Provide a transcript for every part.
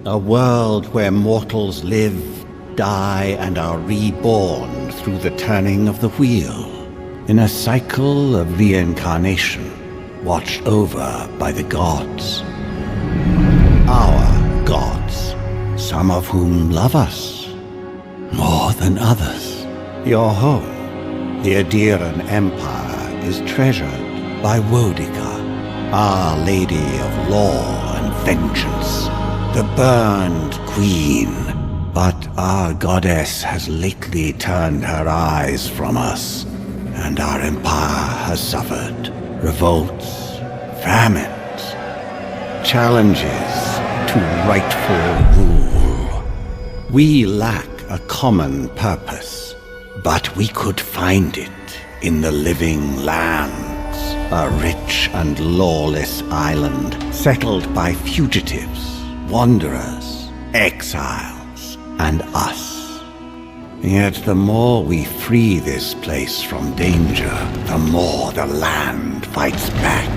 A world where mortals live, die, and are reborn through the turning of the wheel, in a cycle of reincarnation, watched over by the gods. Our gods, some of whom love us more than others. Your home, the Adiran Empire, is treasured by Wodica, Our Lady of Law and Vengeance, the Burned Queen. But our goddess has lately turned her eyes from us, and our empire has suffered revolts, famines, challenges to rightful rule. We lack a common purpose, but we could find it in the living lands, a rich and lawless island settled by fugitives, wanderers, exiles, and us. Yet the more we free this place from danger, the more the land fights back.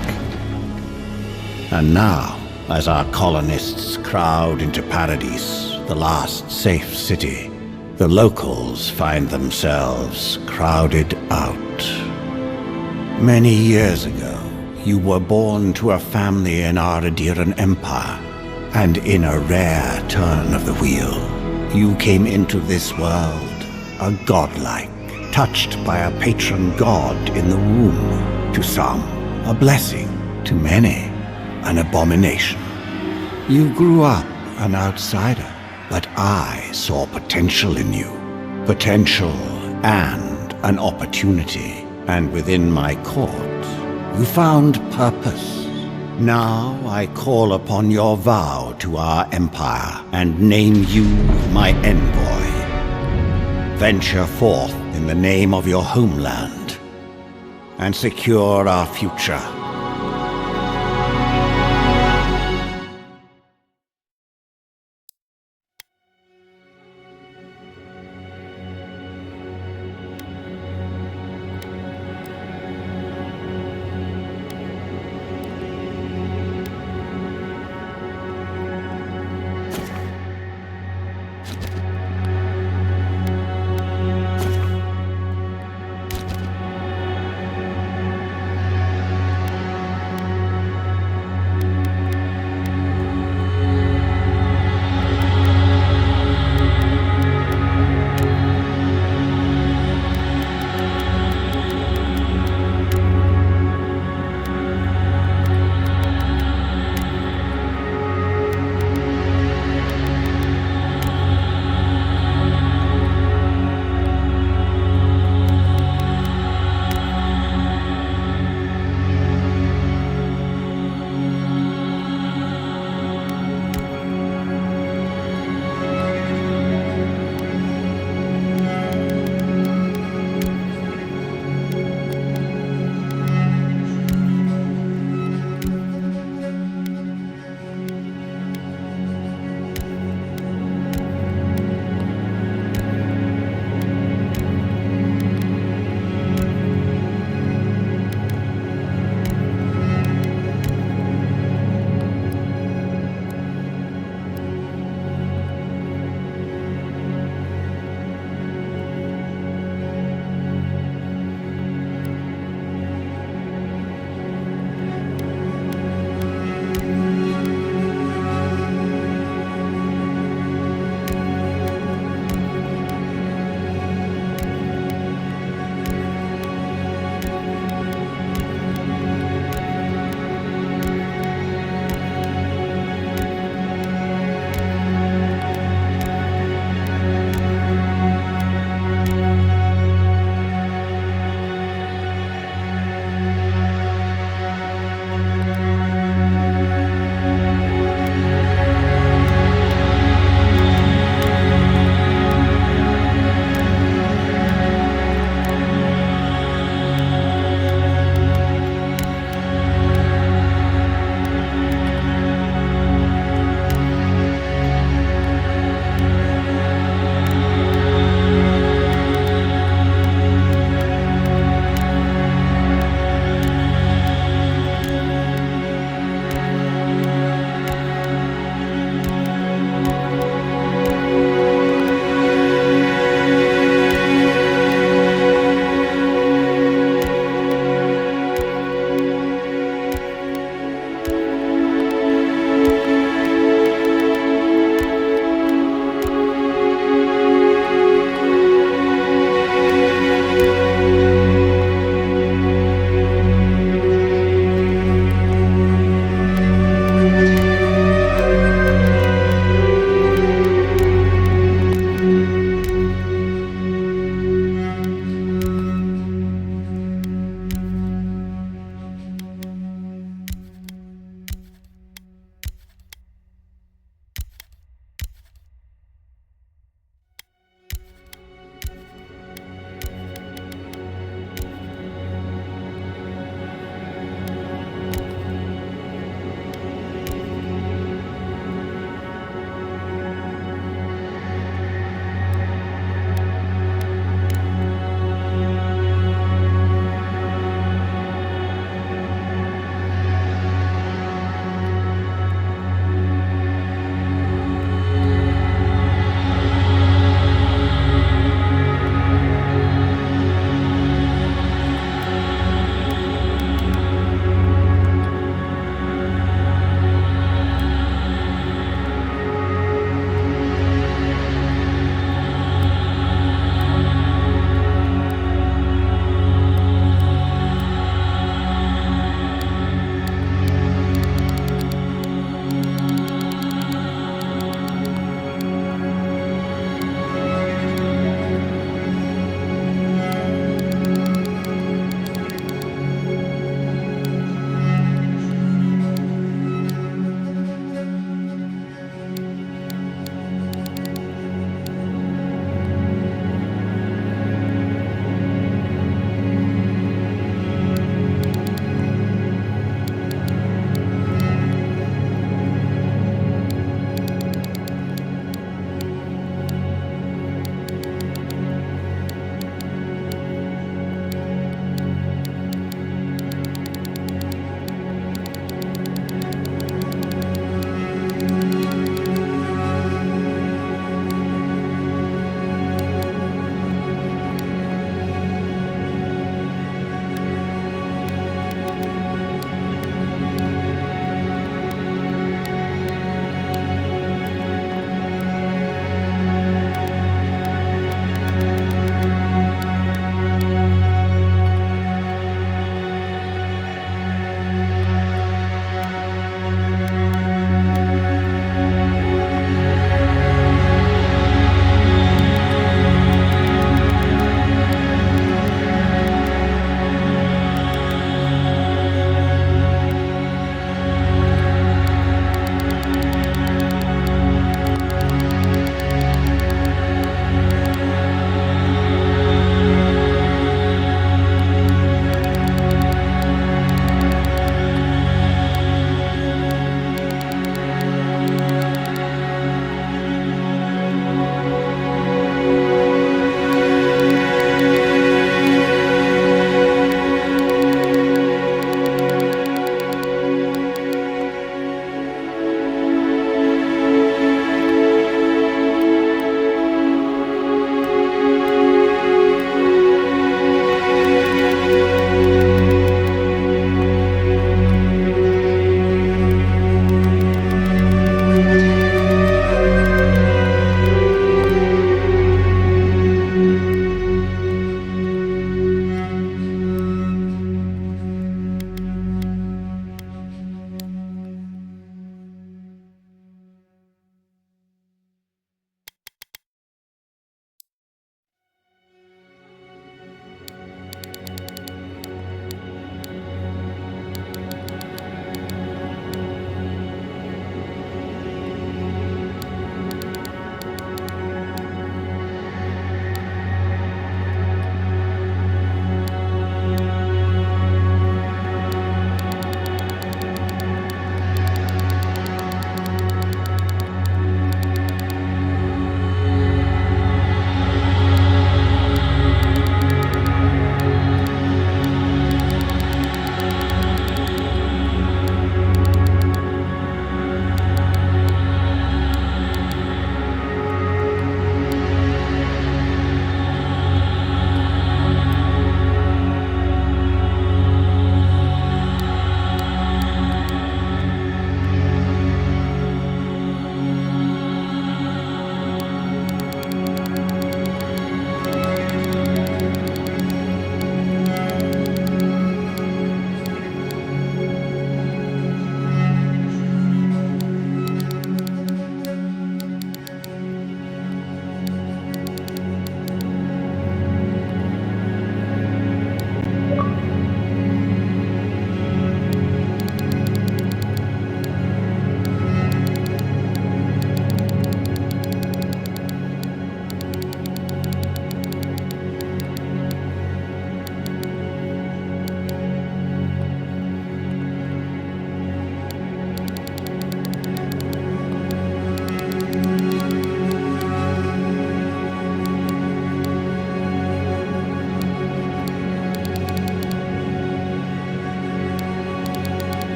And now, as our colonists crowd into Paradise, the last safe city, the locals find themselves crowded out. Many years ago, you were born to a family in our Adiran Empire, and in a rare turn of the wheel, you came into this world, a godlike, touched by a patron god in the womb. To some, a blessing; to many, an abomination. You grew up an outsider, but I saw potential in you. Potential and an opportunity. And within my court, you found purpose. Now I call upon your vow to our empire and name you my envoy. Venture forth in the name of your homeland and secure our future.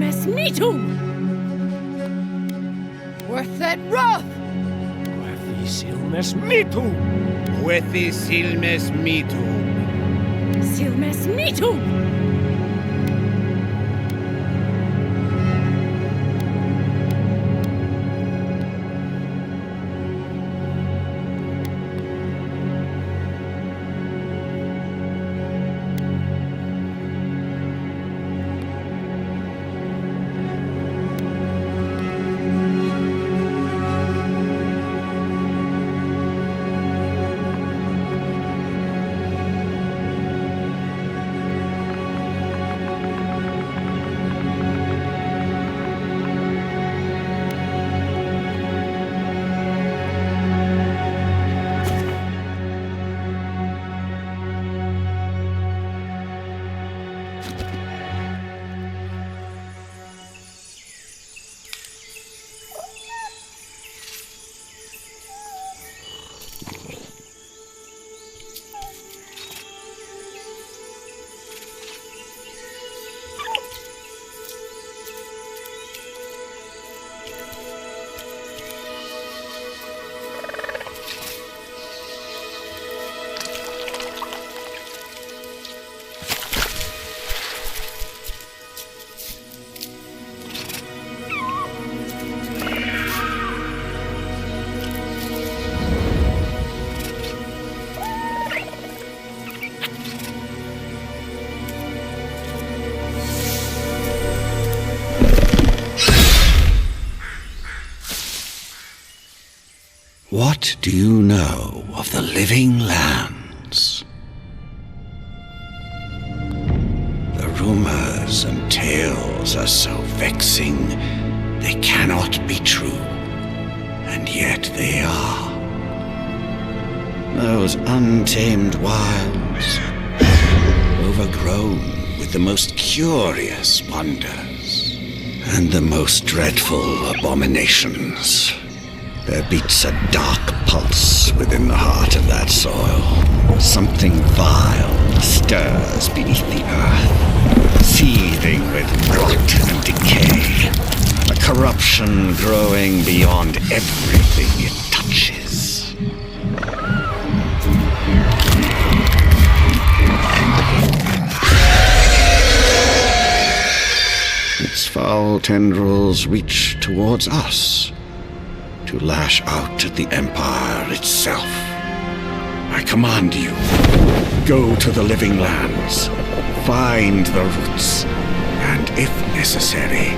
Silmes mitum! Worthet roth! Silmes mitum! Huethi silmes mitum. Silmes mitum! What do you know of the living lands? The rumors and tales are so vexing, they cannot be true, and yet they are. Those untamed wilds, overgrown with the most curious wonders and the most dreadful abominations. There beats a dark pulse within the heart of that soil. Something vile stirs beneath the earth, seething with rot and decay. A corruption growing beyond everything it touches. Its foul tendrils reach towards us, to lash out at the Empire itself. I command you, go to the living lands, find the roots, and if necessary,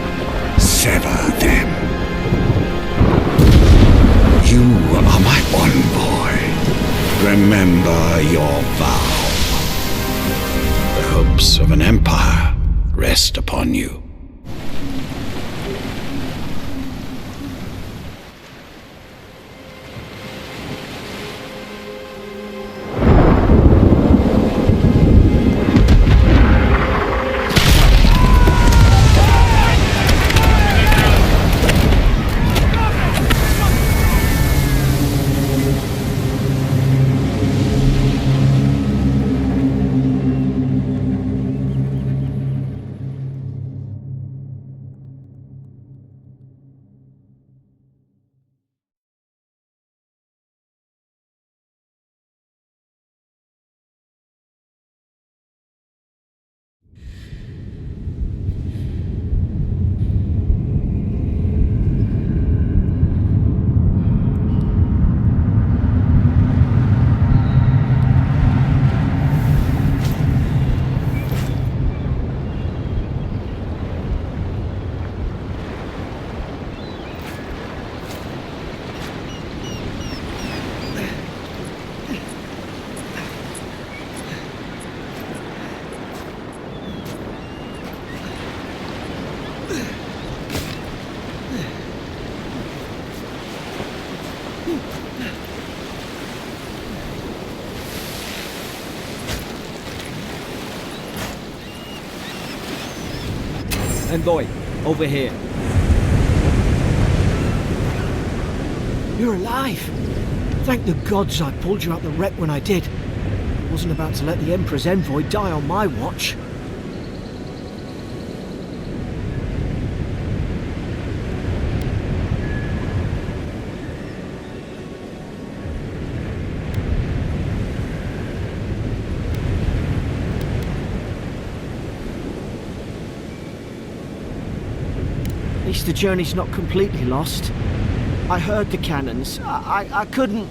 sever them. You are my one boy. Remember your vow. The hopes of an empire rest upon you. Envoy, over here. You're alive! Thank the gods I pulled you out the wreck when I did. Wasn't about to let the Emperor's envoy die on my watch. least the journey's not completely lost. I heard the cannons. I couldn't...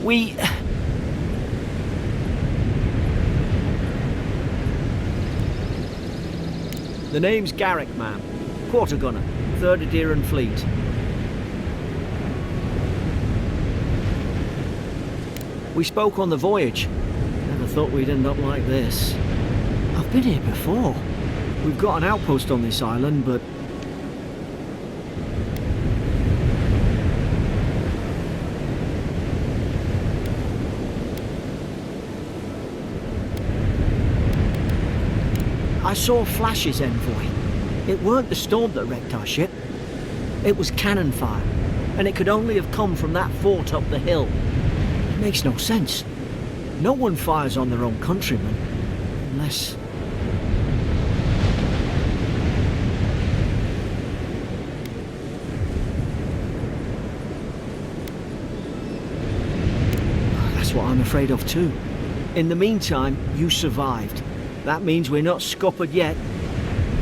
We... The name's Garrick, ma'am. Quarter gunner, 3rd Adheran Fleet. We spoke on the voyage. Never thought we'd end up like this. I've been here before. We've got an outpost on this island, but... I saw flashes, envoy. It weren't the storm that wrecked our ship. It was cannon fire, and it could only have come from that fort up the hill. It makes no sense. No one fires on their own countrymen, unless... That's what I'm afraid of too. In the meantime, you survived. That means we're not scuppered yet.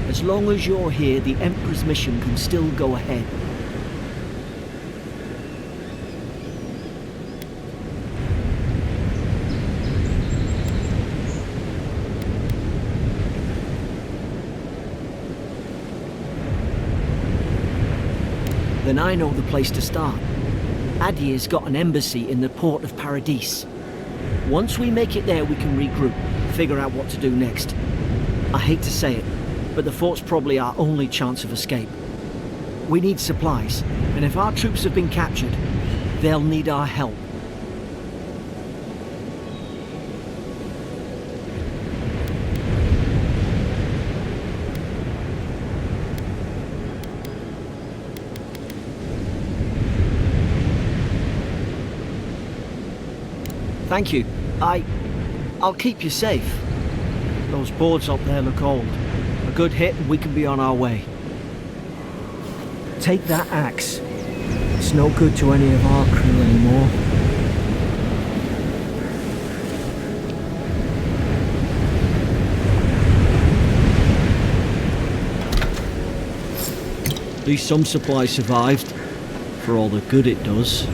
As long as you're here, the Emperor's mission can still go ahead. Then I know the place to start. Adir's got an embassy in the port of Paradise. Once we make it there, we can regroup, figure out what to do next. I hate to say it, but the fort's probably our only chance of escape. We need supplies, and if our troops have been captured, they'll need our help. Thank you. I'll keep you safe. Those boards up there look old. A good hit and we can be on our way. Take that axe. It's no good to any of our crew anymore. At least some supplies survived, for all the good it does.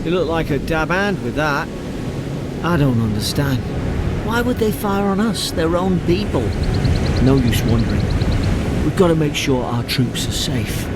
You look like a dab hand with that. I don't understand. Why would they fire on us, their own people? No use wondering. We've got to make sure our troops are safe.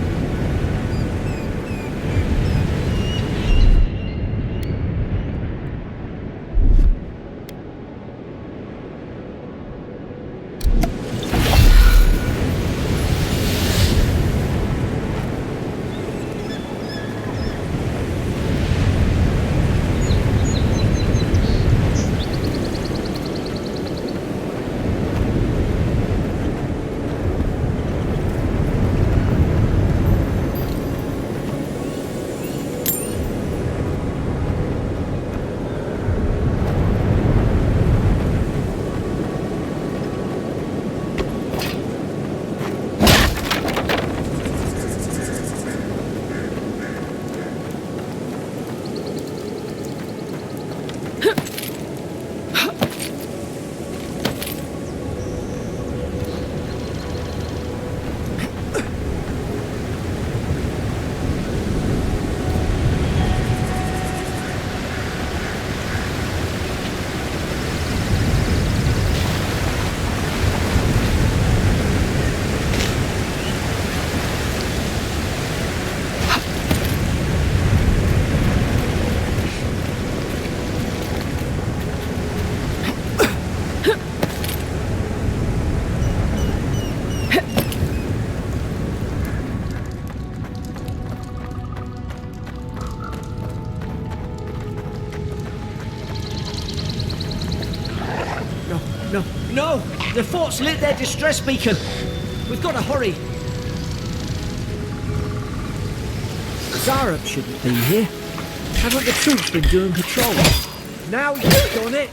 No, no! The fort's lit their distress beacon! We've got to hurry! Zara shouldn't be here. Haven't the troops been doing patrol? Now you've done it!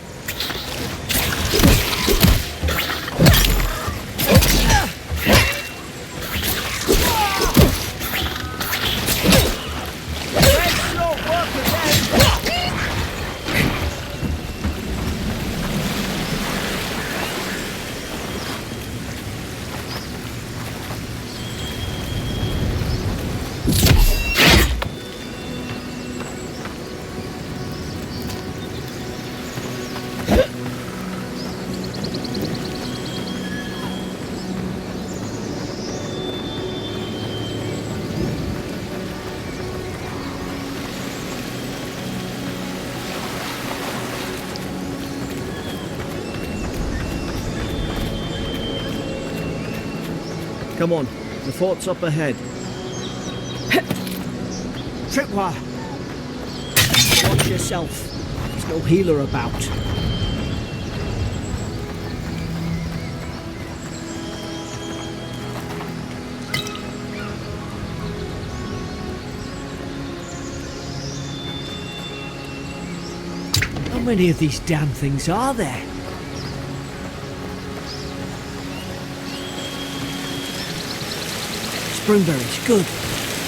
Come on, the fort's up ahead. Tripwire! Watch yourself. There's no healer about. How many of these damn things are there? Springberries, good.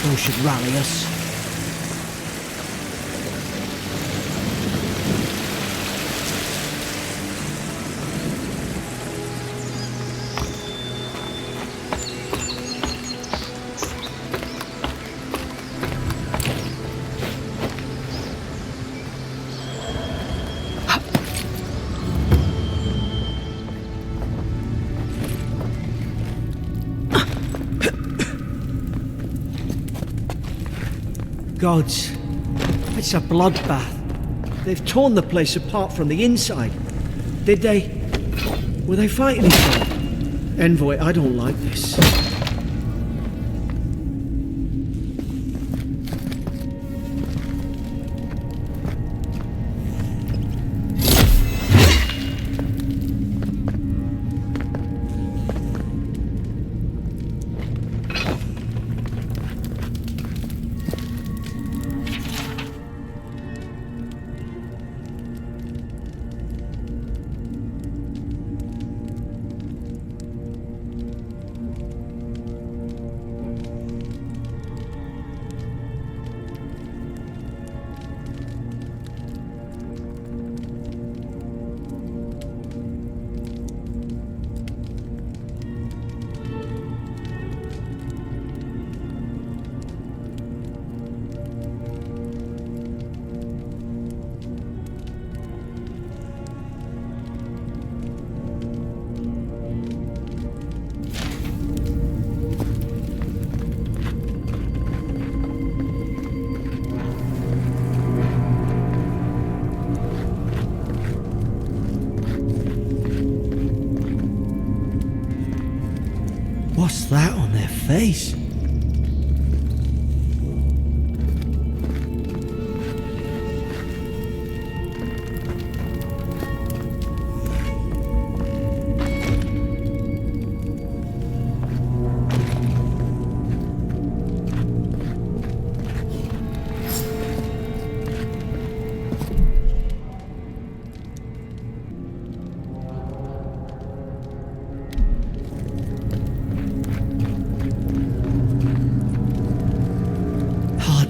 Those should rally us. Gods, it's a bloodbath. They've torn the place apart from the inside. Did they? Were they fighting each other? Envoy, I don't like this. What's that on their face?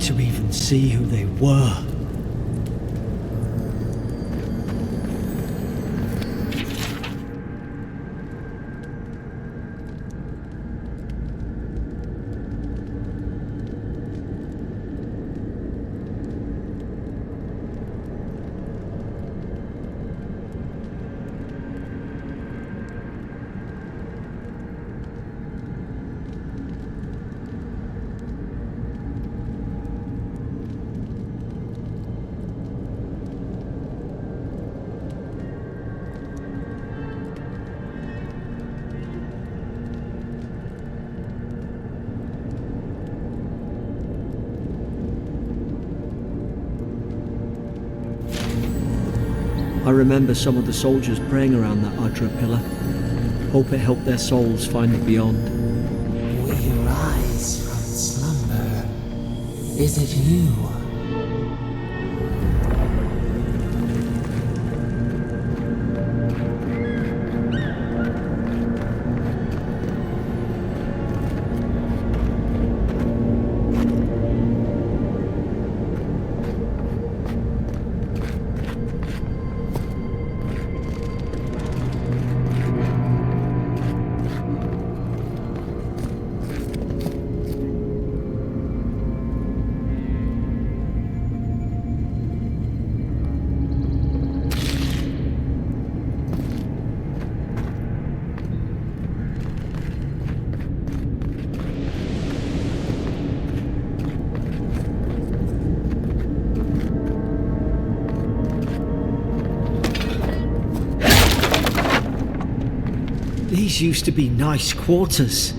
To even see who they were. remember some of the soldiers praying around that Hydra pillar. Hope it helped their souls find the beyond. We rise from slumber. Is it you? These used to be nice quarters.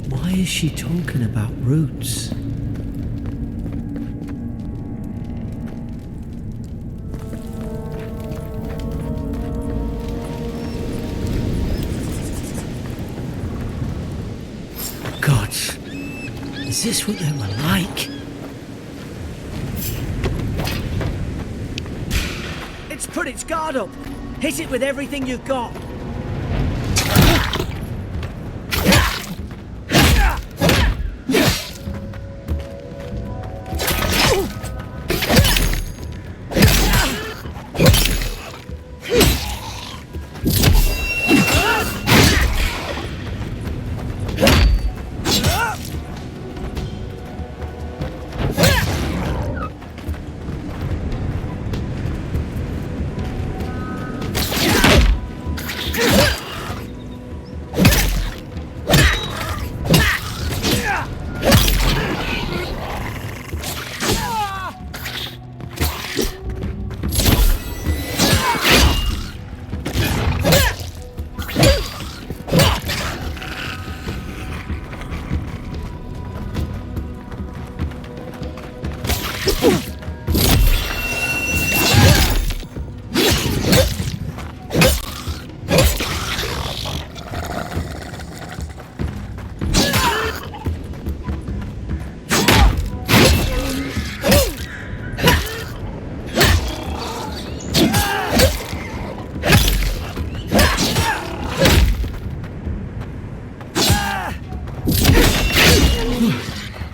Why is she talking about roots? Gods, is this what they were like? It's put its guard up. Hit it with everything you've got.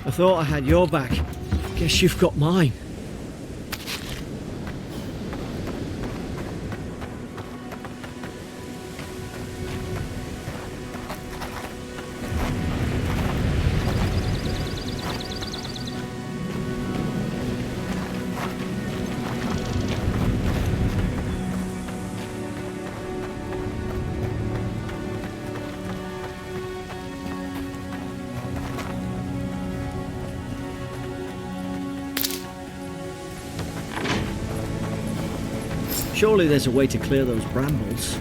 I thought I had your back. Guess you've got mine. Surely there's a way to clear those brambles.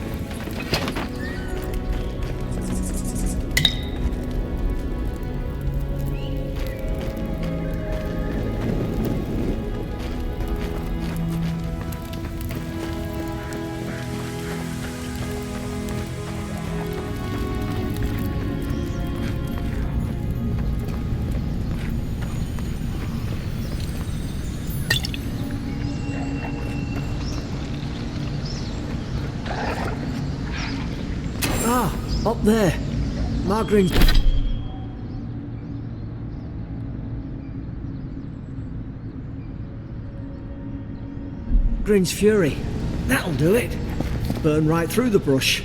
Up there, Margarine's... Grin's Fury. That'll do it. Burn right through the brush.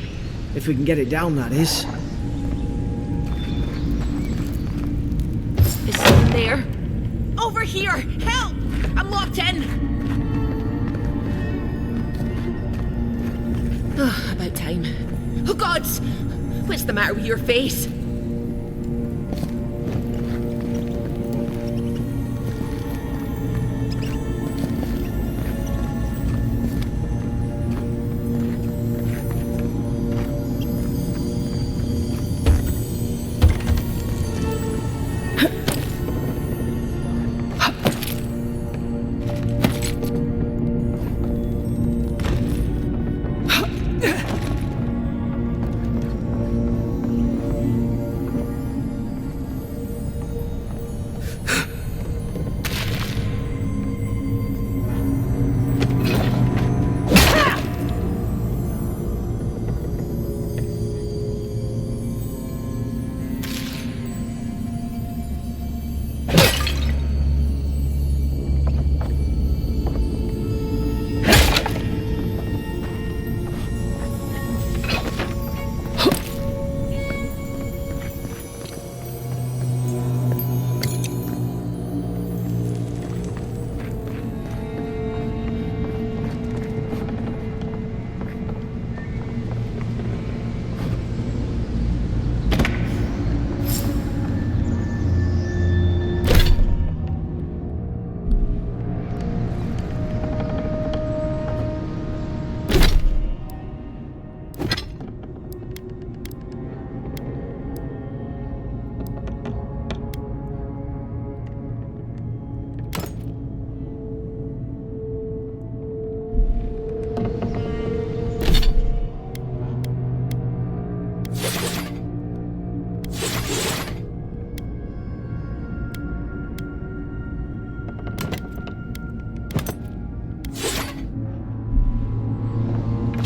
If we can get it down, that is. Is someone there? Over here! Help! I'm locked in! About time. Oh, gods! What's the matter with your face?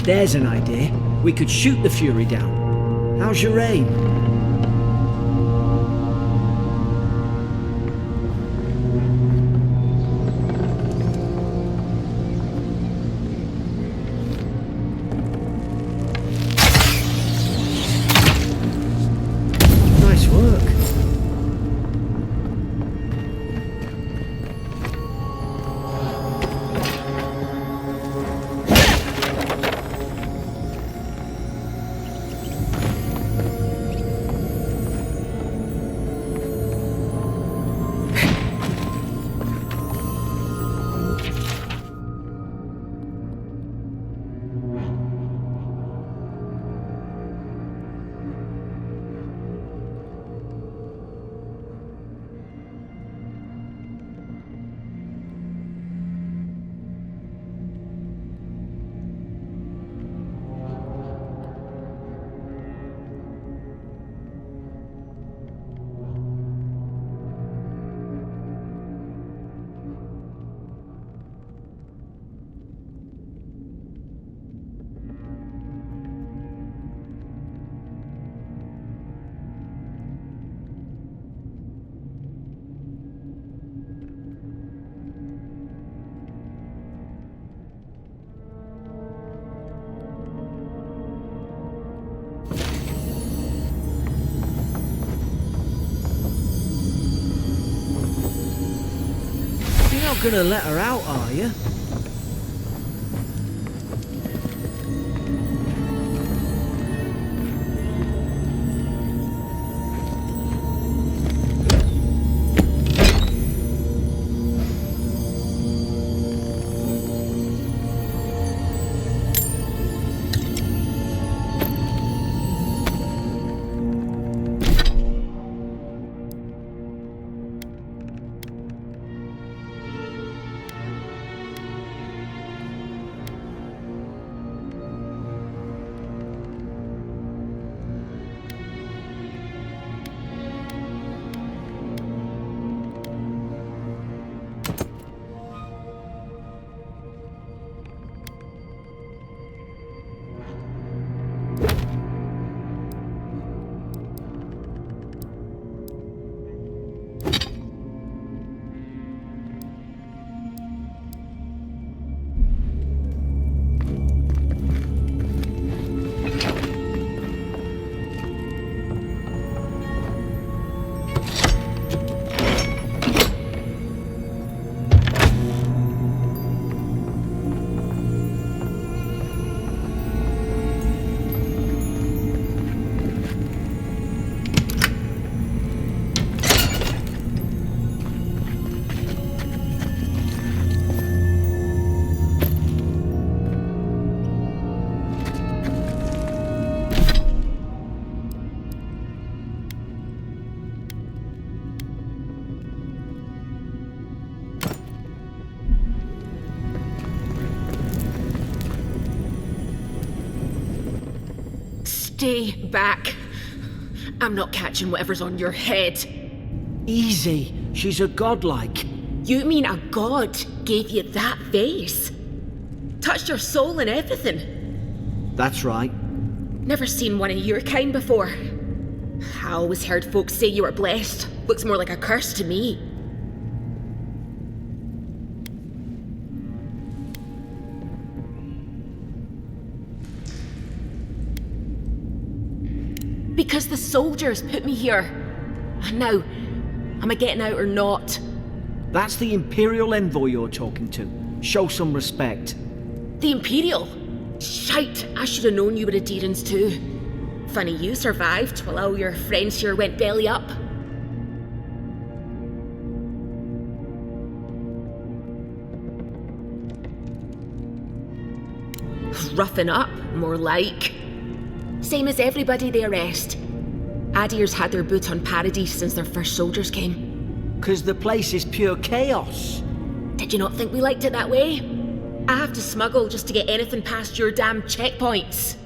There's an idea. We could shoot the Fury down. How's your aim? Nice work. You're not gonna let her out, are you? Stay back. I'm not catching whatever's on your head. Easy. She's a godlike. You mean a god gave you that face? Touched your soul and everything? That's right. Never seen one of your kind before. I always heard folks say you were blessed. Looks more like a curse to me. Because the soldiers put me here. Now, am I getting out or not? That's the Imperial envoy you're talking to. Show some respect. The Imperial? Shite, I should have known you were a Deerans too. Funny you survived while all your friends here went belly up. Roughing up, more like. Same as everybody they arrest. Adir's had their boot on Paradise since their first soldiers came. 'Cause the place is pure chaos. Did you not think we liked it that way? I have to smuggle just to get anything past your damn checkpoints.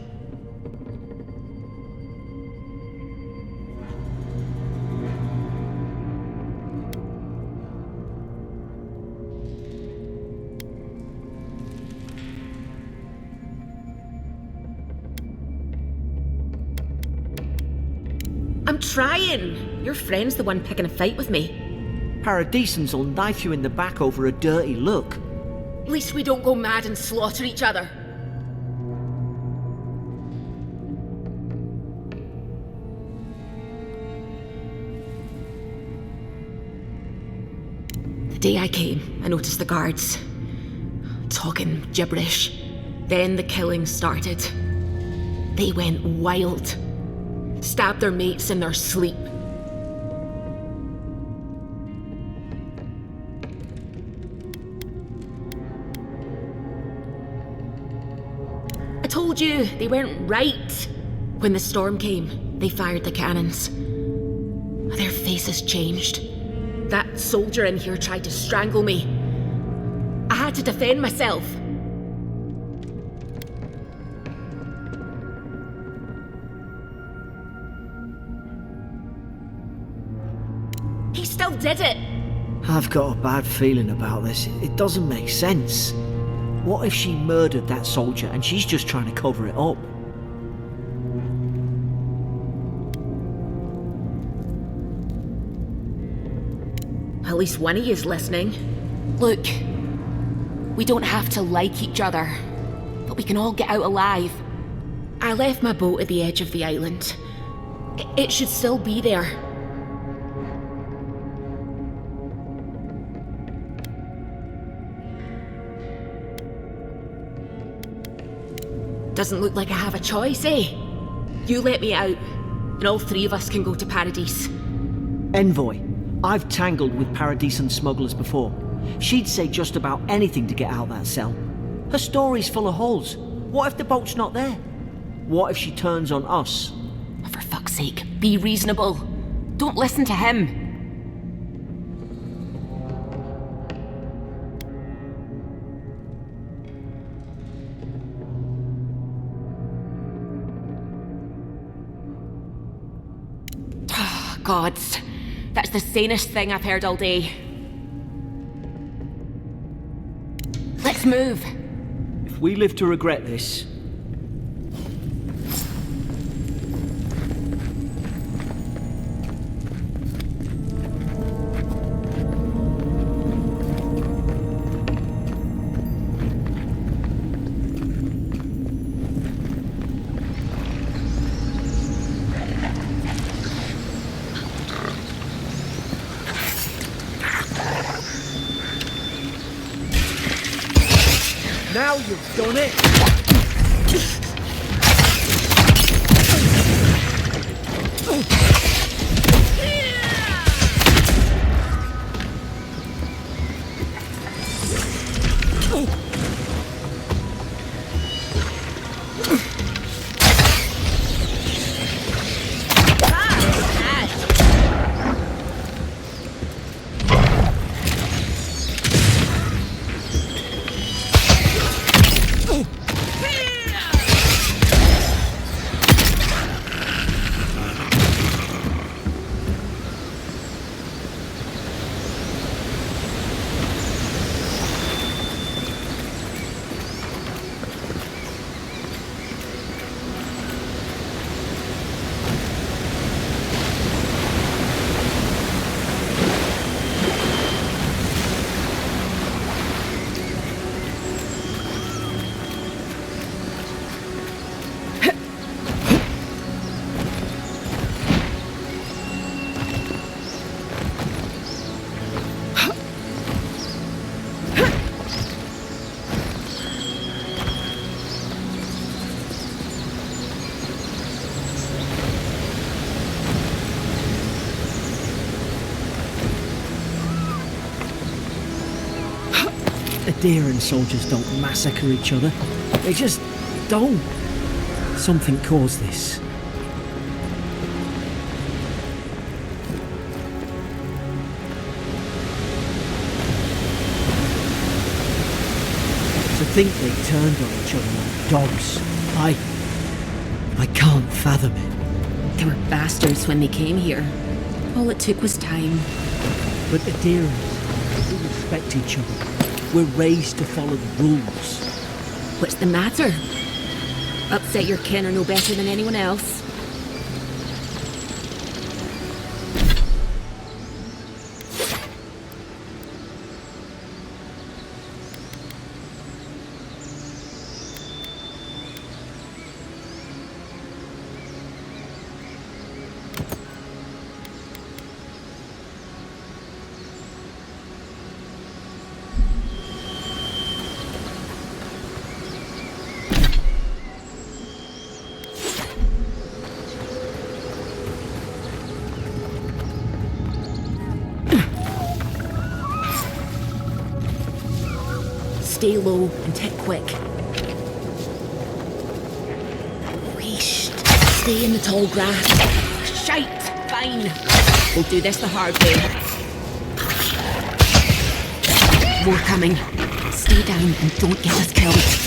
trying. Your friend's the one picking a fight with me. Paradisans will knife you in the back over a dirty look. At least we don't go mad and slaughter each other. The day I came, I noticed the guards talking gibberish. Then the killing started. They went wild. Stabbed their mates in their sleep. I told you, they weren't right. When the storm came, they fired the cannons. Their faces changed. That soldier in here tried to strangle me. I had to defend myself. He still did it. I've got a bad feeling about this. It doesn't make sense. What if she murdered that soldier and she's just trying to cover it up? At least one of you is listening. Look, we don't have to like each other, but we can all get out alive. I left my boat at the edge of the island. It should still be there. Doesn't look like I have a choice, eh? You let me out, and all three of us can go to Paradise. Envoy, I've tangled with Paradisan smugglers before. She'd say just about anything to get out of that cell. Her story's full of holes. What if the boat's not there? What if she turns on us? For fuck's sake, be reasonable. Don't listen to him. Gods, that's the sanest thing I've heard all day. Let's move. If we live to regret this... Now you've done it! Adherent soldiers don't massacre each other. They just don't. Something caused this. To think they turned on each other like dogs. I can't fathom it. They were bastards when they came here. All it took was time. But adherents, we respect each other. We're raised to follow the rules. What's the matter? Upset your kin are no better than anyone else. Stay low and tick quick. Wheesht. Stay in the tall grass. Shite! Fine. We'll do this the hard way. More coming. Stay down and don't get us killed.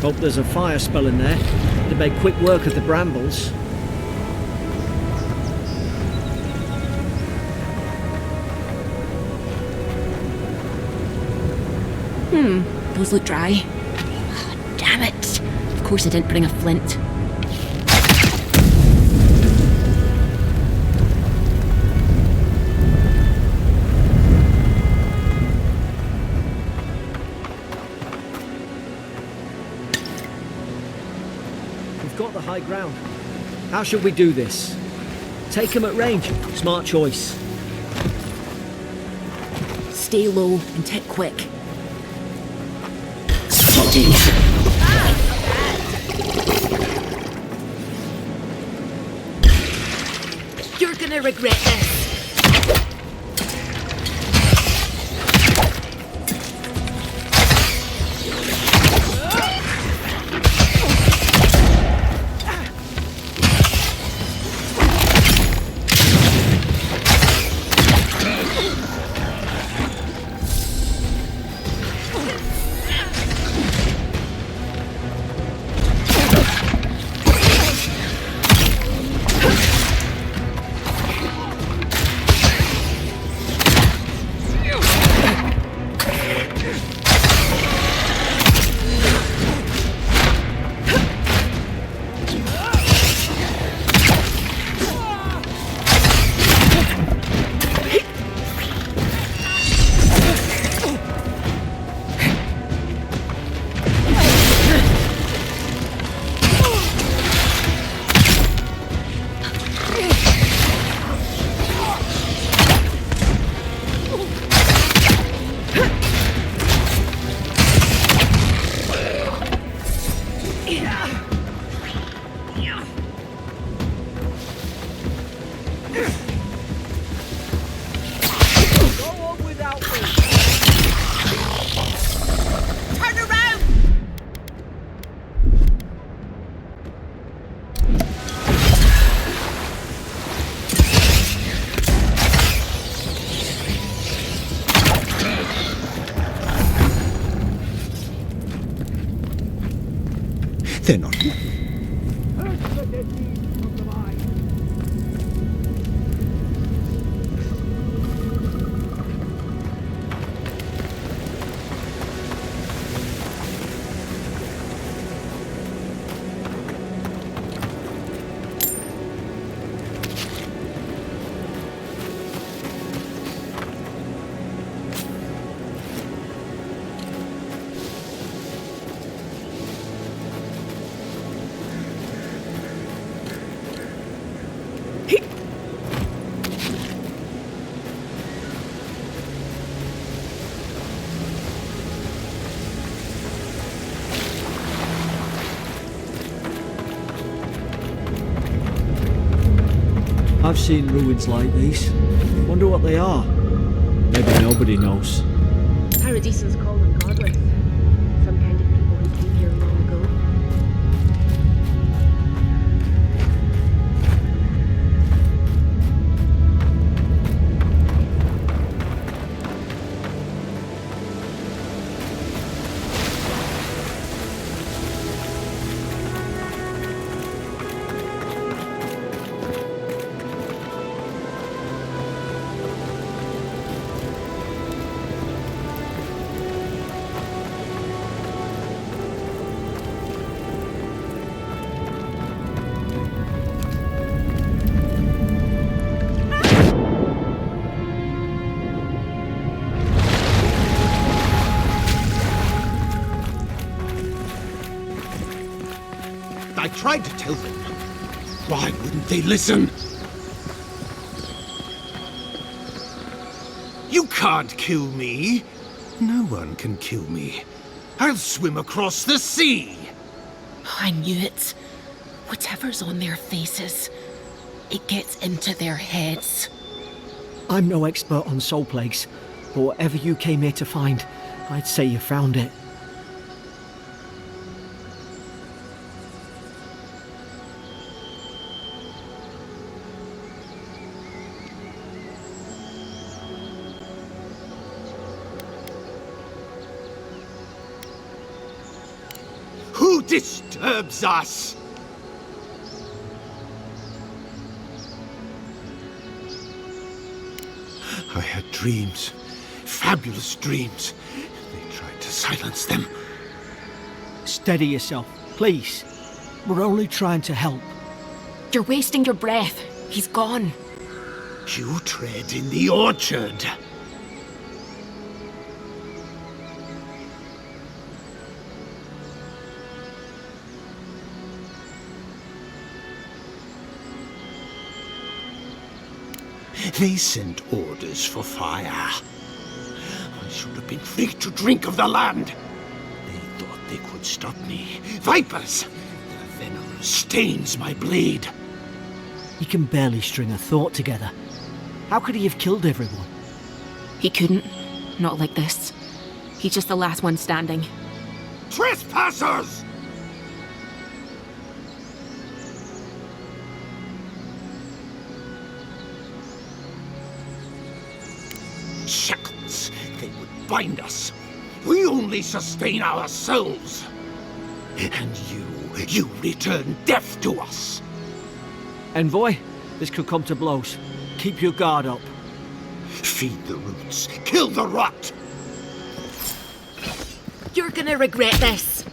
Hope there's a fire spell in there to make quick work of the brambles. Those look dry. Damn it! Of course I didn't bring a flint. We've got the high ground. How should we do this? Take them at range. Smart choice. Stay low and tick quick. gonna regret this. They're not. I've seen ruins like these. Wonder what they are. Maybe nobody knows. Paradisans call them godless. Some kind of people who came here long ago. I tried to tell them. Why wouldn't they listen? You can't kill me. No one can kill me. I'll swim across the sea. I knew it. Whatever's on their faces, it gets into their heads. I'm no expert on soul plagues, but whatever you came here to find, I'd say you found it. Who disturbs us? I had dreams. Fabulous dreams. They tried to silence them. Steady yourself, please. We're only trying to help. You're wasting your breath. He's gone. You tread in the orchard. They sent orders for fire. I should have been free to drink of the land. They thought they could stop me. Vipers! Their venom stains my blade. He can barely string a thought together. How could he have killed everyone? He couldn't. Not like this. He's just the last one standing. Trespassers! Shackles! They would bind us. We only sustain ourselves. And you return death to us. Envoy, this could come to blows. Keep your guard up. Feed the roots. Kill the rot! You're gonna regret this.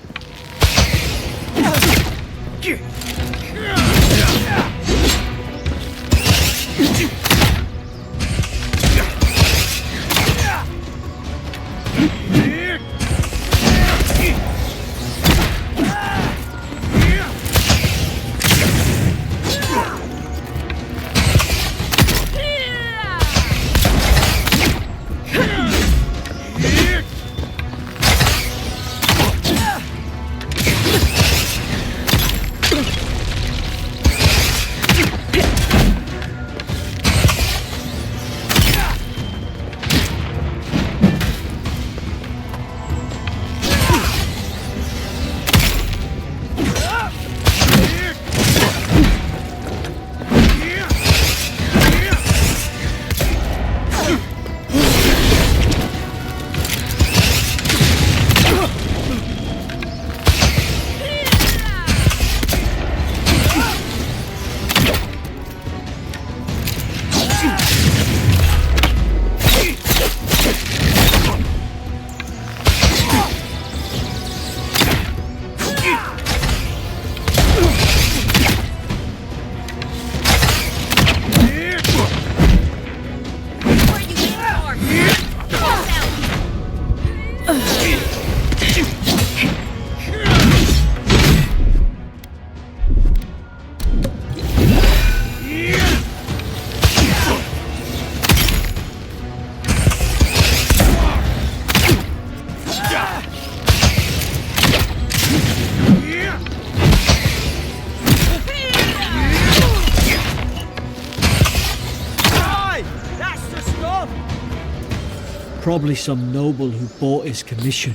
Probably some noble who bought his commission.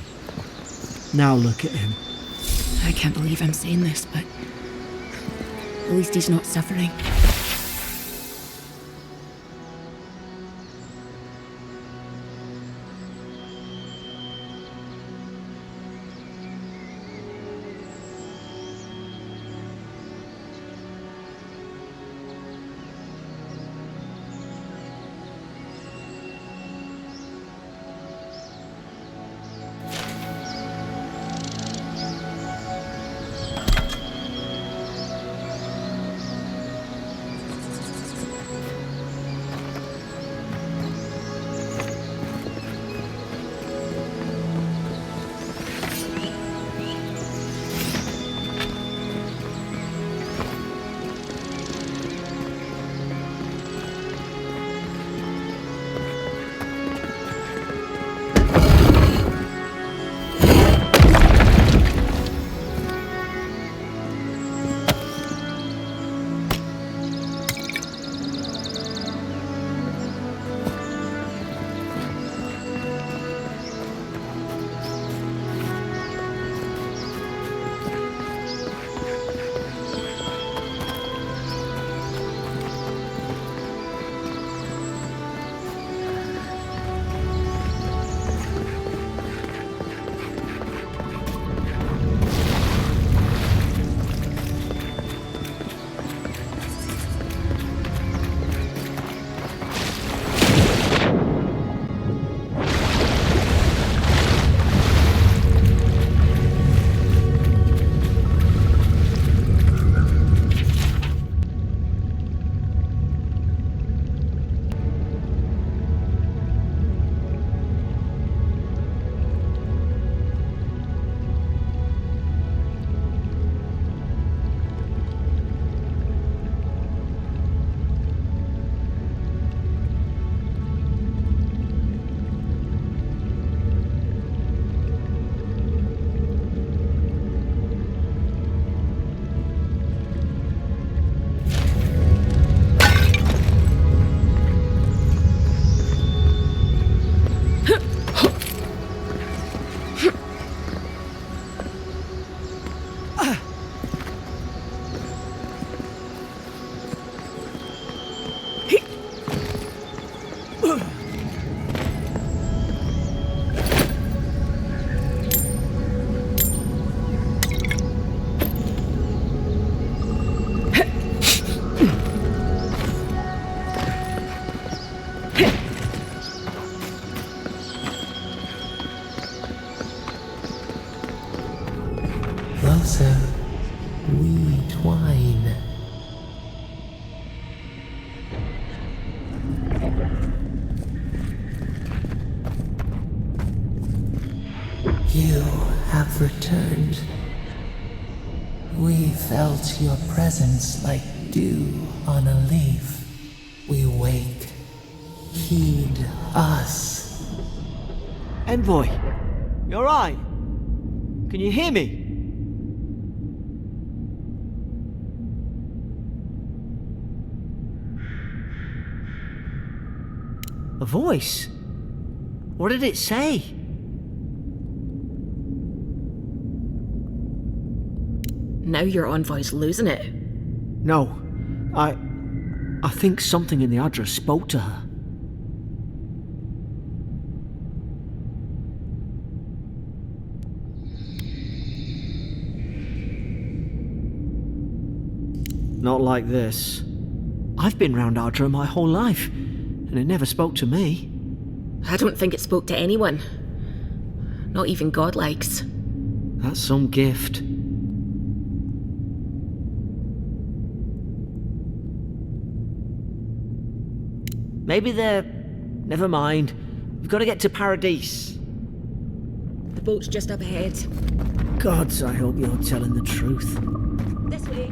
Now look at him. I can't believe I'm saying this, but at least he's not suffering. Closer we twine. You have returned. We felt your presence like dew on a leaf. We wake. Heed us. Envoy, you alright? Can you hear me? A voice? What did it say? Now your envoy's losing it. No, I think something in the address spoke to her. Not like this. I've been round Ardra my whole life, and it never spoke to me. I don't think it spoke to anyone. Not even godlikes. That's some gift. Maybe they're... Never mind. We've got to get to Paradise. The boat's just up ahead. Gods, I hope you're telling the truth. This way.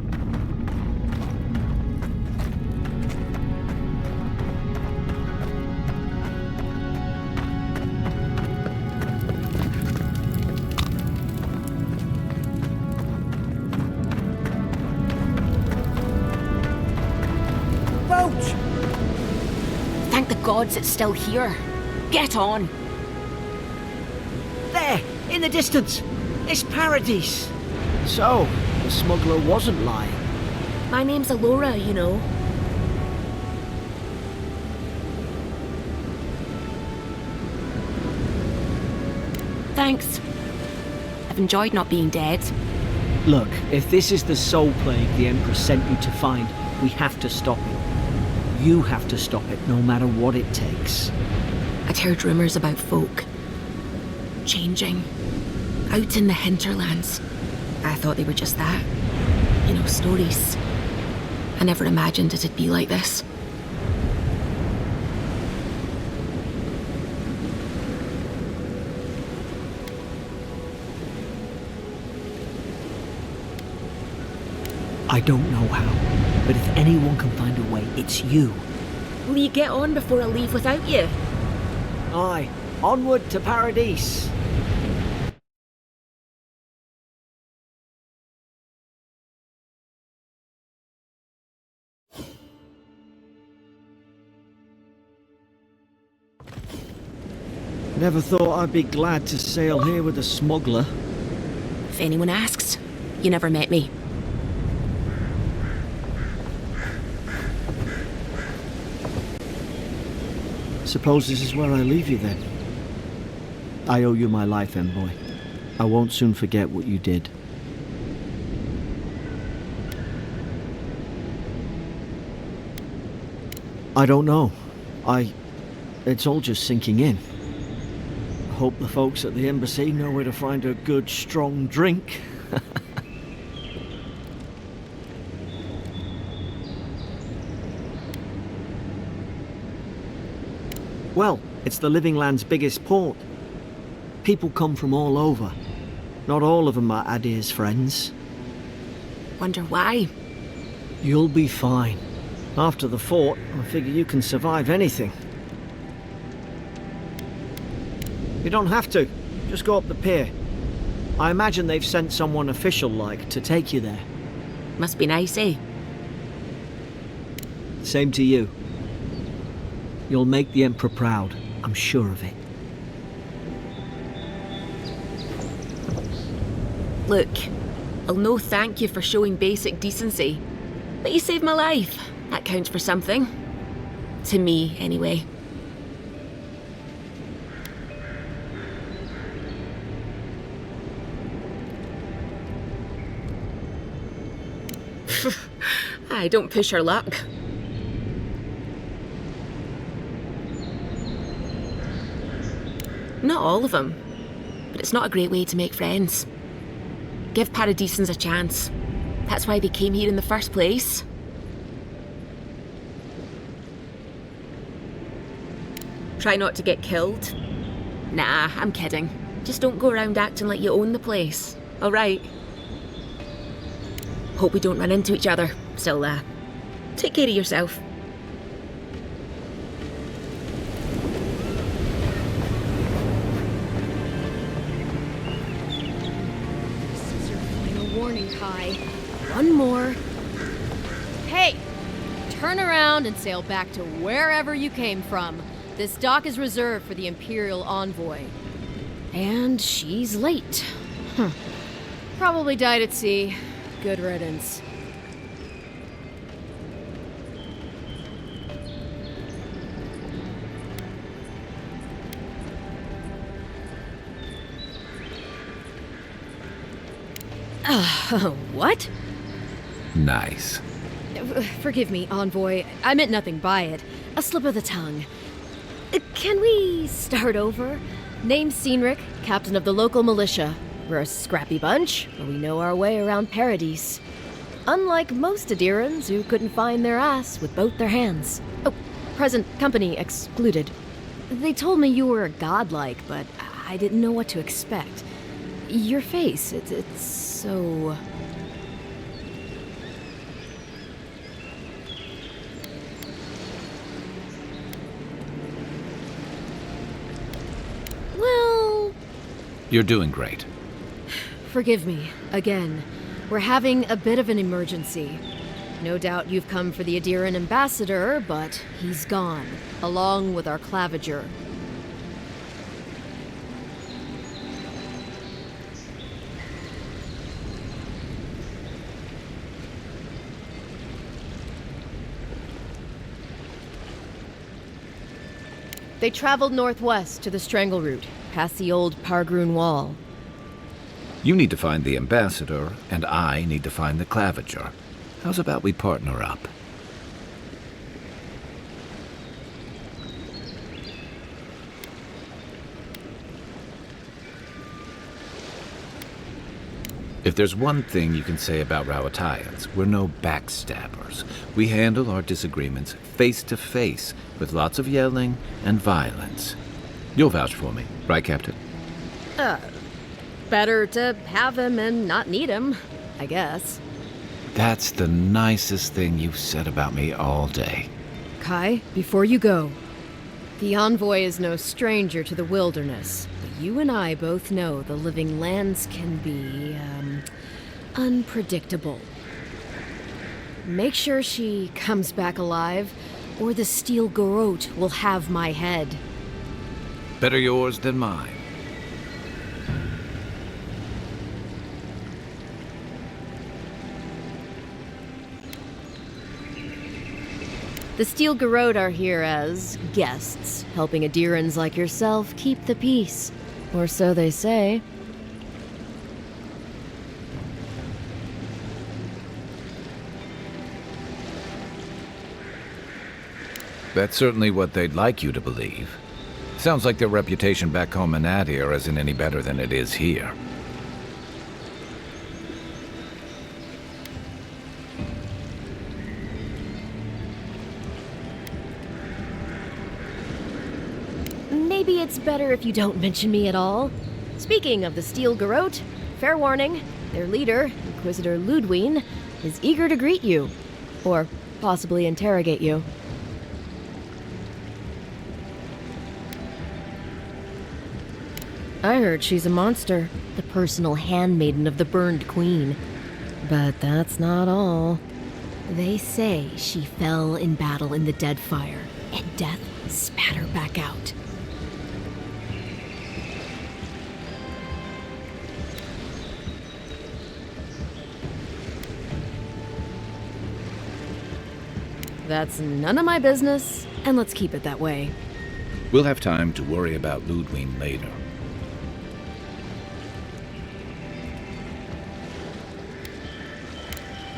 Boat! Thank the gods it's still here. Get on. There! In the distance! It's Paradise! So, the smuggler wasn't lying. My name's Alora, you know. Thanks. I've enjoyed not being dead. Look, if this is the soul plague the Emperor sent you to find, we have to stop it. You have to stop it, no matter what it takes. I'd heard rumours about folk changing out in the hinterlands. I thought they were just that. You know, stories. I never imagined it'd be like this. I don't know how, but if anyone can find a way, it's you. Will you get on before I leave without you? Aye, onward to Paradise. Never thought I'd be glad to sail here with a smuggler. If anyone asks, you never met me. Suppose this is where I leave you then. I owe you my life, Envoy. I won't soon forget what you did. I don't know. It's all just sinking in. I hope the folks at the embassy know where to find a good, strong drink. Well, it's the Living Land's biggest port. People come from all over. Not all of them are Adir's friends. Wonder why? You'll be fine. After the fort, I figure you can survive anything. You don't have to. Just go up the pier. I imagine they've sent someone official-like to take you there. Must be nice, eh? Same to you. You'll make the Emperor proud, I'm sure of it. Look, I'll no thank you for showing basic decency, but you saved my life. That counts for something. To me, anyway. I don't push her luck. Not all of them, but it's not a great way to make friends. Give Paradisans a chance. That's why they came here in the first place. Try not to get killed. Nah, I'm kidding. Just don't go around acting like you own the place, alright? Hope we don't run into each other. Still, take care of yourself. This is your final warning, Kai. One more. Hey! Turn around and sail back to wherever you came from. This dock is reserved for the Imperial Envoy. And she's late. Probably died at sea. Good riddance. What? Nice. Forgive me, Envoy. I meant nothing by it. A slip of the tongue. Can we start over? Name's Cynric, captain of the local militia. We're a scrappy bunch, but we know our way around Paradise. Unlike most Adirans who couldn't find their ass with both their hands. Oh, present company excluded. They told me you were godlike, but I didn't know what to expect. Your face, it's so... Well... You're doing great. Forgive me, again. We're having a bit of an emergency. No doubt you've come for the Adiran ambassador, but he's gone, along with our claviger. They traveled northwest to the Strangle Route, past the old Pargroon Wall. You need to find the ambassador, and I need to find the claviger. How's about we partner up? If there's one thing you can say about Rowatayans, we're no backstabbers. We handle our disagreements face to face, with lots of yelling and violence. You'll vouch for me, right, Captain? Better to have him and not need him, I guess. That's the nicest thing you've said about me all day. Kai, before you go, the Envoy is no stranger to the wilderness, but you and I both know the living lands can be, unpredictable. Make sure she comes back alive, or the Steel Garrote will have my head. Better yours than mine. The Steel Garrote are here as guests, helping Adirans like yourself keep the peace. Or so they say. That's certainly what they'd like you to believe. Sounds like their reputation back home in Adir isn't any better than it is here. Maybe it's better if you don't mention me at all. Speaking of the Steel Garrote, fair warning, their leader, Inquisitor Ludwine, is eager to greet you. Or possibly interrogate you. I heard she's a monster, the personal handmaiden of the Burned Queen. But that's not all. They say she fell in battle in the Deadfire, and death spat her back out. That's none of my business, and let's keep it that way. We'll have time to worry about Ludwine later.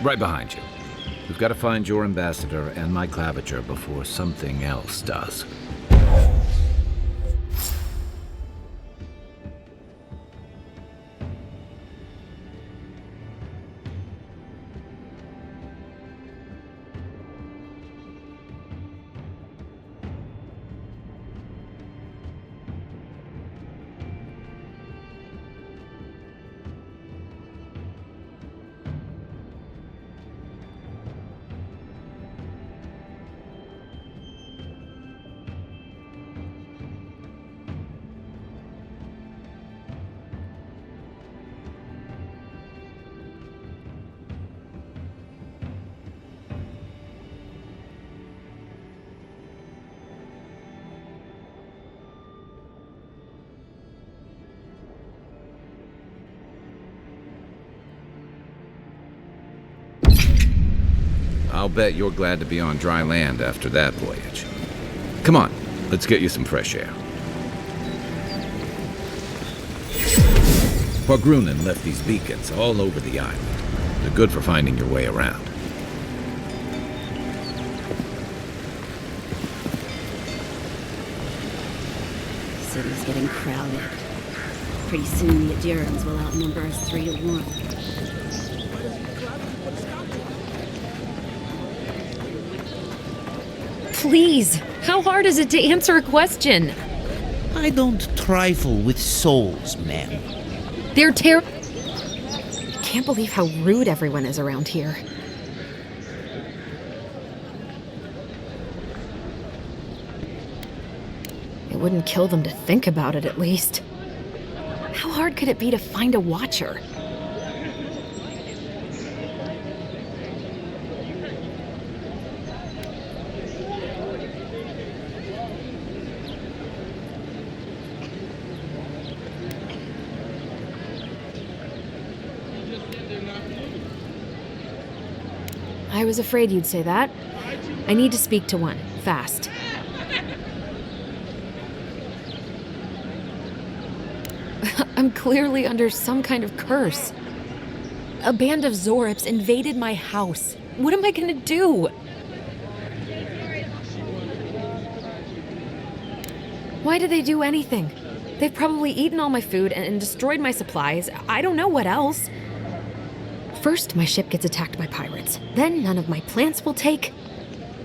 Right behind you. We've got to find your ambassador and my claviger before something else does. I'll bet you're glad to be on dry land after that voyage. Come on, let's get you some fresh air. Pargrunen left these beacons all over the island. They're good for finding your way around. City's getting crowded. Pretty soon the Adirans will outnumber us 3 to 1. Please, how hard is it to answer a question? I don't trifle with souls, man. They're I can't believe how rude everyone is around here. It wouldn't kill them to think about it, at least. How hard could it be to find a watcher? I was afraid you'd say that. I need to speak to one, fast. I'm clearly under some kind of curse. A band of Zorips invaded my house. What am I gonna do? Why did they do anything? They've probably eaten all my food and destroyed my supplies. I don't know what else. First, my ship gets attacked by pirates. Then none of my plants will take.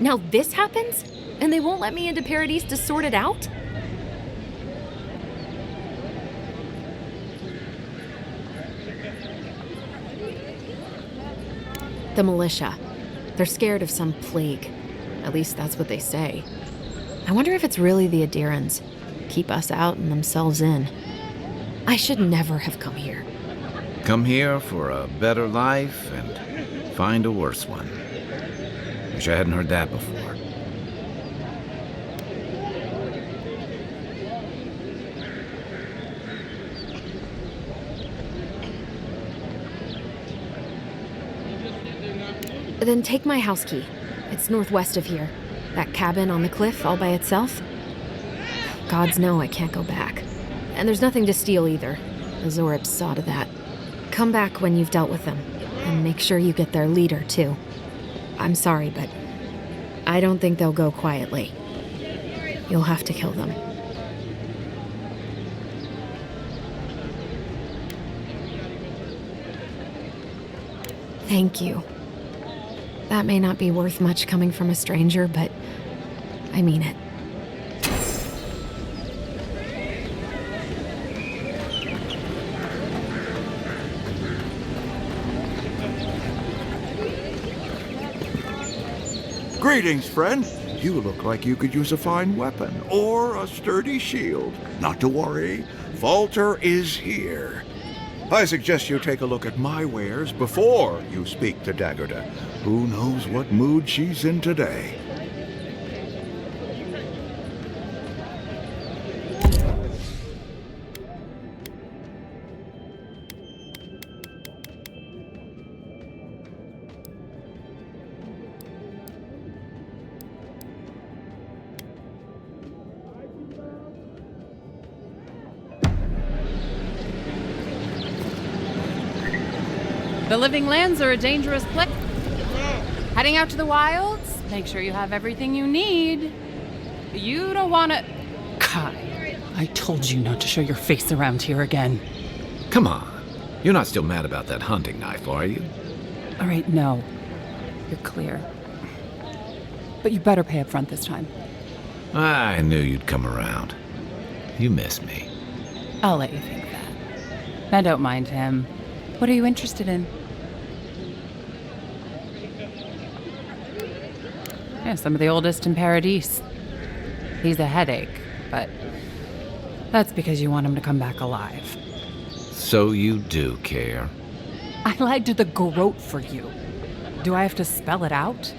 Now this happens? And they won't let me into Paradise to sort it out? The militia. They're scared of some plague. At least that's what they say. I wonder if it's really the Adirans. Keep us out and themselves in. I should never have come here. Come here for a better life and find a worse one. Wish I hadn't heard that before. Then take my house key. It's northwest of here. That cabin on the cliff all by itself. Gods know I can't go back. And there's nothing to steal either. The Zorips saw to that. Come back when you've dealt with them. And make sure you get their leader, too. I'm sorry, but I don't think they'll go quietly. You'll have to kill them. Thank you. That may not be worth much coming from a stranger, but I mean it. Greetings, friend. You look like you could use a fine weapon or a sturdy shield. Not to worry, Volter is here. I suggest you take a look at my wares before you speak to Daggerda. Who knows what mood she's in today? The living lands are a dangerous place. Heading out to the wilds? Make sure you have everything you need. You don't want to... Kai, I told you not to show your face around here again. Come on. You're not still mad about that hunting knife, are you? All right, no. You're clear. But you better pay up front this time. I knew you'd come around. You miss me. I'll let you think that. I don't mind him. What are you interested in? Yeah, some of the oldest in Paradise. He's a headache, but that's because you want him to come back alive. So you do care. I lied to the Groat for you. Do I have to spell it out?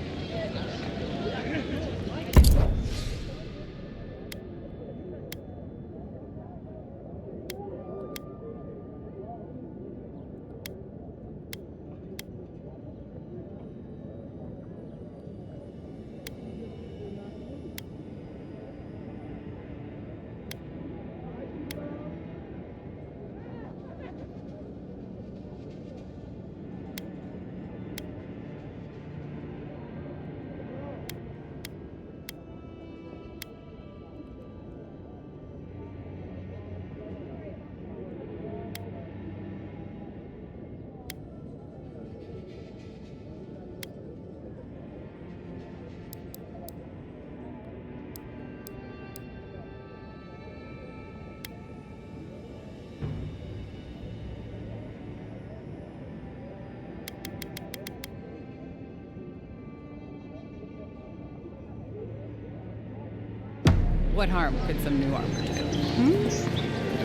What harm could some new armor do?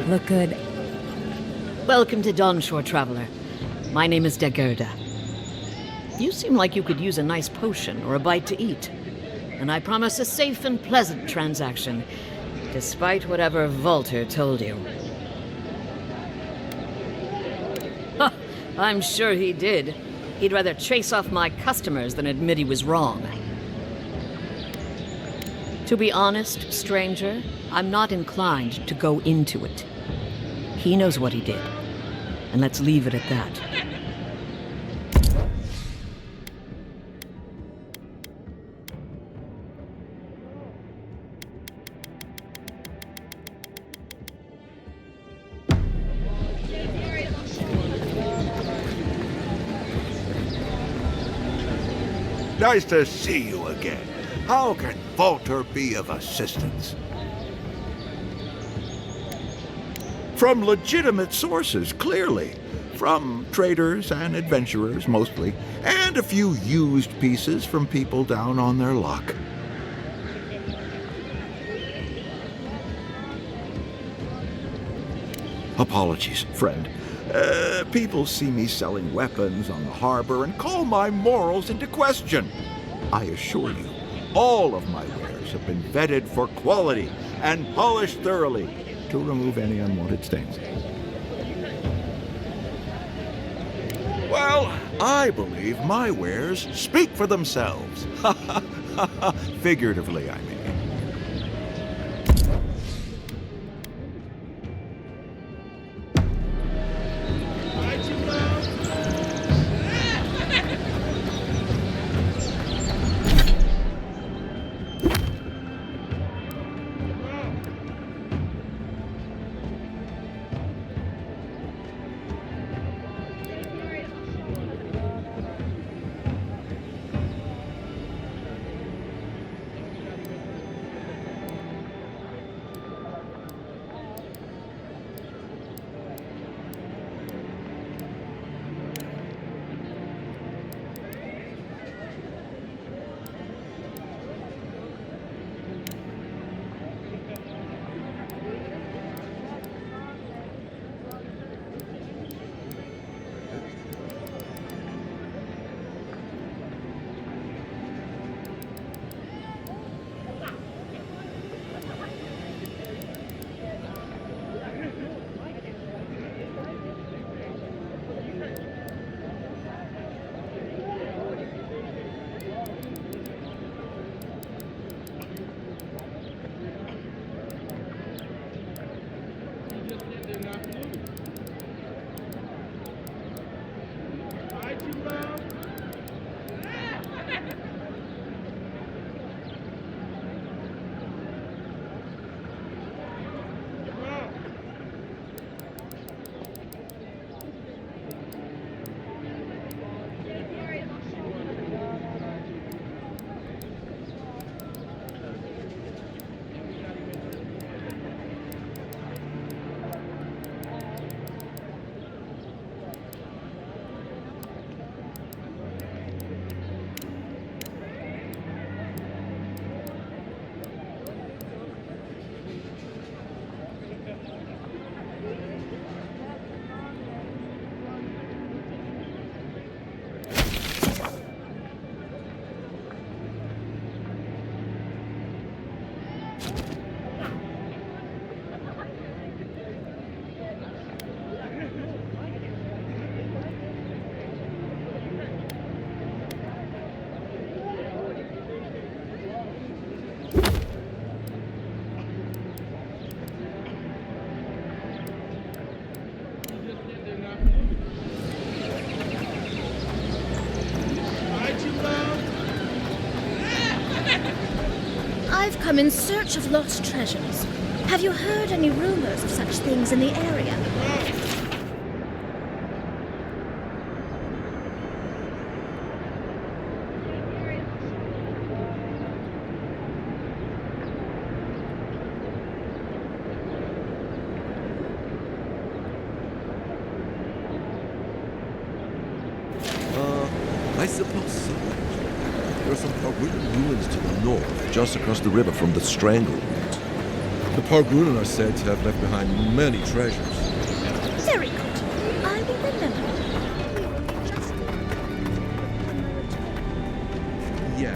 Look good. Welcome to Dawnshore, Traveler. My name is Dagerda. You seem like you could use a nice potion or a bite to eat. And I promise a safe and pleasant transaction, despite whatever Volter told you. Ha! I'm sure he did. He'd rather chase off my customers than admit he was wrong. To be honest, stranger, I'm not inclined to go into it. He knows what he did, and let's leave it at that. Nice to see you again. How can Volter be of assistance? From legitimate sources, clearly. From traders and adventurers, mostly. And a few used pieces from people down on their luck. Apologies, friend. People see me selling weapons on the harbor and call my morals into question. I assure you, all of my wares have been vetted for quality and polished thoroughly to remove any unwanted stains. Well, I believe my wares speak for themselves. Figuratively, I mean. I've come in search of lost treasures. Have you heard any rumors of such things in the area? I suppose so. There are some Hawaiian ruins to the north, just across the river from the Strangleroot. The Pargrunen are said to have left behind many treasures. Very good. I will remember. We will be just Yeah.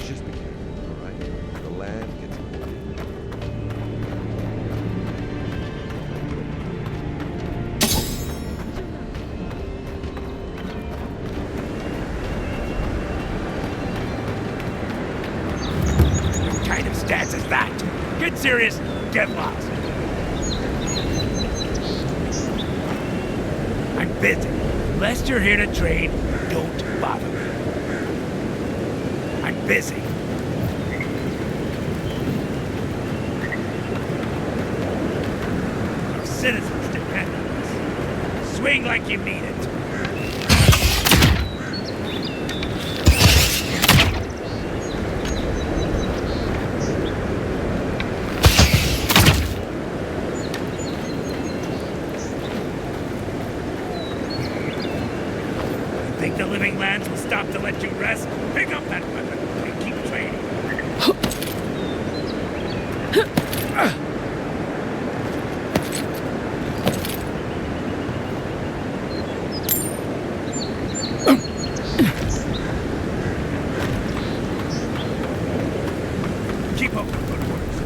Just be careful, all right? The land gets What kind of stance is that? Get serious, get lost. I'm busy. Unless you're here to trade, don't bother me. I'm busy. Our citizens depend on us. Swing like you mean it. Think the living lands will stop to let you rest? Pick up that weapon and keep trading. Keep up with good works.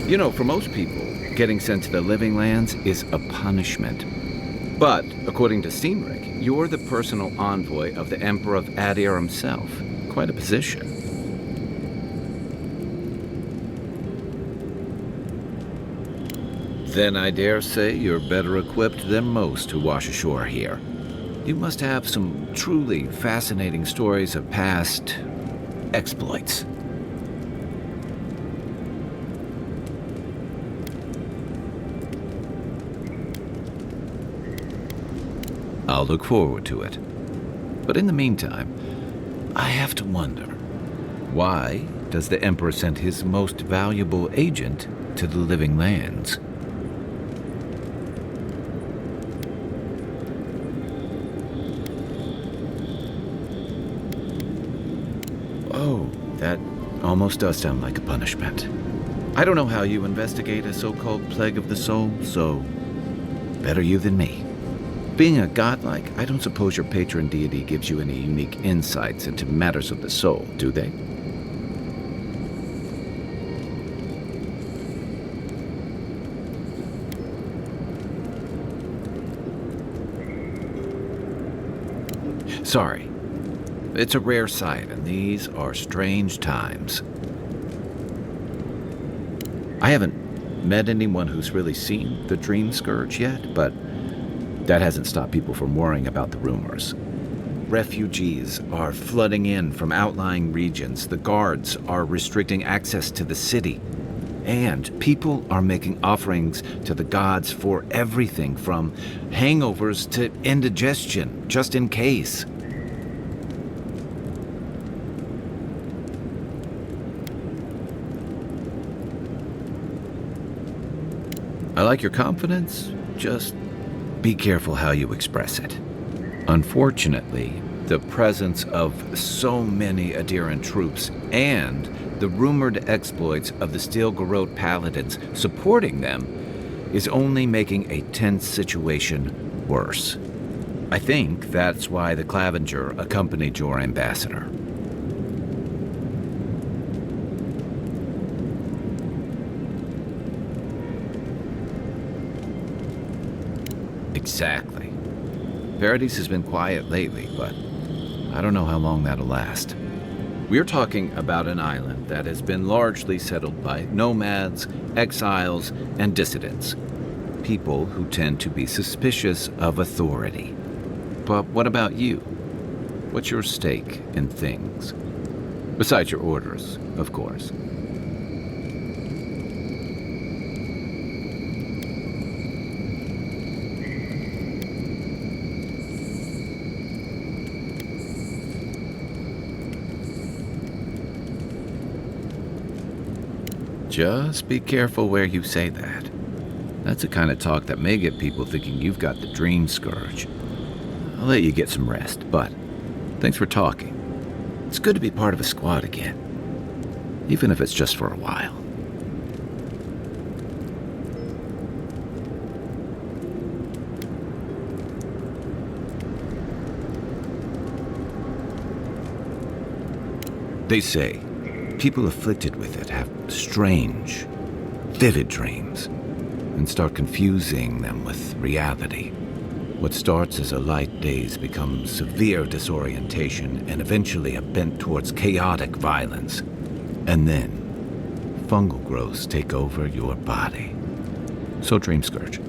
You know, for most people, getting sent to the living lands is a punishment. But, according to Cynric, you're the personal envoy of the Emperor of Adir himself. Quite a position. Then I dare say you're better equipped than most to wash ashore here. You must have some truly fascinating stories of past exploits. I'll look forward to it. But in the meantime, I have to wonder, why does the Emperor send his most valuable agent to the living lands? Oh, that almost does sound like a punishment. I don't know how you investigate a so-called plague of the soul, so better you than me. Being a godlike, I don't suppose your patron deity gives you any unique insights into matters of the soul, do they? Sorry. It's a rare sight, and these are strange times. I haven't met anyone who's really seen the Dream Scourge yet, but that hasn't stopped people from worrying about the rumors. Refugees are flooding in from outlying regions. The guards are restricting access to the city. And people are making offerings to the gods for everything from hangovers to indigestion, just in case. I like your confidence, just be careful how you express it. Unfortunately, the presence of so many Adiran troops and the rumored exploits of the Stilgarrot paladins supporting them is only making a tense situation worse. I think that's why the Clavenger accompanied your ambassador. Exactly. Paradise has been quiet lately, but I don't know how long that'll last. We're talking about an island that has been largely settled by nomads, exiles, and dissidents. People who tend to be suspicious of authority. But what about you? What's your stake in things? Besides your orders, of course. Just be careful where you say that. That's the kind of talk that may get people thinking you've got the dream scourge. I'll let you get some rest, but thanks for talking. It's good to be part of a squad again, even if it's just for a while. They say people afflicted with it have strange, vivid dreams and start confusing them with reality. What starts as a light daze becomes severe disorientation and eventually a bent towards chaotic violence. And then, fungal growths take over your body. So Dream Scourge.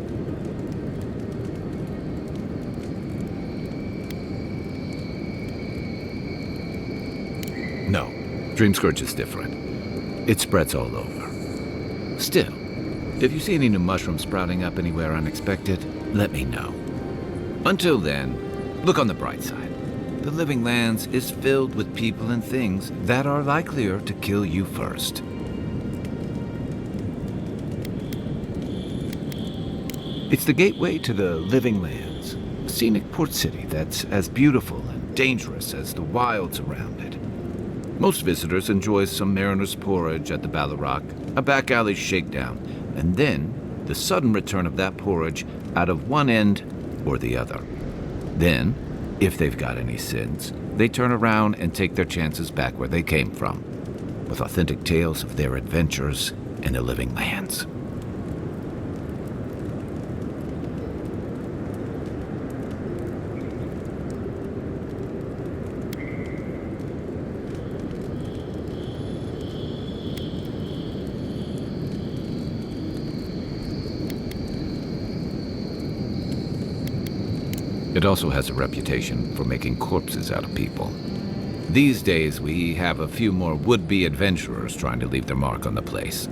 No, Dream Scourge is different. It spreads all over. Still, if you see any new mushrooms sprouting up anywhere unexpected, let me know. Until then, look on the bright side. The Living Lands is filled with people and things that are likelier to kill you first. It's the gateway to the Living Lands, a scenic port city that's as beautiful and dangerous as the wilds around it. Most visitors enjoy some mariner's porridge at the Ballarrock, a back alley shakedown, and then the sudden return of that porridge out of one end or the other. Then, if they've got any sins, they turn around and take their chances back where they came from, with authentic tales of their adventures in the Living Lands. It also has a reputation for making corpses out of people. These days, we have a few more would-be adventurers trying to leave their mark on the place.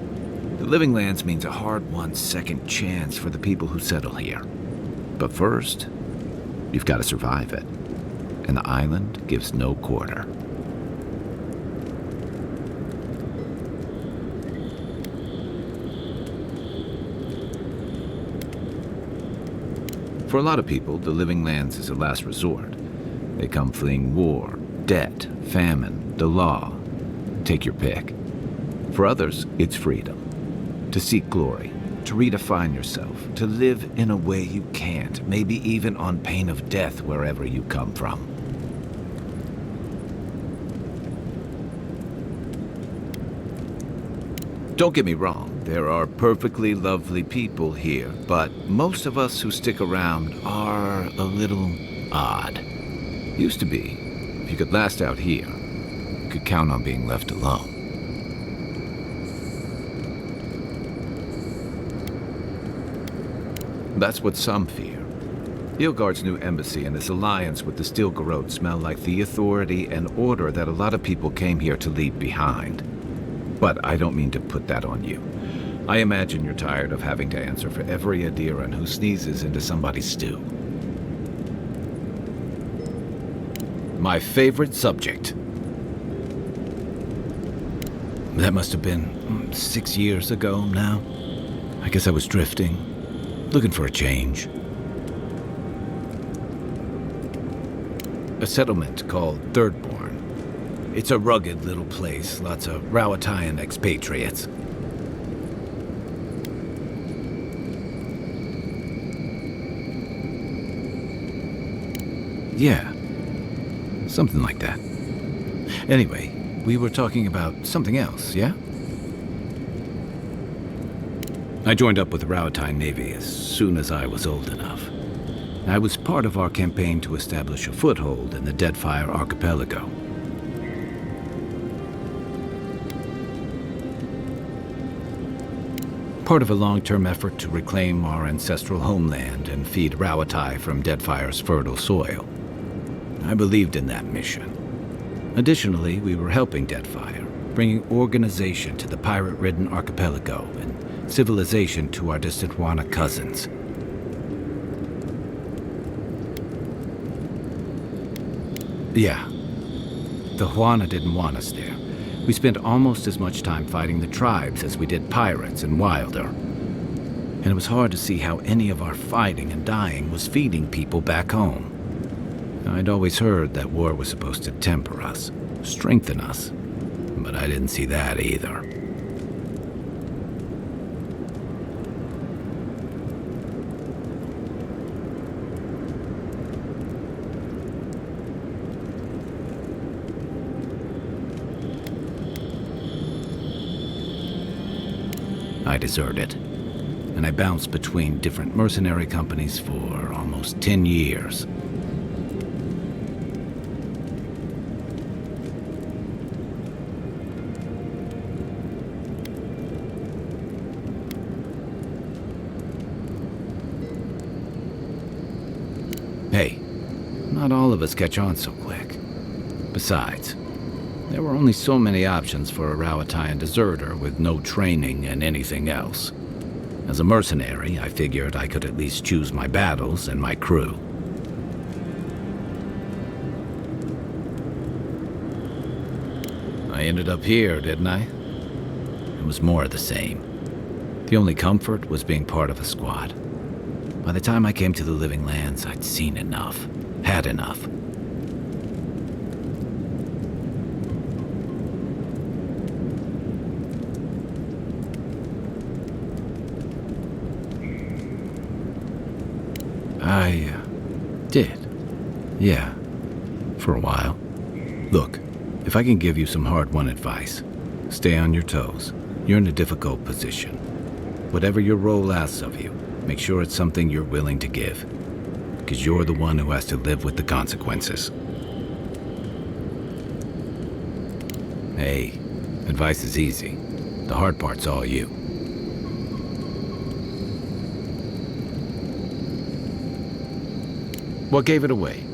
The Living Lands means a hard-won second chance for the people who settle here. But first, you've got to survive it. And the island gives no quarter. For a lot of people, the Living Lands is a last resort. They come fleeing war, debt, famine, the law. Take your pick. For others, it's freedom. To seek glory, to redefine yourself, to live in a way you can't, maybe even on pain of death wherever you come from. Don't get me wrong, there are perfectly lovely people here, but most of us who stick around are a little odd. Used to be. If you could last out here, you could count on being left alone. That's what some fear. Ilgard's new embassy and his alliance with the Stilgarrote smell like the authority and order that a lot of people came here to leave behind. But I don't mean to put that on you. I imagine you're tired of having to answer for every Adiran who sneezes into somebody's stew. My favorite subject. That must have been 6 years ago now. I guess I was drifting, looking for a change. A settlement called Thirdborn. It's a rugged little place, lots of Rowatayan expatriates. Yeah, something like that. Anyway, we were talking about something else, yeah? I joined up with the Rowatayan Navy as soon as I was old enough. I was part of our campaign to establish a foothold in the Deadfire Archipelago. Part of a long-term effort to reclaim our ancestral homeland and feed Rawatai from Deadfire's fertile soil. I believed in that mission. Additionally, we were helping Deadfire, bringing organization to the pirate-ridden archipelago and civilization to our distant Juana cousins. Yeah, the Juana didn't want us there. We spent almost as much time fighting the tribes as we did pirates and Wilder. And it was hard to see how any of our fighting and dying was feeding people back home. I'd always heard that war was supposed to temper us, strengthen us, but I didn't see that either. I deserted, and I bounced between different mercenary companies for almost 10 years. Hey, not all of us catch on so quick. Besides, there were only so many options for a Rowatayan deserter with no training and anything else. As a mercenary, I figured I could at least choose my battles and my crew. I ended up here, didn't I? It was more of the same. The only comfort was being part of a squad. By the time I came to the Living Lands, I'd seen enough, had enough. I did. Yeah, for a while. Look, if I can give you some hard-won advice, stay on your toes. You're in a difficult position. Whatever your role asks of you, make sure it's something you're willing to give, because you're the one who has to live with the consequences. Hey, advice is easy. The hard part's all you. What gave it away?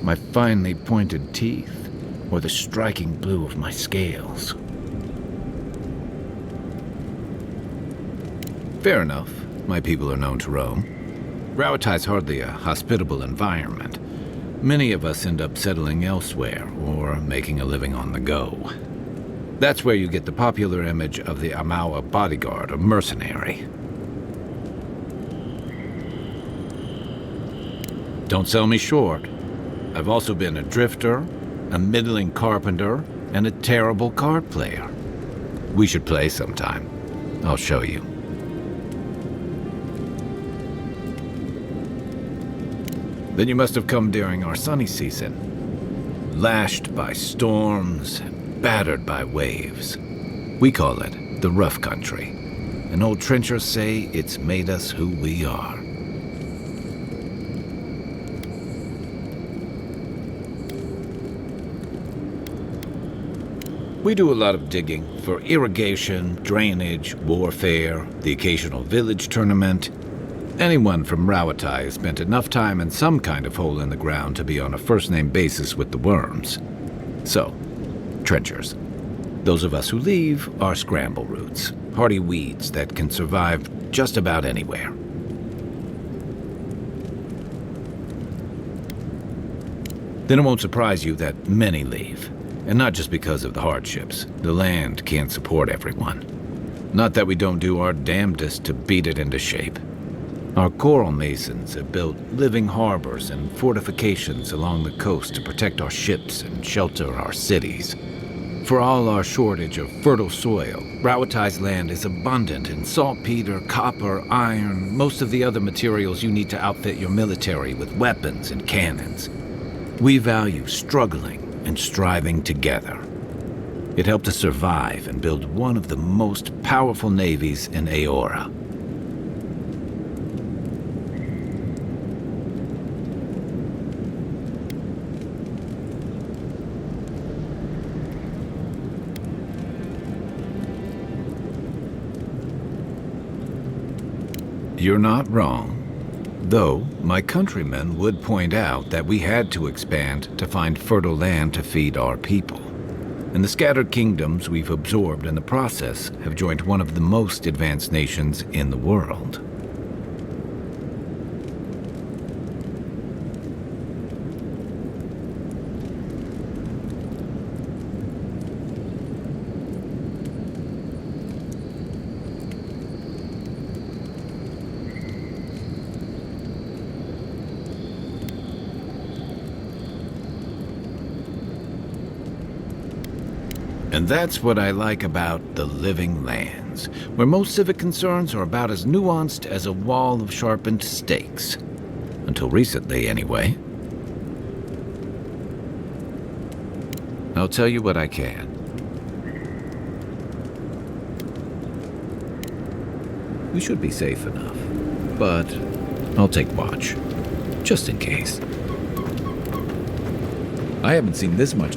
My finely pointed teeth, or the striking blue of my scales? Fair enough. My people are known to roam. Rowatai's hardly a hospitable environment. Many of us end up settling elsewhere, or making a living on the go. That's where you get the popular image of the Amawa bodyguard or mercenary. Don't sell me short. I've also been a drifter, a middling carpenter, and a terrible card player. We should play sometime. I'll show you. Then you must have come during our sunny season. Lashed by storms and battered by waves. We call it the rough country. And old trenchers say it's made us who we are. We do a lot of digging for irrigation, drainage, warfare, the occasional village tournament. Anyone from Rawatai has spent enough time in some kind of hole in the ground to be on a first-name basis with the worms. So, trenchers. Those of us who leave are scramble roots, hardy weeds that can survive just about anywhere. Then it won't surprise you that many leave. And not just because of the hardships. The land can't support everyone. Not that we don't do our damnedest to beat it into shape. Our coral masons have built living harbors and fortifications along the coast to protect our ships and shelter our cities. For all our shortage of fertile soil, Rowatai's land is abundant in saltpeter, copper, iron, most of the other materials you need to outfit your military with weapons and cannons. We value struggling and striving together. It helped us survive and build one of the most powerful navies in Aora. You're not wrong. Though, my countrymen would point out that we had to expand to find fertile land to feed our people. And the scattered kingdoms we've absorbed in the process have joined one of the most advanced nations in the world. And that's what I like about the Living Lands, where most civic concerns are about as nuanced as a wall of sharpened stakes. Until recently, anyway. I'll tell you what I can. We should be safe enough, but I'll take watch, just in case. I haven't seen this much.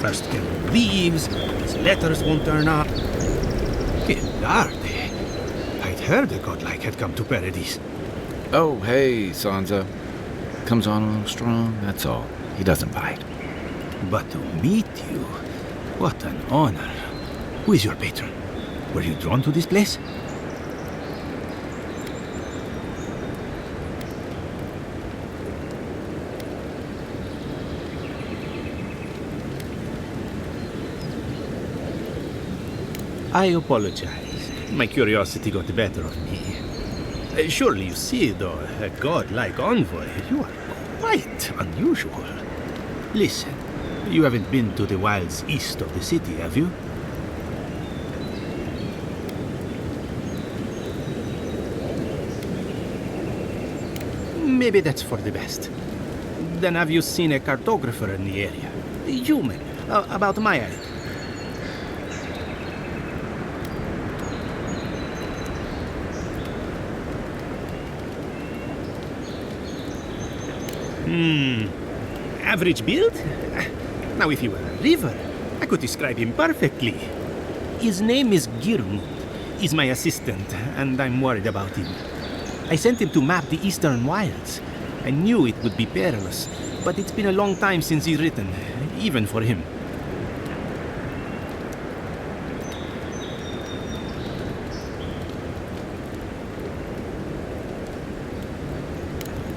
First girl leaves, his letters won't turn up. Gilardi. I'd heard a godlike had come to Paradise. Oh, hey, Sansa. Comes on a little strong, that's all. He doesn't bite. But to meet you, what an honor. Who is your patron? Were you drawn to this place? I apologize. My curiosity got the better of me. Surely you see, though, a god-like envoy, you are quite unusual. Listen, you haven't been to the wilds east of the city, have you? Maybe that's for the best. Then have you seen a cartographer in the area? A human, about my height. Average build? Now, if he were a river, I could describe him perfectly. His name is Girmund. He's my assistant, and I'm worried about him. I sent him to map the eastern wilds. I knew it would be perilous, but it's been a long time since he's written, even for him.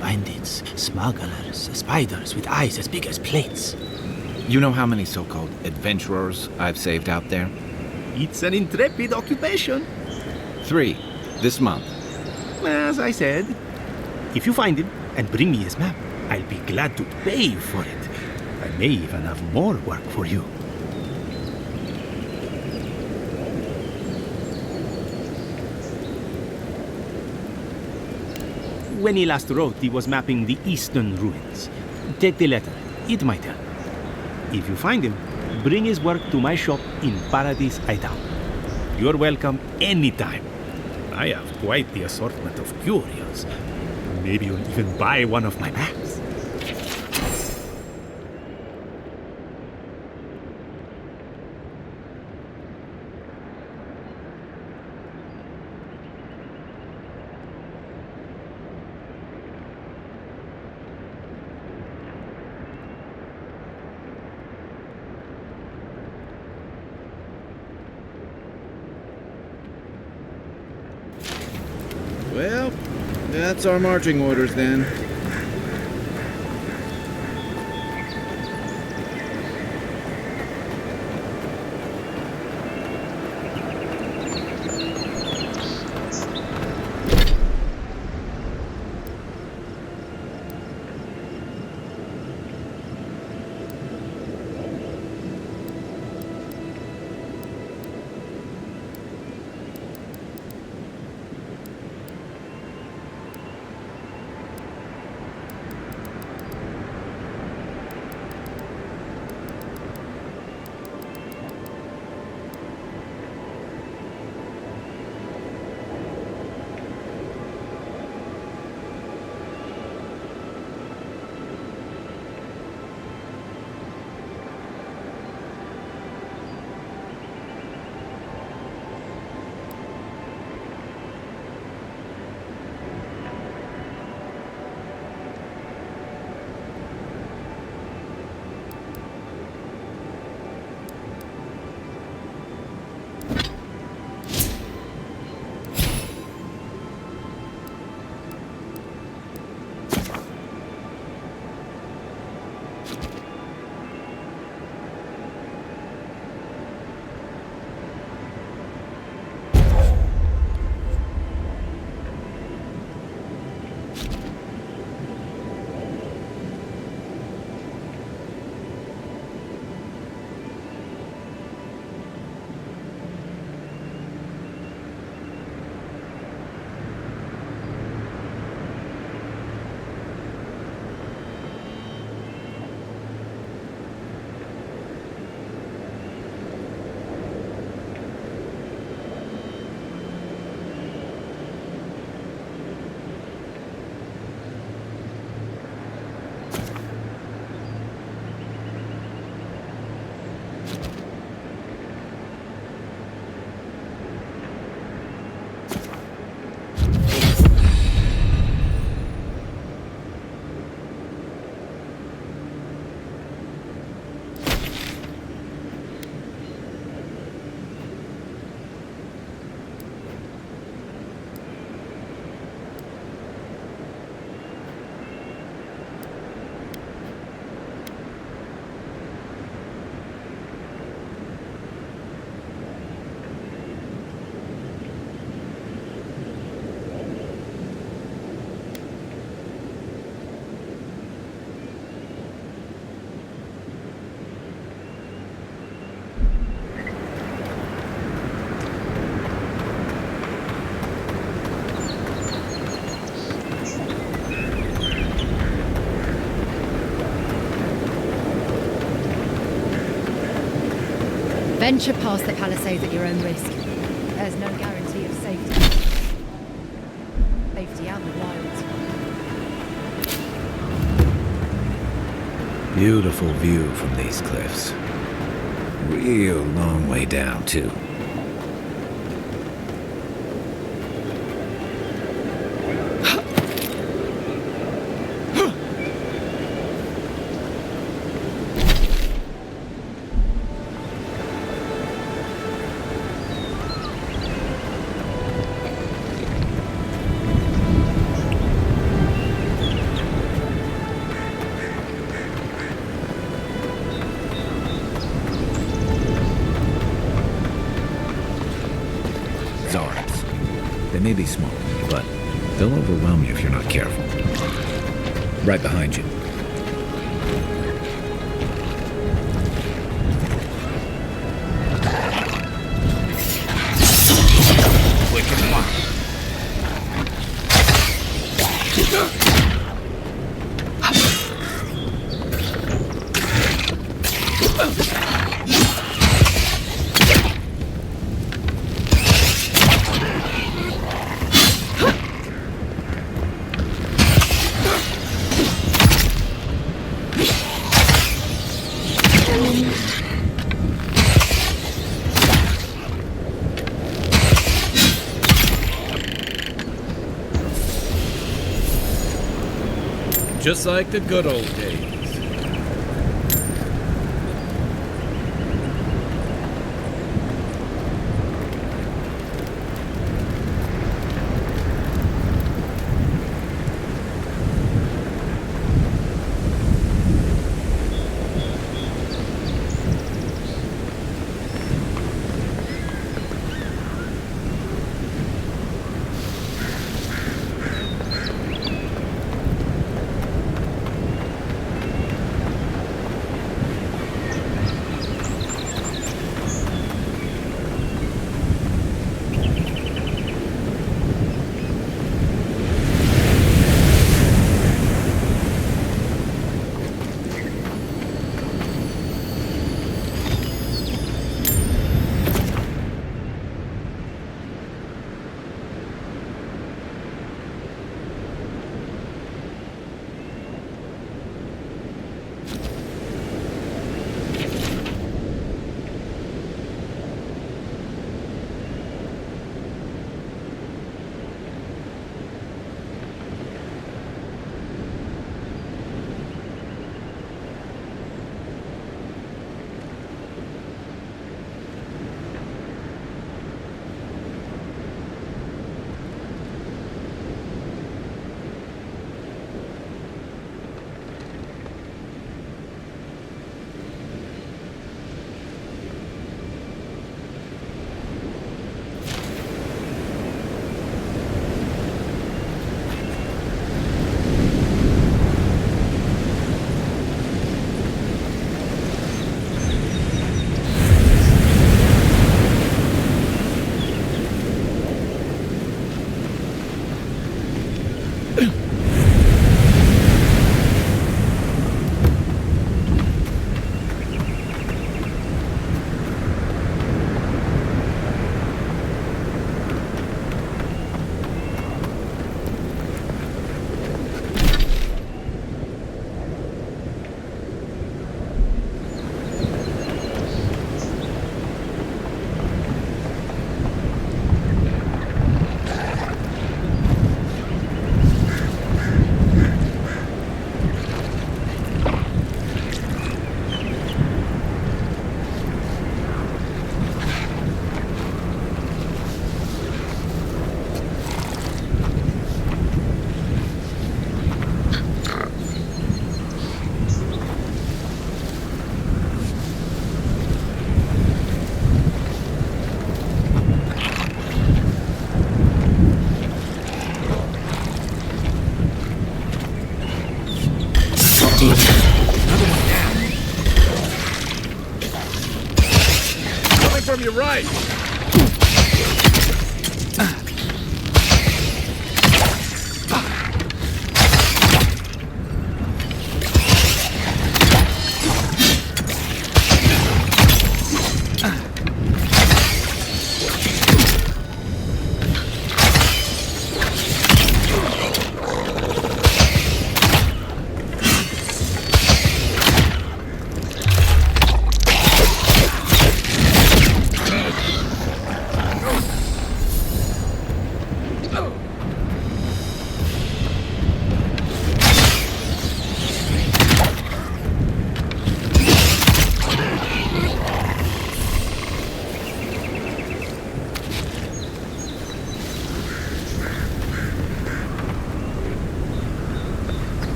Bandits, smugglers, spiders with eyes as big as plates. You know how many so-called adventurers I've saved out there? It's an intrepid occupation. 3, this month. As I said, if you find him and bring me his map, I'll be glad to pay for it. I may even have more work for you. When he last wrote, he was mapping the eastern ruins. Take the letter. It might help. If you find him, bring his work to my shop in Paradise Hideout. You're welcome anytime. I have quite the assortment of curios. Maybe you'll even buy one of my maps. Well, that's our marching orders then. Venture past the palisades at your own risk. There's no guarantee of safety. Safety out in the wilds. Beautiful view from these cliffs. Real long way down, too. They may be small, but they'll overwhelm you if you're not careful. Right behind you. Quick and wild. Just like the good old days. From your right.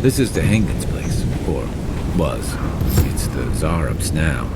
This is the Hengen's place, or was. It's the Zarub's now.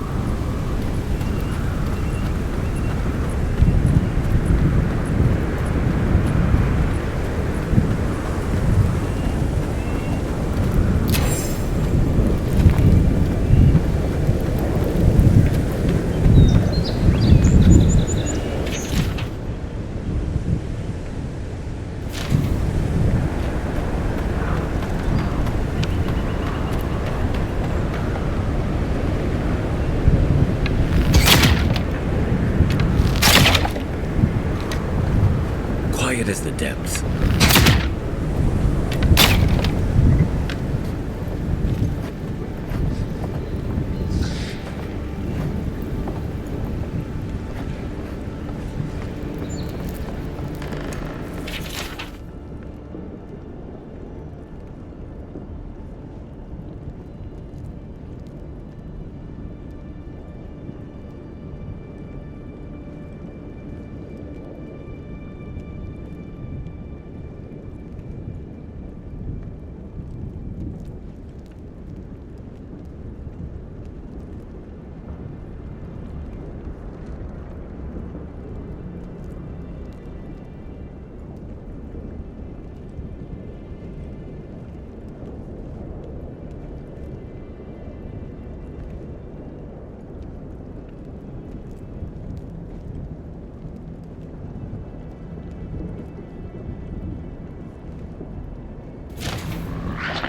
As the depths.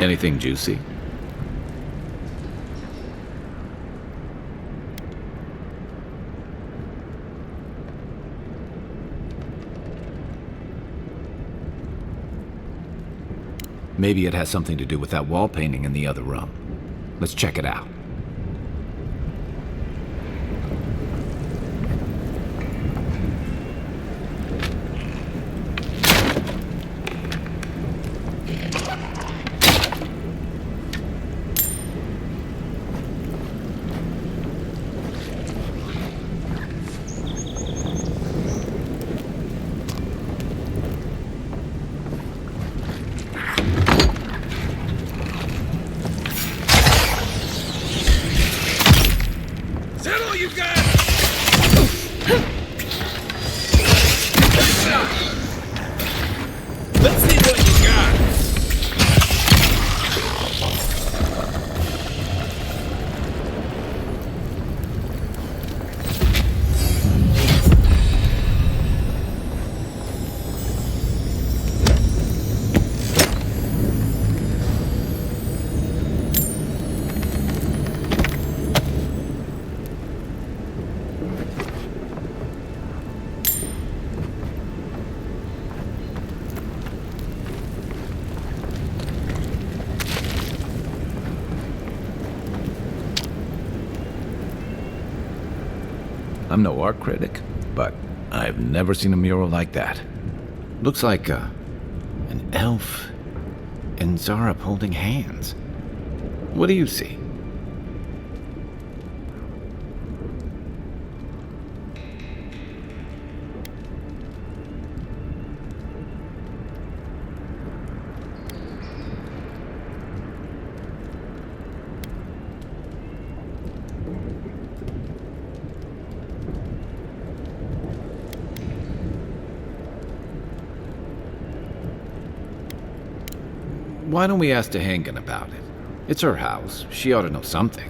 Anything juicy? Maybe it has something to do with that wall painting in the other room. Let's check it out. I'm no art critic, but I've never seen a mural like that. Looks like an elf and Zarub holding hands. What do you see? Why don't we ask Tehangan about it? It's her house. She ought to know something.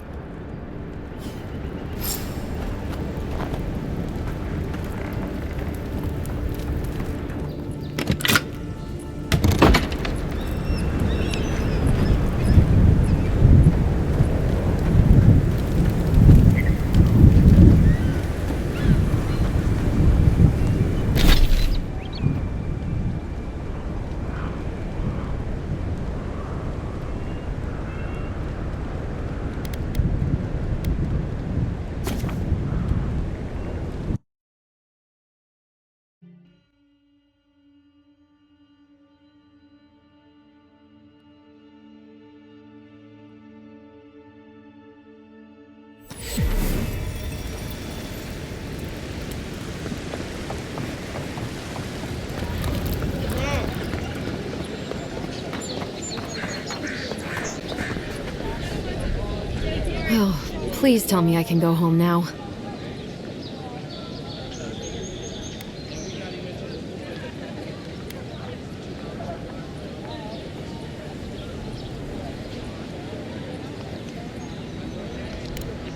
Oh, please tell me I can go home now.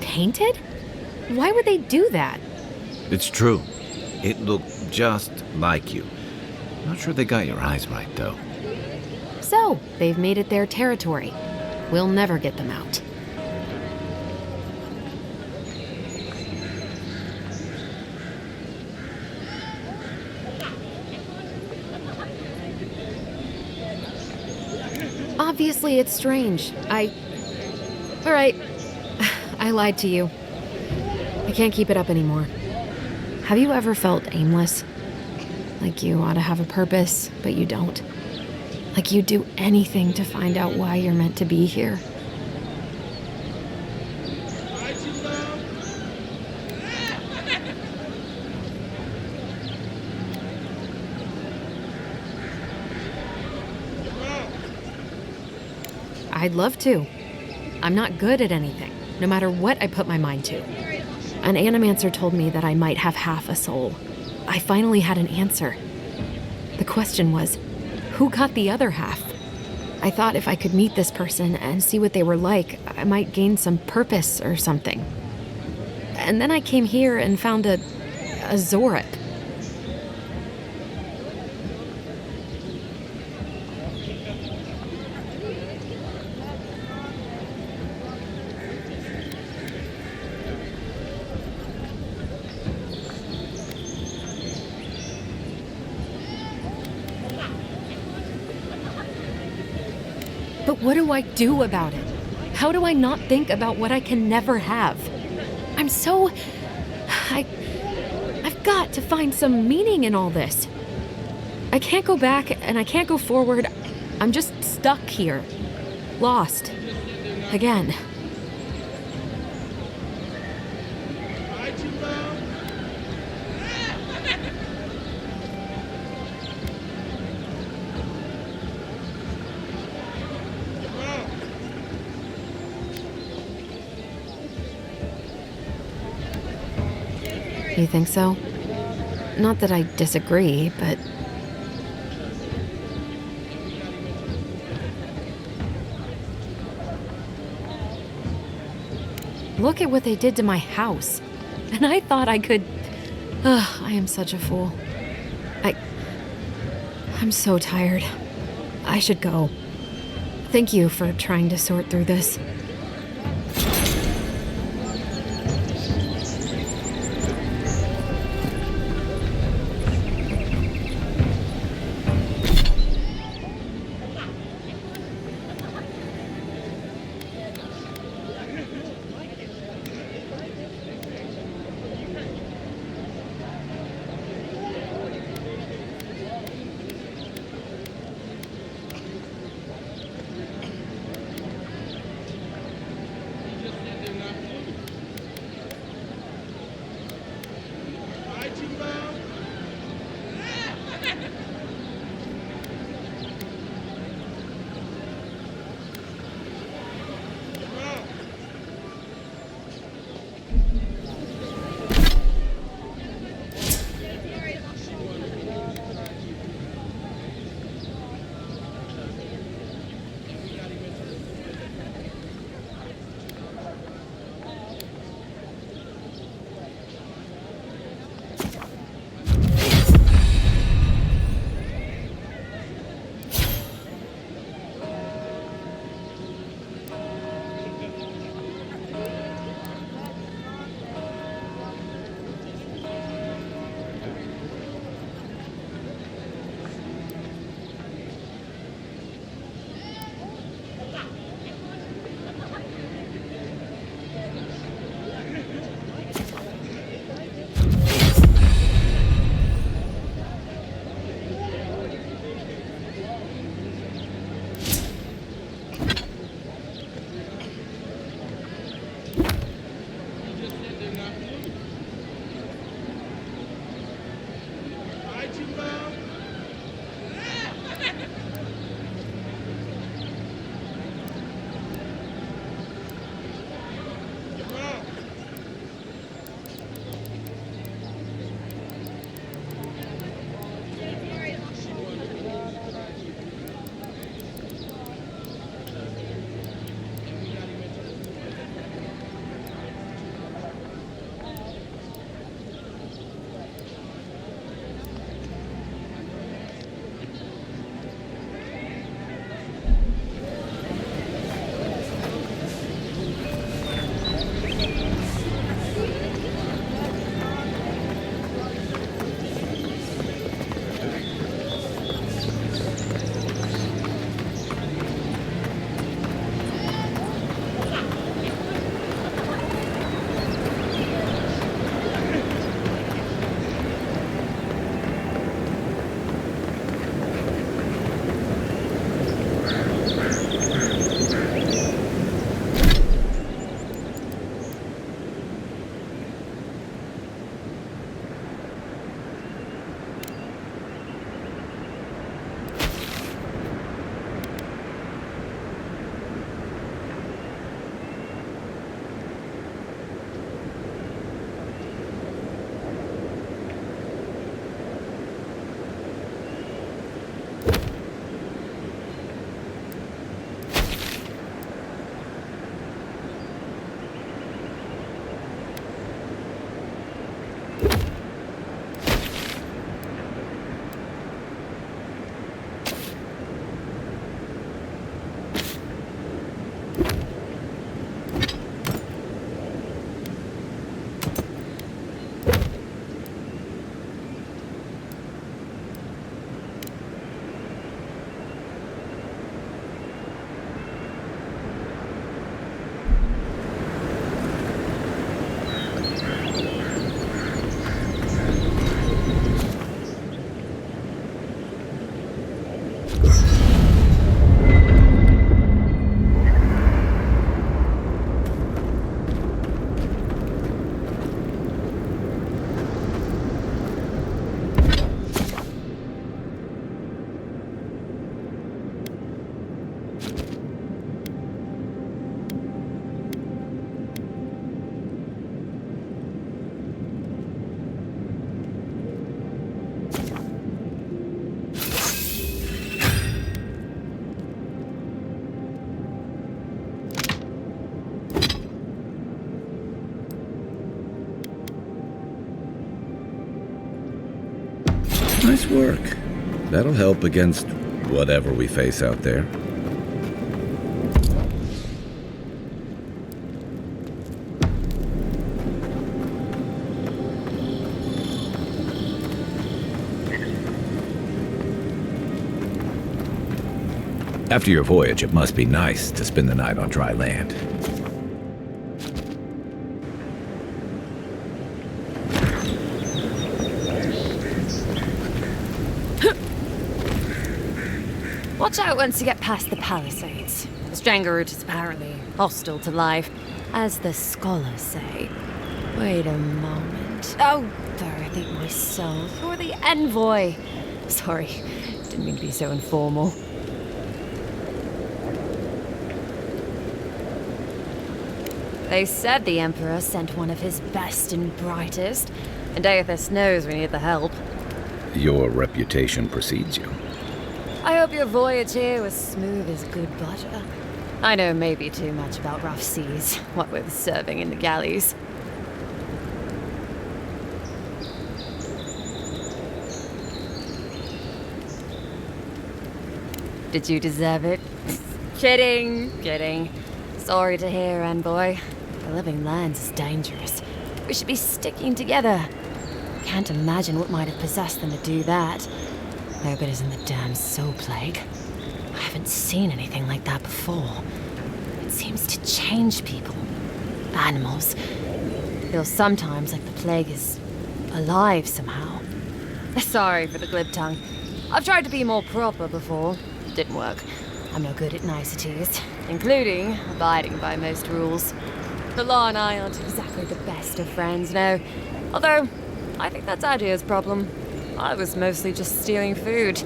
Painted? Why would they do that? It's true. It looked just like you. Not sure they got your eyes right, though. So, they've made it their territory. We'll never get them out. Obviously, it's strange. Alright. I lied to you. I can't keep it up anymore. Have you ever felt aimless? Like you ought to have a purpose, but you don't? Like you'd do anything to find out why you're meant to be here? I'd love to. I'm not good at anything, no matter what I put my mind to. An animancer told me that I might have half a soul. I finally had an answer. The question was, who got the other half? I thought if I could meet this person and see what they were like, I might gain some purpose or something. And then I came here and found a Zorip. But what do I do about it? How do I not think about what I can never have? I've got to find some meaning in all this. I can't go back and I can't go forward. I'm just stuck here. Lost. Again. You think so? Not that I disagree, but... Look at what they did to my house. And I thought I could... Ugh, I am such a fool. I'm so tired. I should go. Thank you for trying to sort through this. Nice work. That'll help against whatever we face out there. After your voyage, it must be nice to spend the night on dry land. Watch out once you get past the palisades. The Stranger route is apparently hostile to life, as the scholars say. Wait a moment. Oh, there, I think myself. You're the envoy. Sorry, didn't mean to be so informal. They said the Emperor sent one of his best and brightest, and Aethys knows we need the help. Your reputation precedes you. I hope your voyage here was smooth as good butter. I know maybe too much about rough seas, what with serving in the galleys. Did you deserve it? Kidding. Sorry to hear, envoy. The living lands is dangerous. We should be sticking together. Can't imagine what might have possessed them to do that. Hope it isn't the damn soul plague. I haven't seen anything like that before. It seems to change people. Animals. Feels sometimes like the plague is alive somehow. Sorry for the glib tongue. I've tried to be more proper before. Didn't work. I'm no good at niceties, including abiding by most rules. The law and I aren't exactly the best of friends, no. Although, I think that's Adia's problem. I was mostly just stealing food.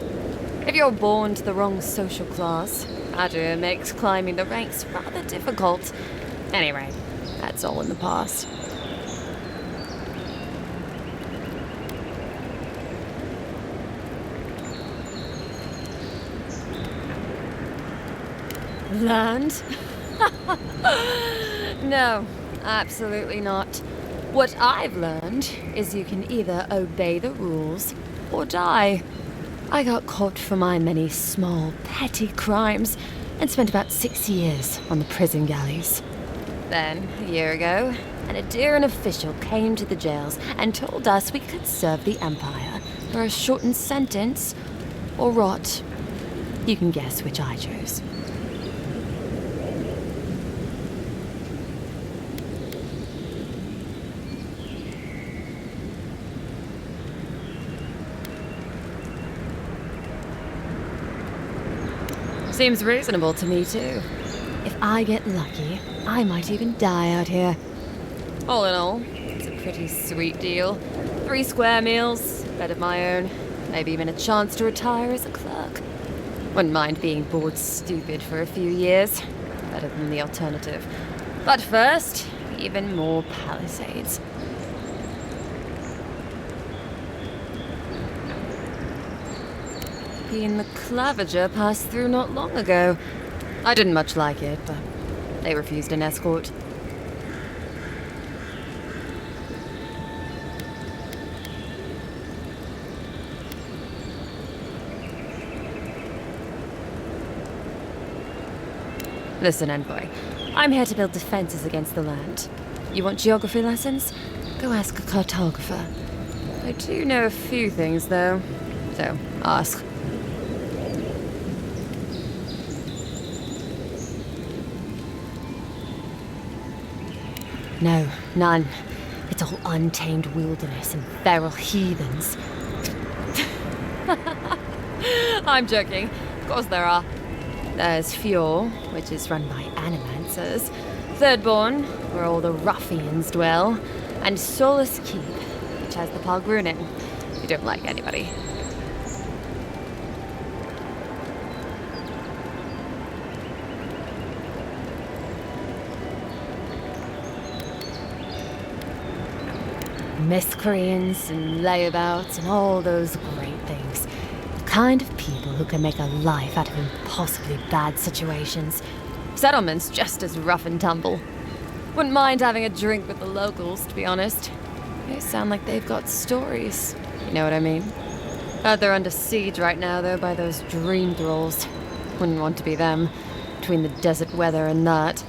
If you're born to the wrong social class, Adia makes climbing the ranks rather difficult. Anyway, that's all in the past. Land? No, absolutely not. What I've learned is you can either obey the rules or die. I got caught for my many small, petty crimes and spent about 6 years on the prison galleys. Then, a year ago, an Adiran official came to the jails and told us we could serve the Empire for a shortened sentence or rot. You can guess which I chose. Seems reasonable to me, too. If I get lucky, I might even die out here. All in all, it's a pretty sweet deal. 3 square meals, bed of my own, maybe even a chance to retire as a clerk. Wouldn't mind being bored stupid for a few years. Better than the alternative. But first, even more palisades. He and the Clavager passed through not long ago. I didn't much like it, but they refused an escort. Listen, envoy. I'm here to build defenses against the land. You want geography lessons? Go ask a cartographer. I do know a few things, though. So, ask. No, none. It's all untamed wilderness and feral heathens. I'm joking. Of course there are. There's Fjord, which is run by animancers. Thirdborn, where all the ruffians dwell. And Solus Keep, which has the Palgrunin, who don't like anybody. Miscreants and layabouts and all those great things. The kind of people who can make a life out of impossibly bad situations. Settlements just as rough and tumble. Wouldn't mind having a drink with the locals, to be honest. They sound like they've got stories. You know what I mean? They're under siege right now, though, by those dream thralls. Wouldn't want to be them, between the desert weather and that.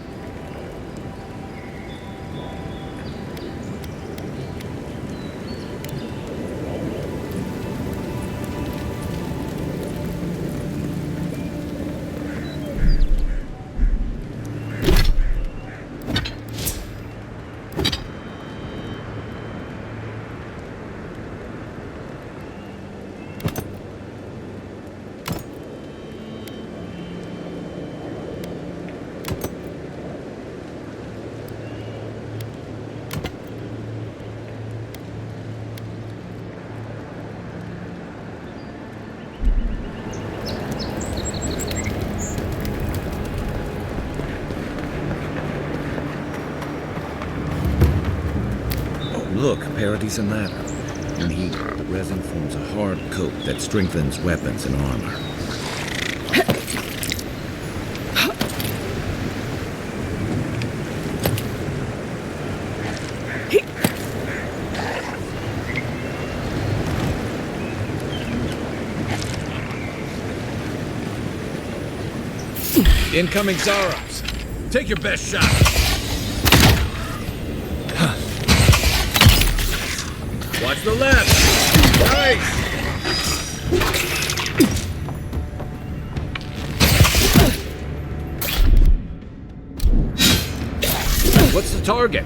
Look, Parade's a matter. In heat, the resin forms a hard coat that strengthens weapons and armor. Incoming Zarovs. Take your best shot. Watch the left. Nice. What's the target?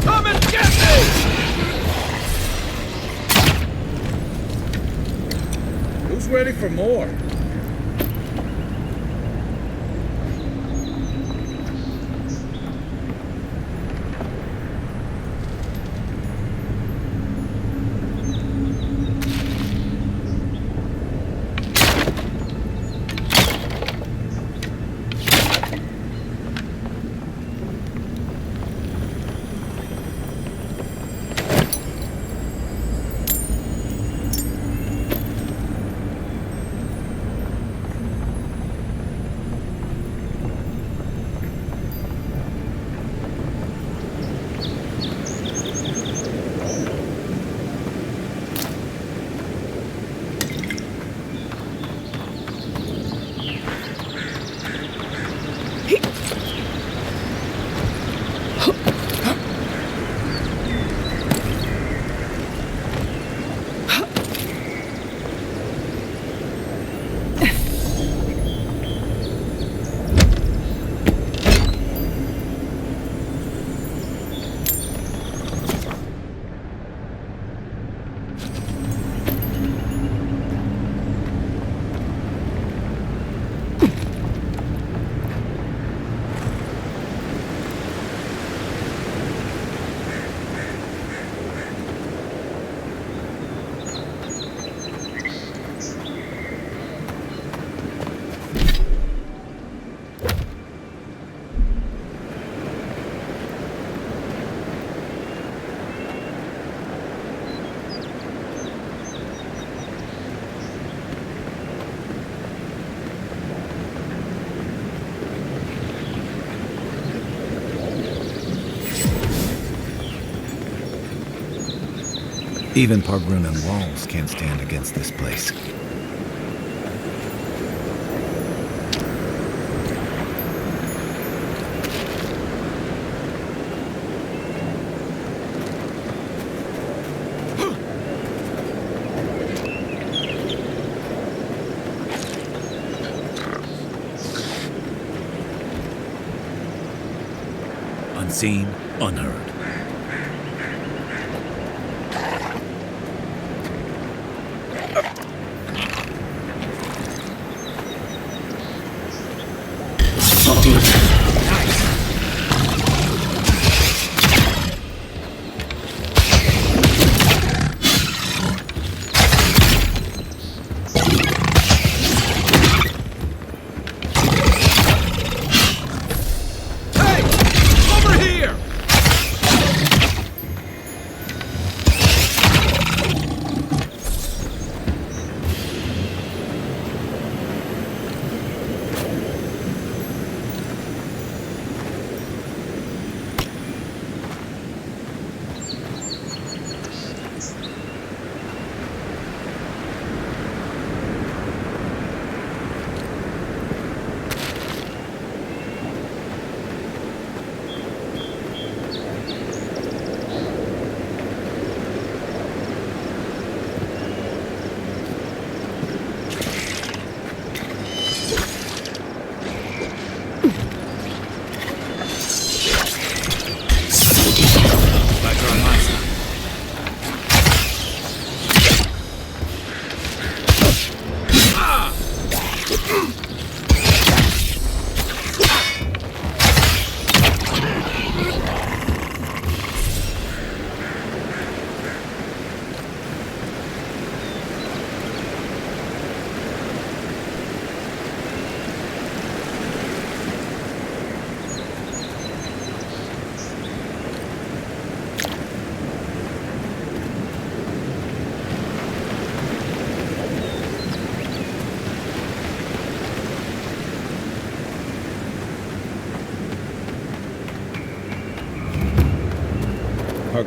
Come and get me! Who's ready for more? Even Pargrunan walls can't stand against this place. Unseen, unheard.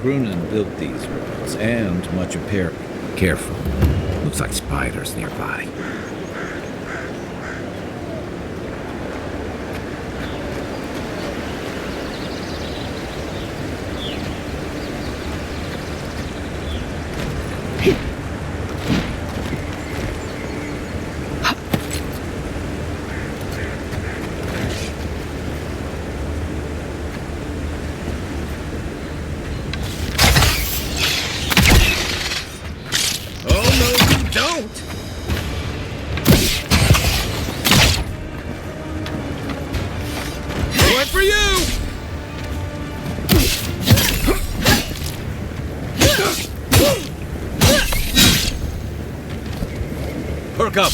Grunin built these roads, and much of Perry. Careful. Looks like spiders nearby. Perk up.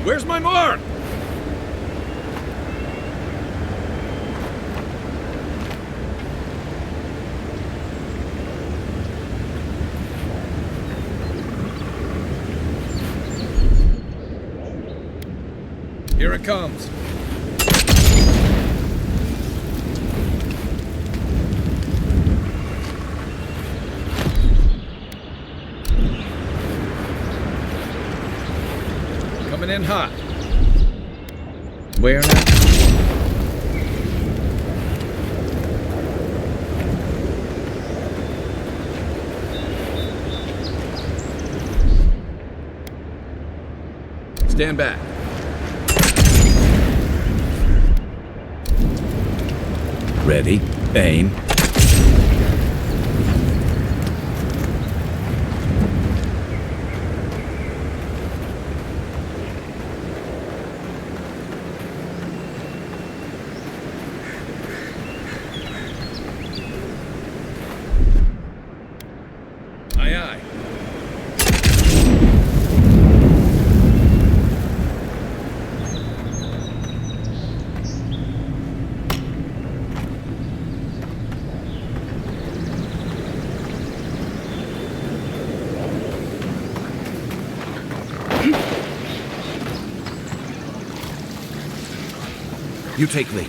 Where's my mark? Here it comes. Coming in hot. Where now? Stand back. Ready, aim. Aye, aye. You take lead.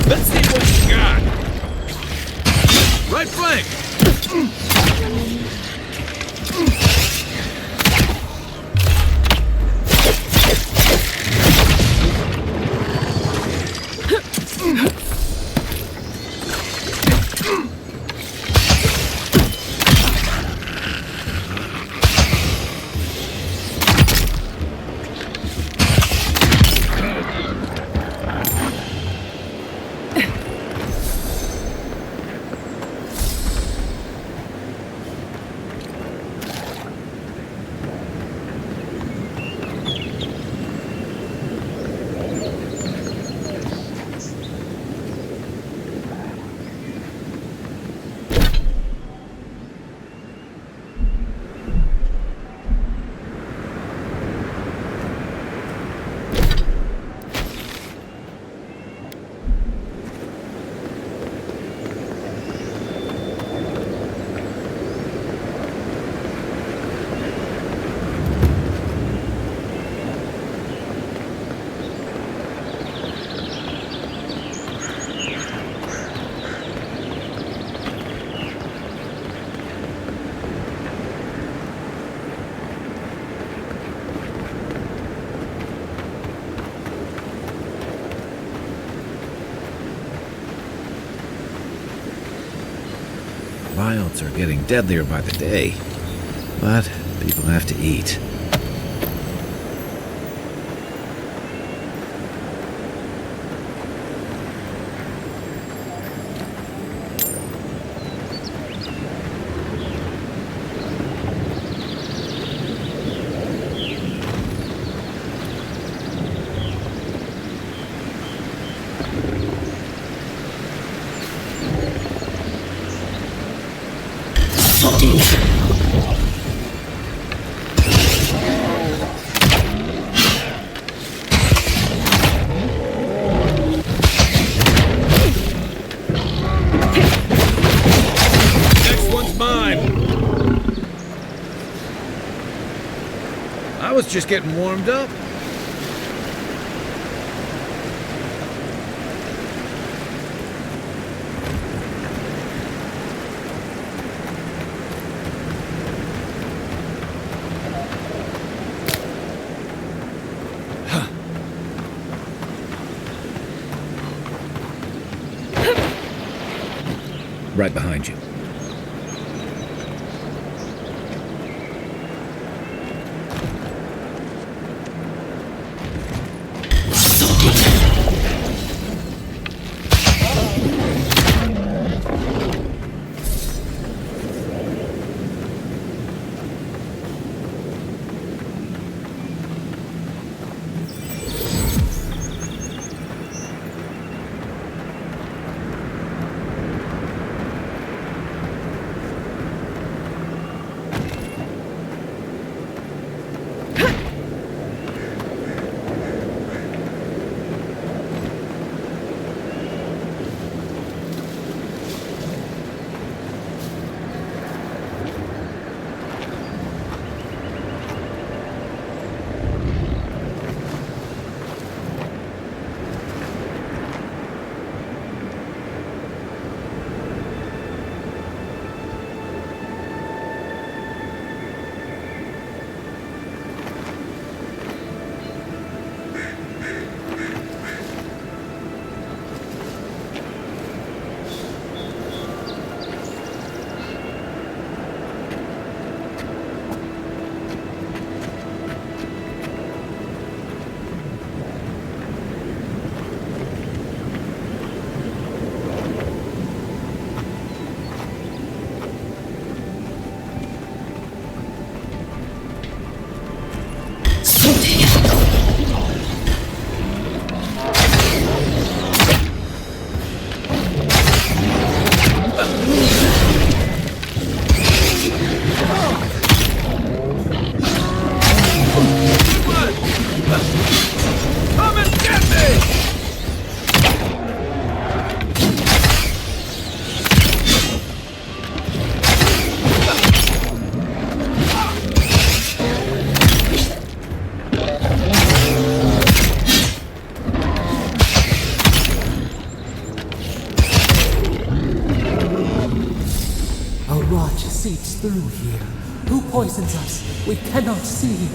Let's see what you got. Right flank. wilds are getting deadlier by the day. But people have to eat. Just getting warmed up. Right behind you. seeps through here. Who poisons us? We cannot see.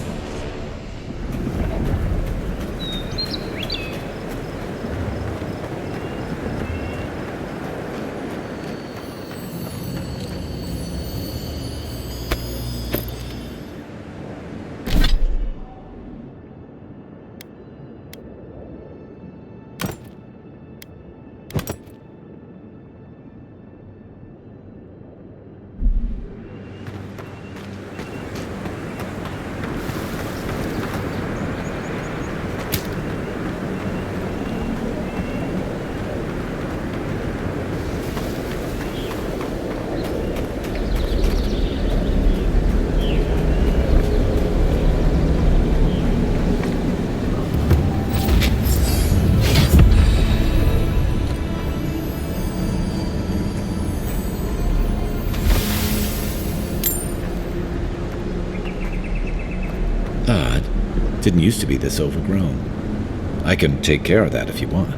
Didn't used to be this overgrown. I can take care of that if you want.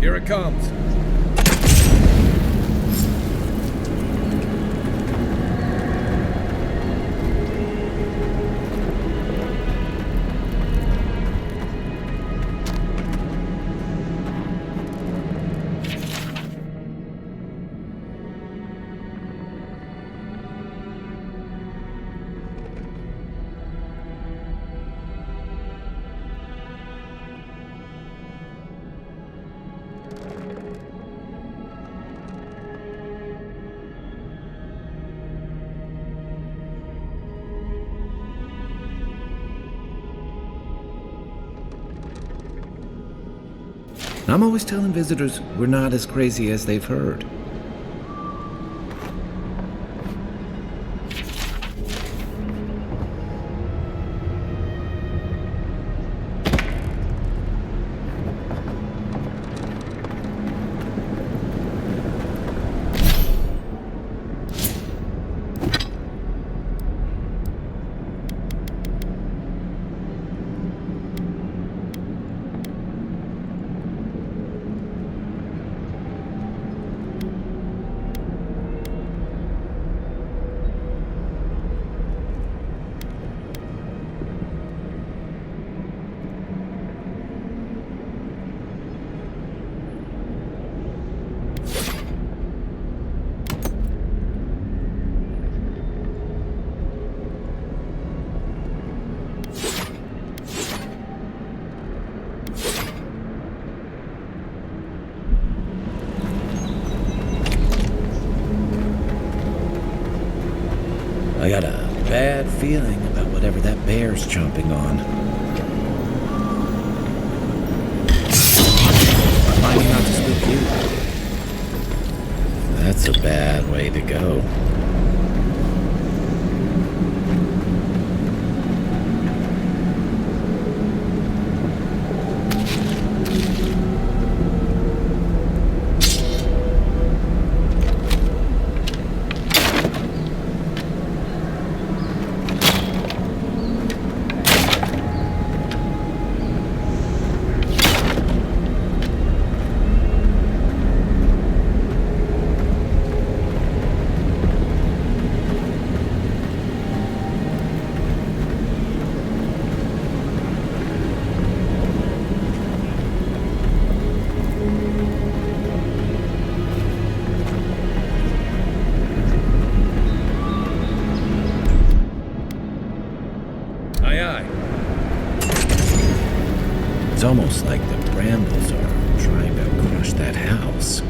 Here it comes. I'm always telling visitors we're not as crazy as they've heard. I got a bad feeling about whatever that bear's chomping on. Reminding not to spook you. That's a bad way to go. It's almost like the brambles are trying to crush that house.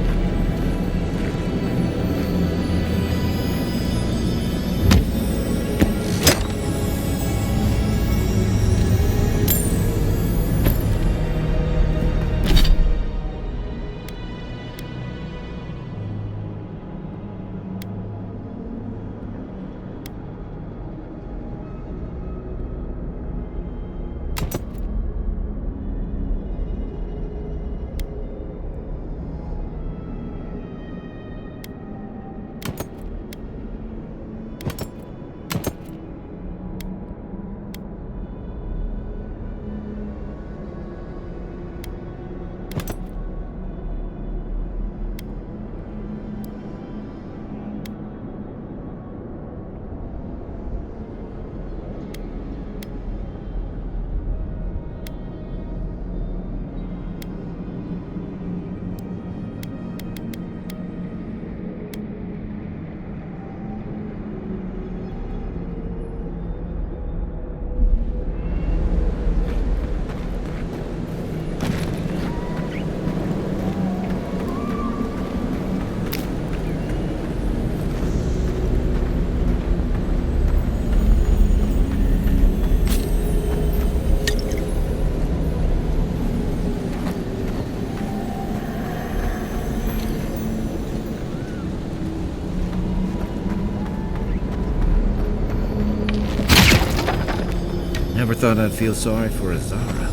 Never thought I'd feel sorry for Azara.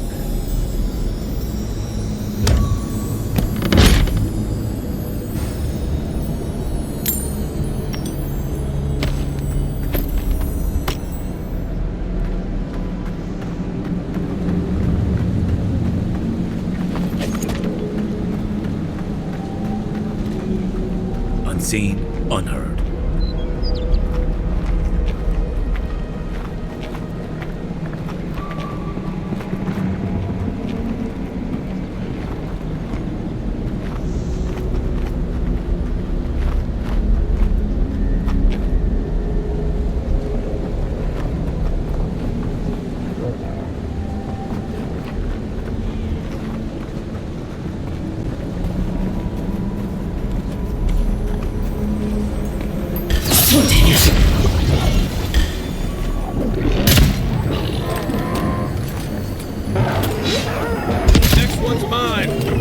unseen, unheard. Next one's mine.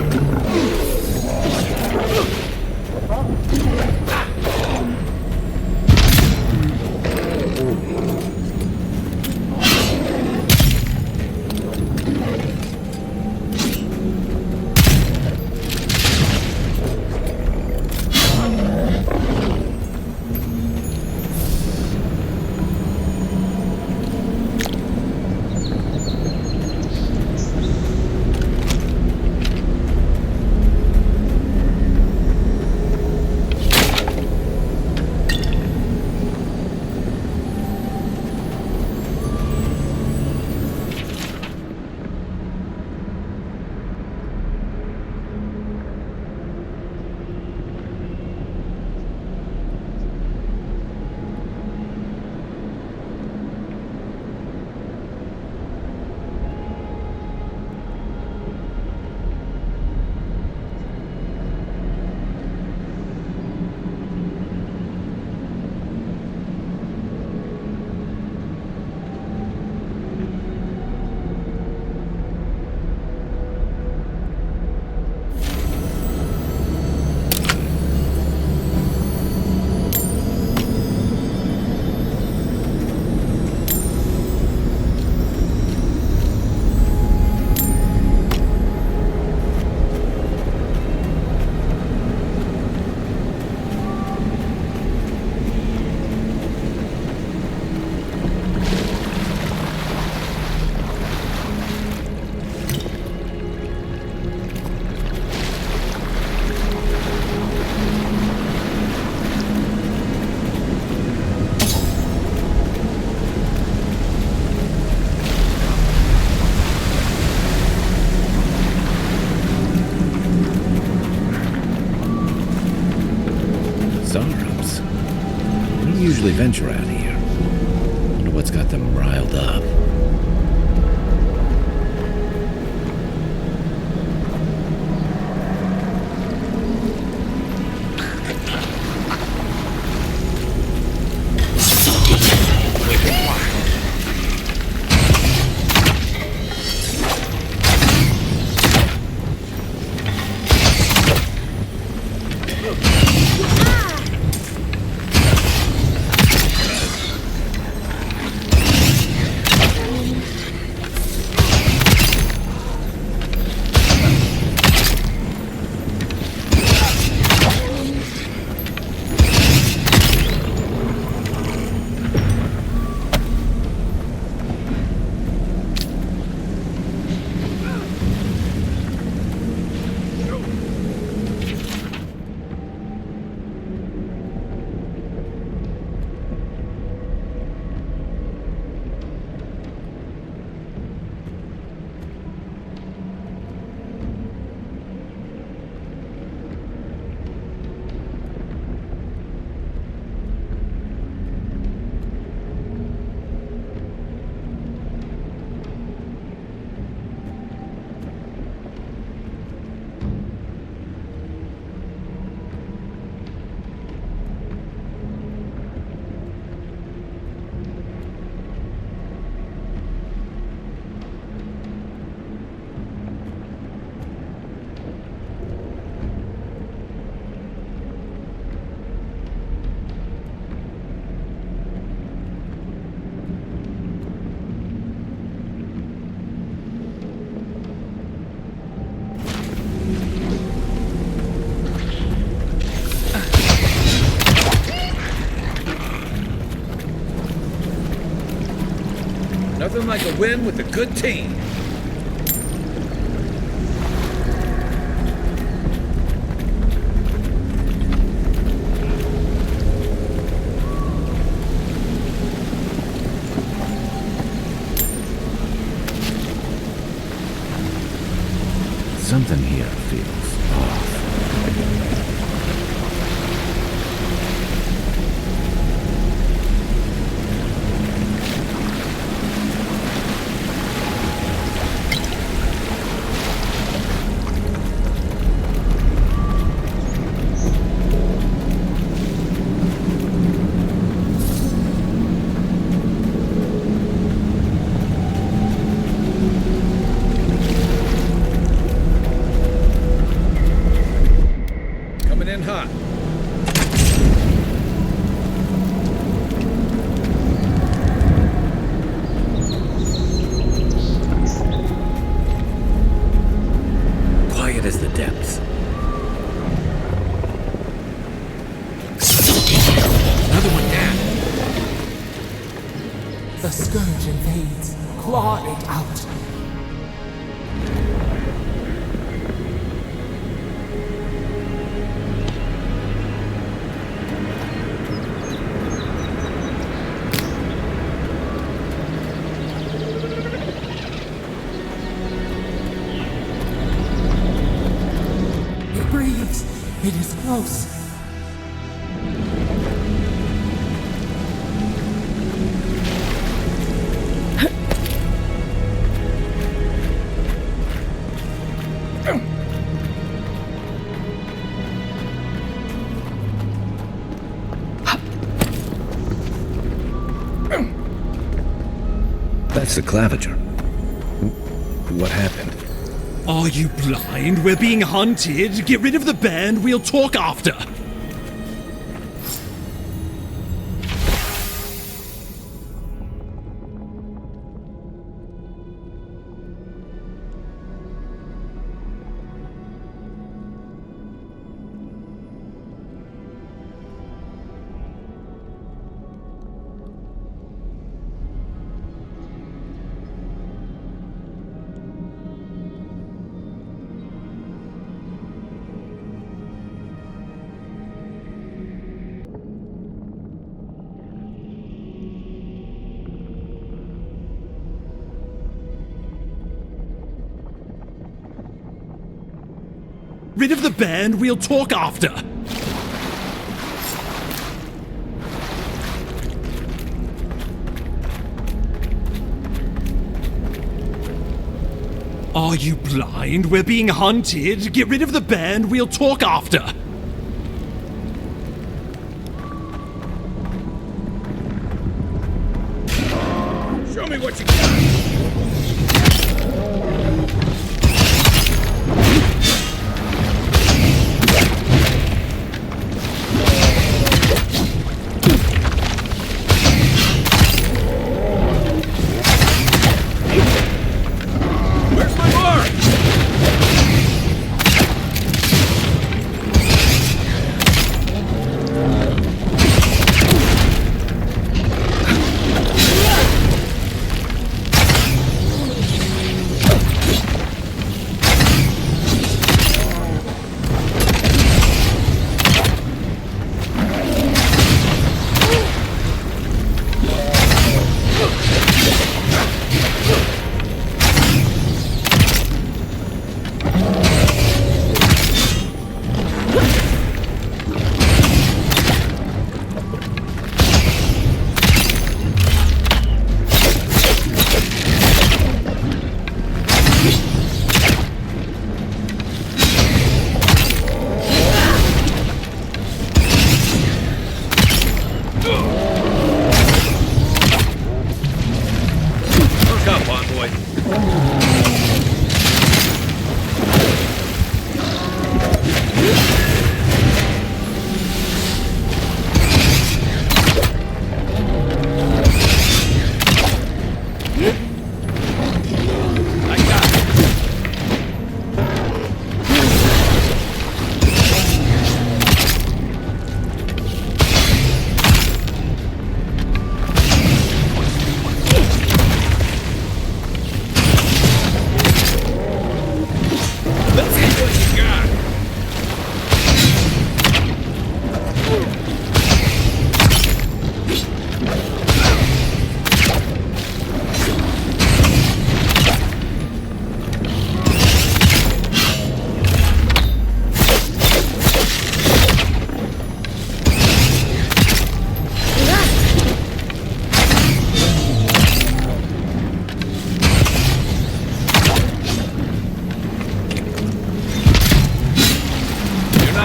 Usually venture out here. Wonder what's got them riled up. Nothing like a win with a good team. in hot. Quiet as the depths. Another one down. The scourge invades. Claw it out. It breathes. It is close. That's the claviger. What happened? Are you blind? We're being hunted. Get rid of the band. We'll talk after. Rid of the band, we'll talk after. Are you blind? We're being hunted. Get rid of the band, we'll talk after. Show me what you got.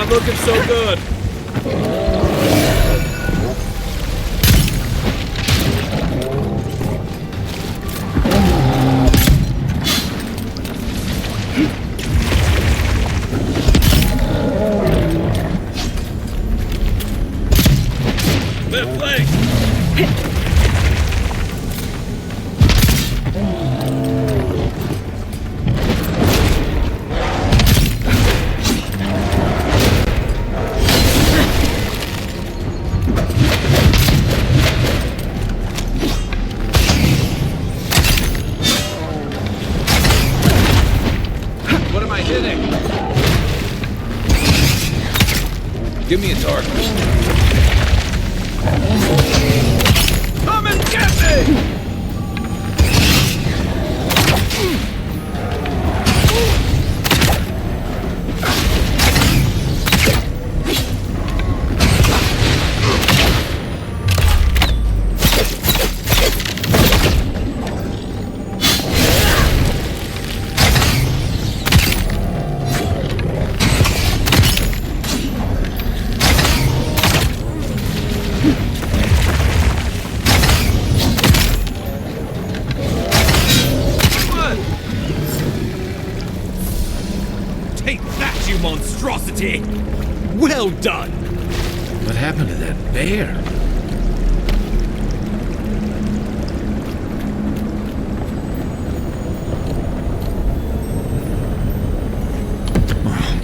Looking so good. What am I hitting? Give me a target. Come and get me! Take that, you monstrosity! Well done! What happened to that bear?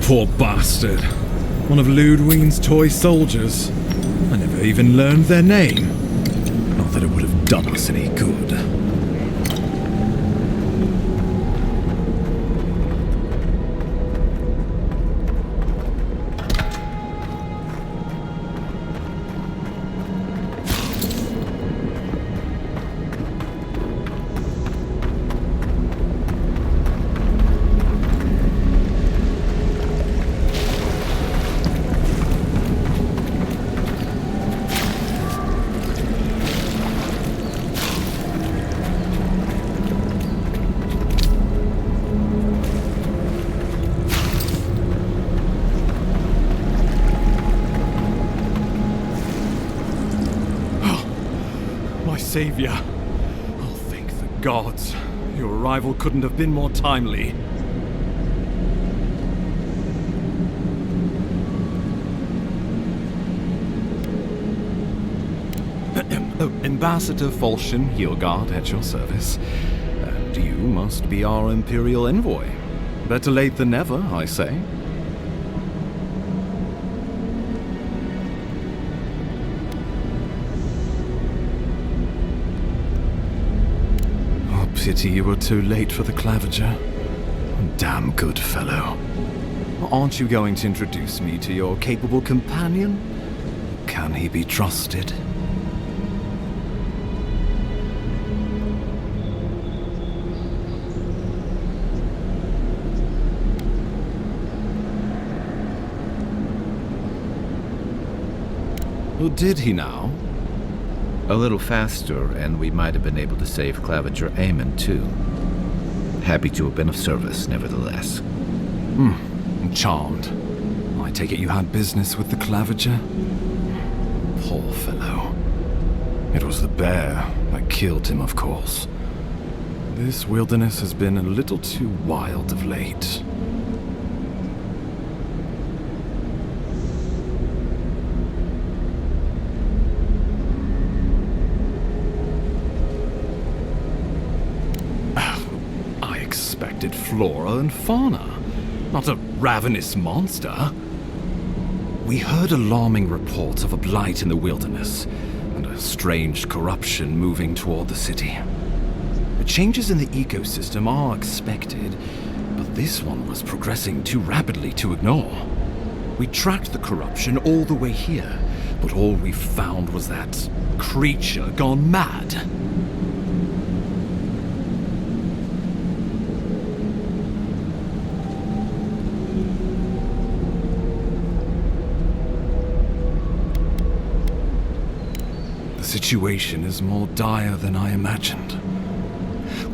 Poor bastard. One of Ludwine's toy soldiers. I never even learned their name. Not that it would have done us any good. Savior. Oh, thank the gods. Your arrival couldn't have been more timely. Ambassador Volshin Hildgard at your service. And you must be our Imperial envoy. Better late than never, I say. Pity you were too late for the claviger. Damn good fellow. Aren't you going to introduce me to your capable companion? Can he be trusted? Well, did he now? A little faster, and we might have been able to save Claviger Aemon, too. Happy to have been of service, nevertheless. Charmed. I take it you had business with the Claviger? Poor fellow. It was the bear that killed him, of course. This wilderness has been a little too wild of late. Flora and fauna, not a ravenous monster. We heard alarming reports of a blight in the wilderness, and a strange corruption moving toward the city. The changes in the ecosystem are expected, but this one was progressing too rapidly to ignore. We tracked the corruption all the way here, but all we found was that creature gone mad. The situation is more dire than I imagined.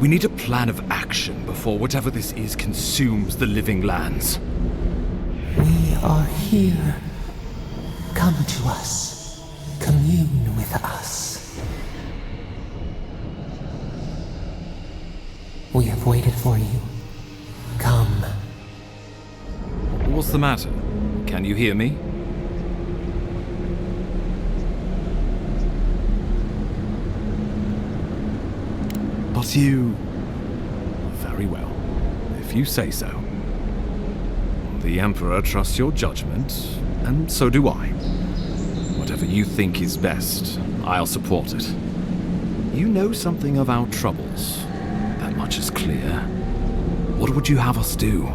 We need a plan of action before whatever this is consumes the living lands. We are here. Come to us. Commune with us. We have waited for you. Come. What's the matter? Can you hear me? But you... Very well, if you say so. The Emperor trusts your judgment, and so do I. Whatever you think is best, I'll support it. You know something of our troubles. That much is clear. What would you have us do?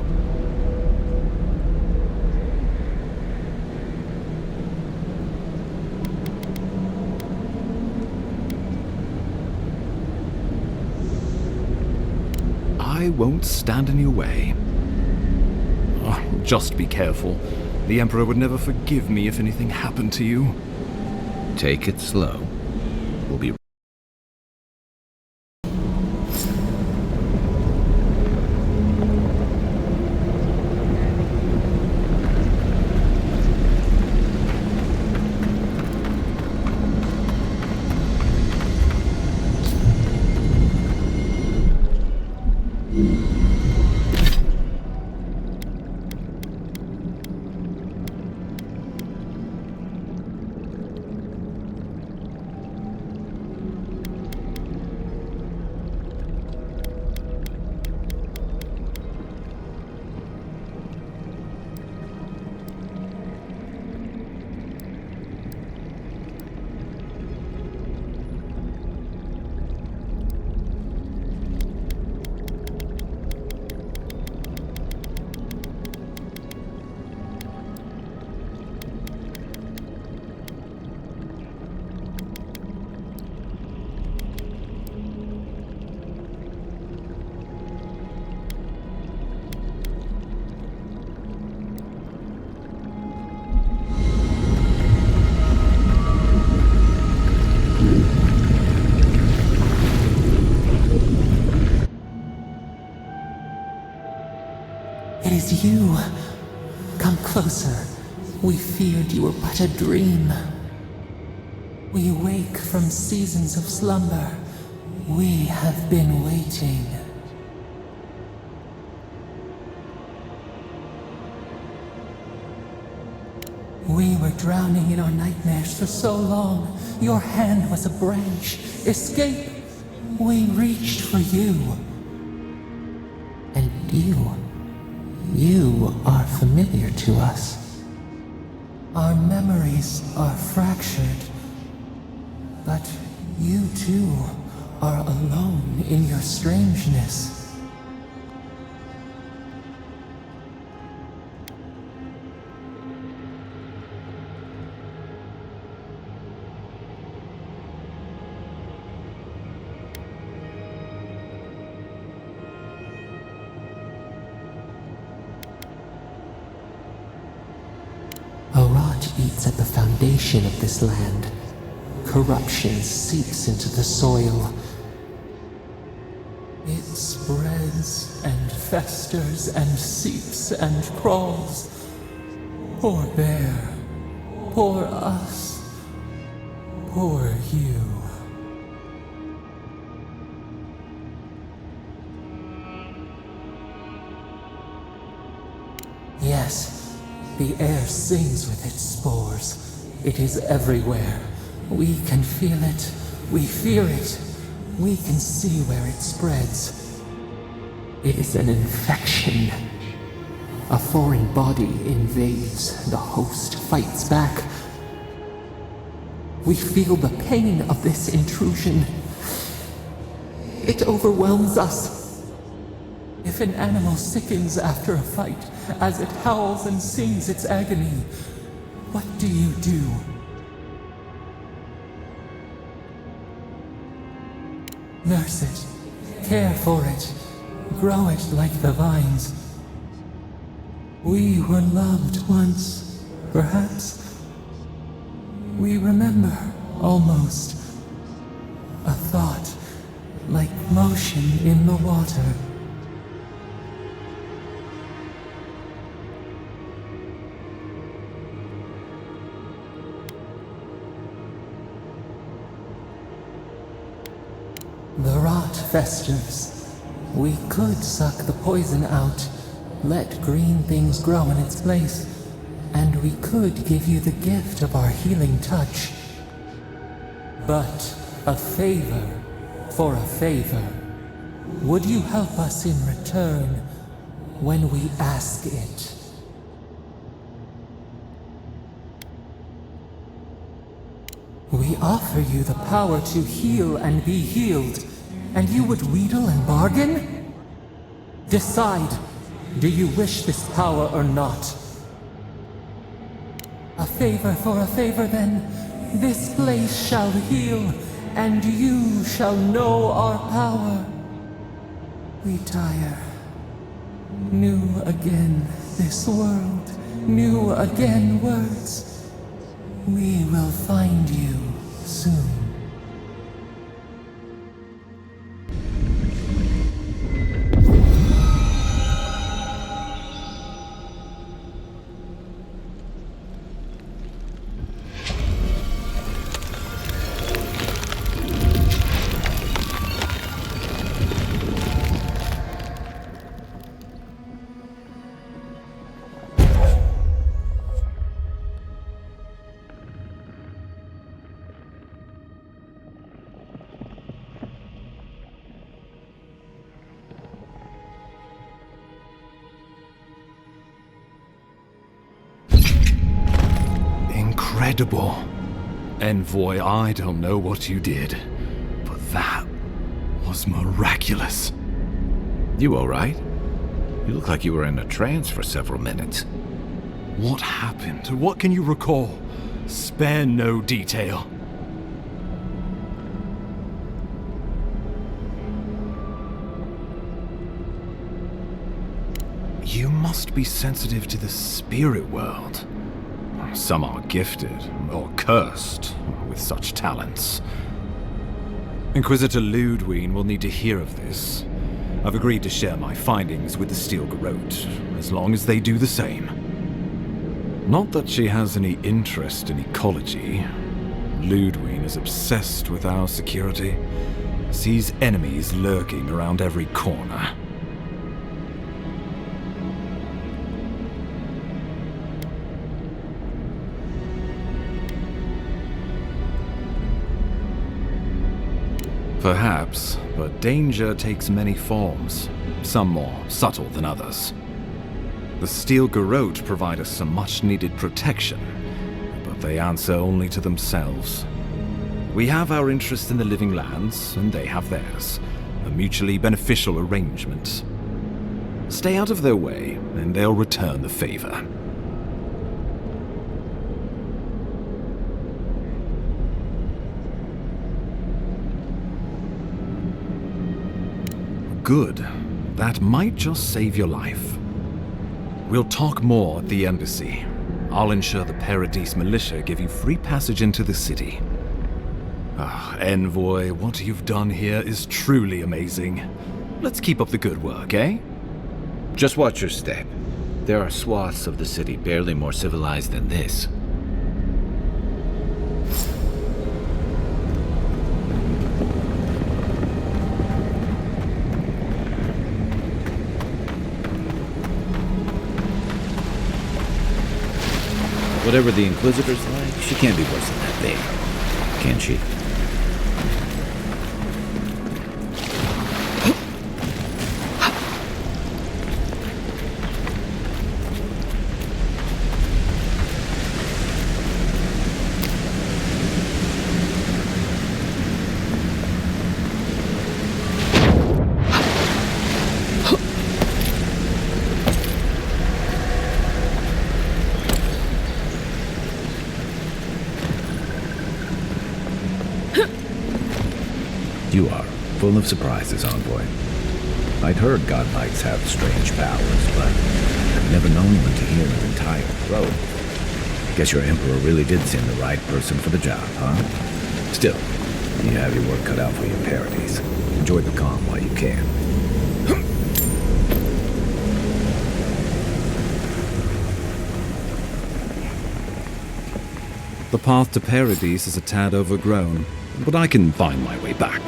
I won't stand in your way. Oh, just be careful. The Emperor would never forgive me if anything happened to you. Take it slow. We'll be... It is you. Come closer. We feared you were but a dream. We wake from seasons of slumber. We have been waiting. We were drowning in our nightmares for so long. Your hand was a branch. Escape! We reached for you. And you are familiar to us. Our memories are fractured. But you too are alone in your strangeness. Eats at the foundation of this land. Corruption seeps into the soil. It spreads and festers and seeps and crawls. Poor bear. Poor us. Poor you. Yes. The air sings with its spores. It is everywhere. We can feel it. We fear it. We can see where it spreads. It is an infection. A foreign body invades. The host fights back. We feel the pain of this intrusion. It overwhelms us. If an animal sickens after a fight, as it howls and sings its agony, what do you do? Nurse it, care for it, grow it like the vines. We were loved once, perhaps. We remember, almost. A thought, like motion in the water. The rot festers. We could suck the poison out, let green things grow in its place, and we could give you the gift of our healing touch. But a favor for a favor. Would you help us in return when we ask it? We offer you the power to heal and be healed, and you would wheedle and bargain? Decide, do you wish this power or not? A favor for a favor then. This place shall heal, and you shall know our power. Retire. New again this world, new again words. We will find you soon. Incredible. Envoy, I don't know what you did, but that was miraculous. You alright? You look like you were in a trance for several minutes. What happened? What can you recall? Spare no detail. You must be sensitive to the spirit world. Some are gifted, or cursed, with such talents. Inquisitor Ludwig will need to hear of this. I've agreed to share my findings with the Steel Garrote, as long as they do the same. Not that she has any interest in ecology. Ludwig is obsessed with our security, sees enemies lurking around every corner. Perhaps, but danger takes many forms, some more subtle than others. The Steel Garrote provide us some much-needed protection, but they answer only to themselves. We have our interest in the living lands, and they have theirs, a mutually beneficial arrangement. Stay out of their way, and they'll return the favor. Good. That might just save your life. We'll talk more at the embassy. I'll ensure the Paradise militia give you free passage into the city. Envoy, what you've done here is truly amazing. Let's keep up the good work, eh? Just watch your step. There are swaths of the city barely more civilized than this. Whatever the Inquisitor's like, she can't be worse than that thing, can she? You are full of surprises, Envoy. I'd heard godlights have strange powers, but I've never known one to heal an entire throat. Guess your Emperor really did send the right person for the job, huh? Still, you have your work cut out for you in Paradise. Enjoy the calm while you can. The path to Paradise is a tad overgrown, but I can find my way back.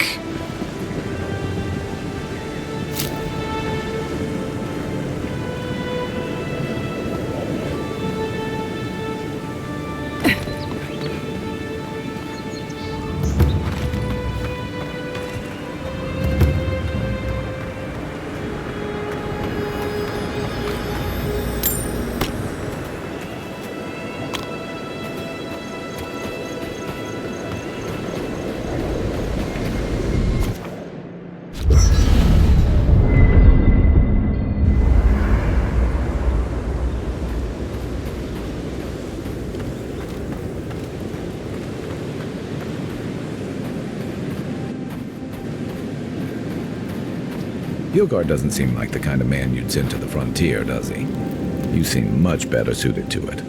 Hilgard doesn't seem like the kind of man you'd send to the frontier, does he? You seem much better suited to it.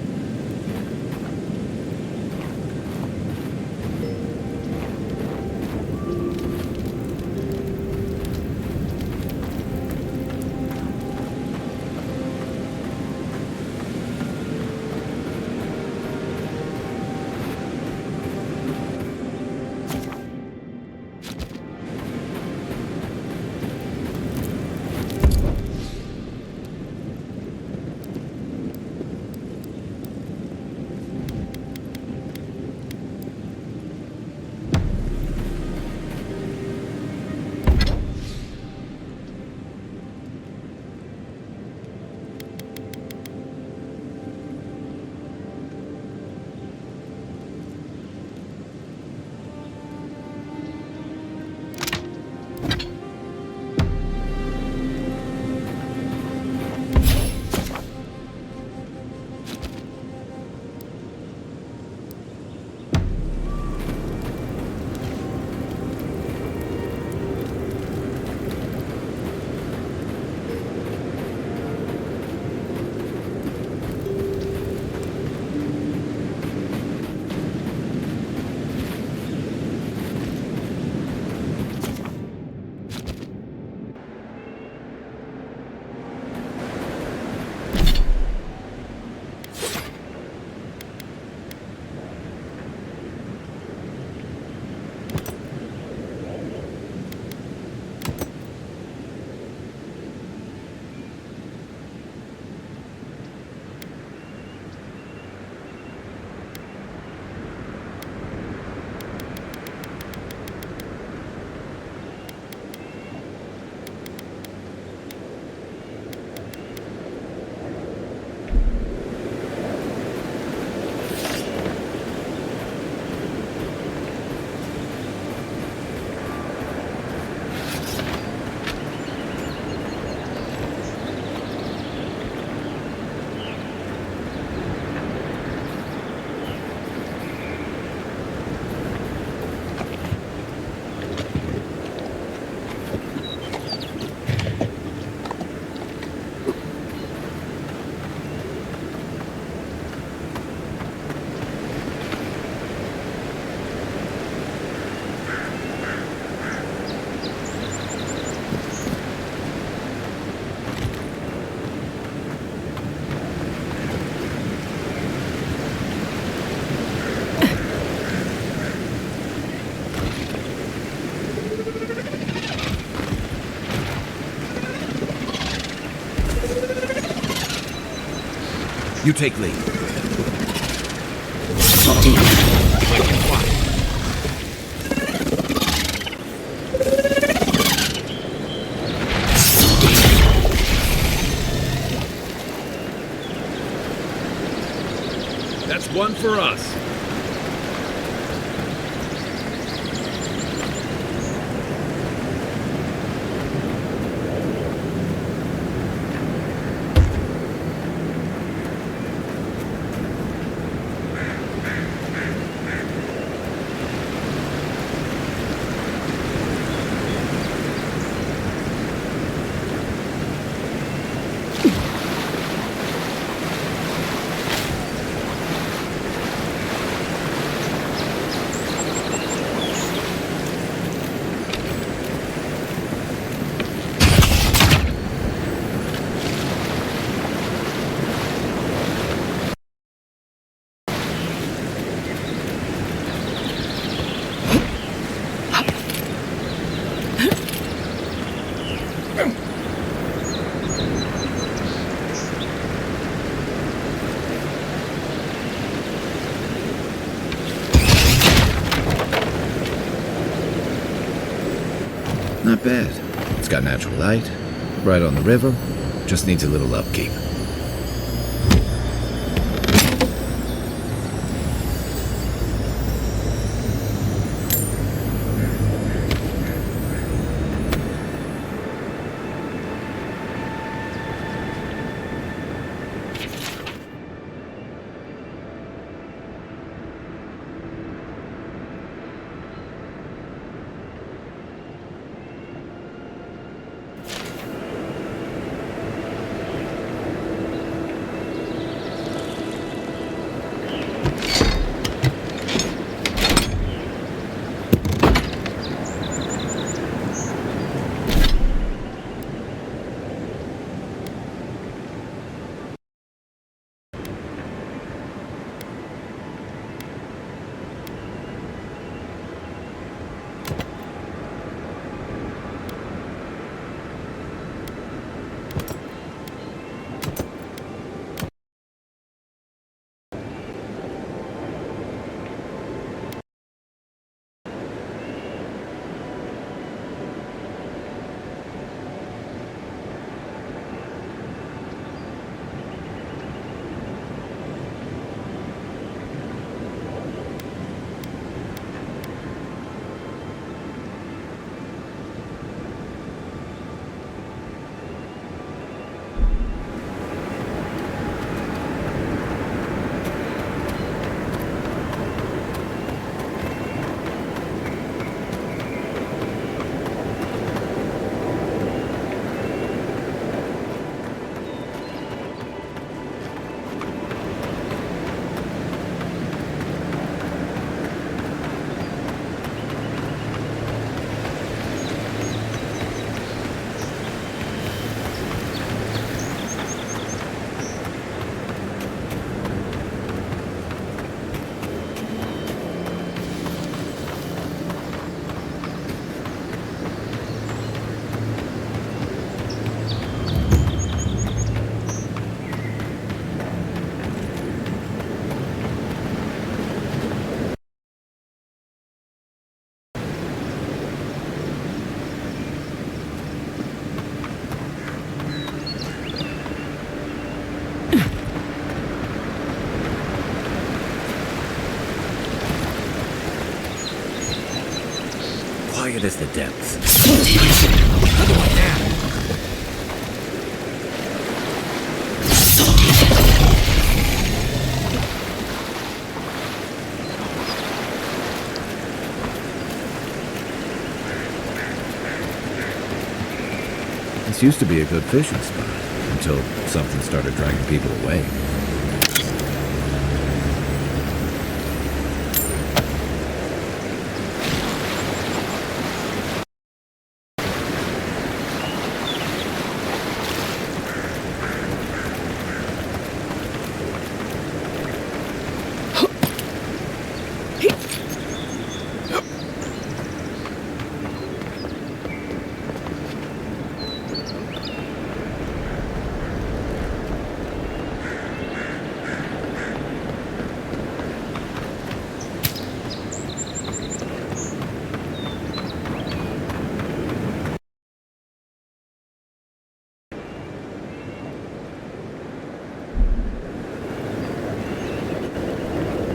You take lead. That's one for us. Not bad. It's got natural light, right on the river, just needs a little upkeep. quiet as the depths. This used to be a good fishing spot, until something started dragging people away.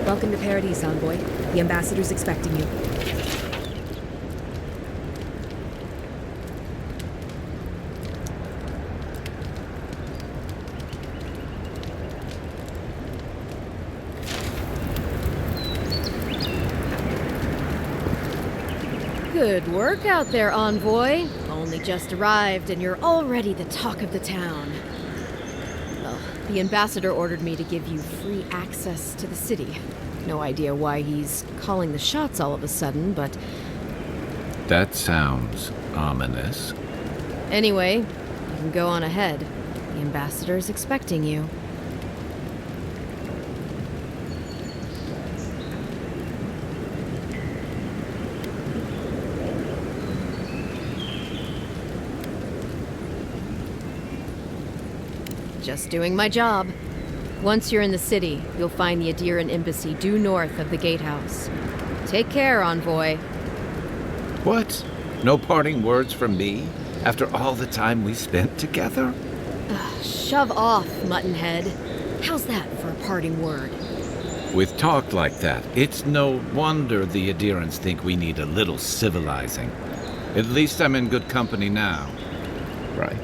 Welcome to Paradise, Envoy. The ambassador's expecting you. Good work out there, Envoy. Only just arrived and you're already the talk of the town. Well, the ambassador ordered me to give you free access to the city. No idea why he's calling the shots all of a sudden, but... That sounds ominous. Anyway, you can go on ahead. The ambassador is expecting you. Just doing my job. Once you're in the city, you'll find the Adiran embassy due north of the gatehouse. Take care, Envoy. What? No parting words from me? After all the time we spent together? Shove off, Muttonhead. How's that for a parting word? With talk like that, it's no wonder the Adirans think we need a little civilizing. At least I'm in good company now. Right?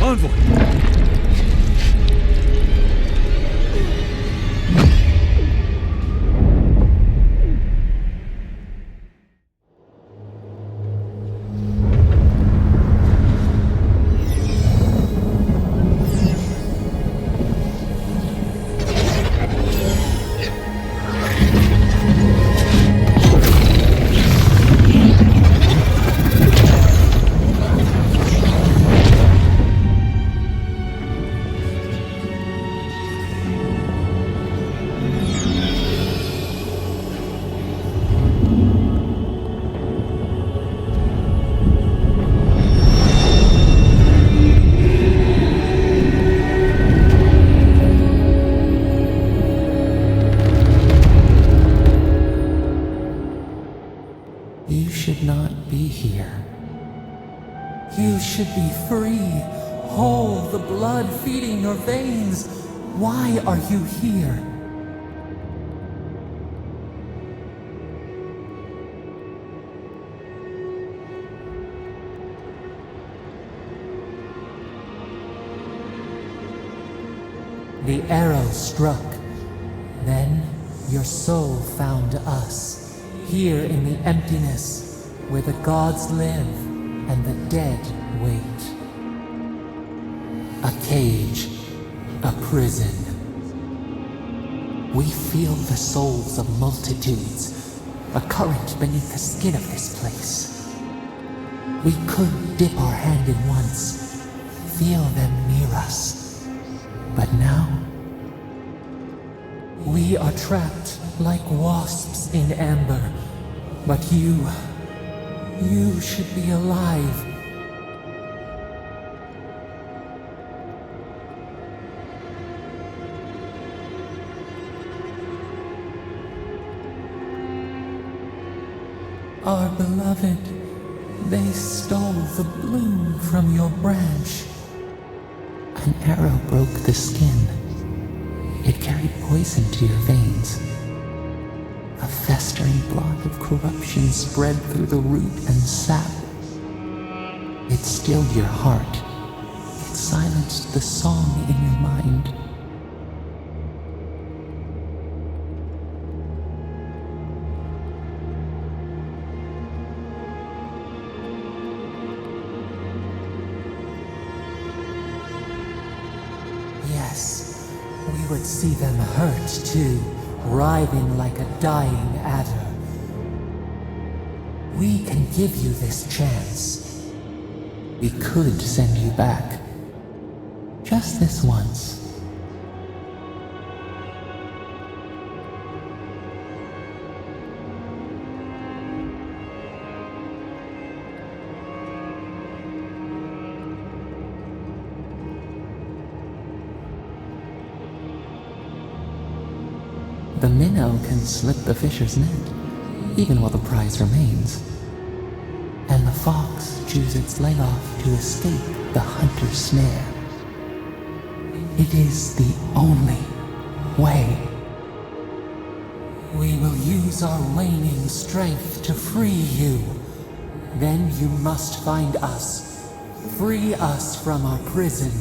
Envoy! You should not be here. You should be free, whole, the blood feeding your veins. Why are you here? The arrow struck. Then your soul found us. Here in the emptiness, where the gods live and the dead wait. A cage, a prison. We feel the souls of multitudes, a current beneath the skin of this place. We could dip our hand in once, feel them near us. But now, we are trapped like wasps in amber. But you You should be alive. Our beloved, they stole the bloom from your branch. An arrow broke the skin. It carried poison to your veins. A festering blot of corruption spread through the root and sap. It stilled your heart. It silenced the song in your mind. Yes, we would see them hurt too, writhing like a dying adder. We can give you this chance. We could send you back. Just this once. The minnow can slip the fisher's net, even while the prize remains. And the fox chews its leg off to escape the hunter's snare. It is the only way. We will use our waning strength to free you. Then you must find us. Free us from our prison.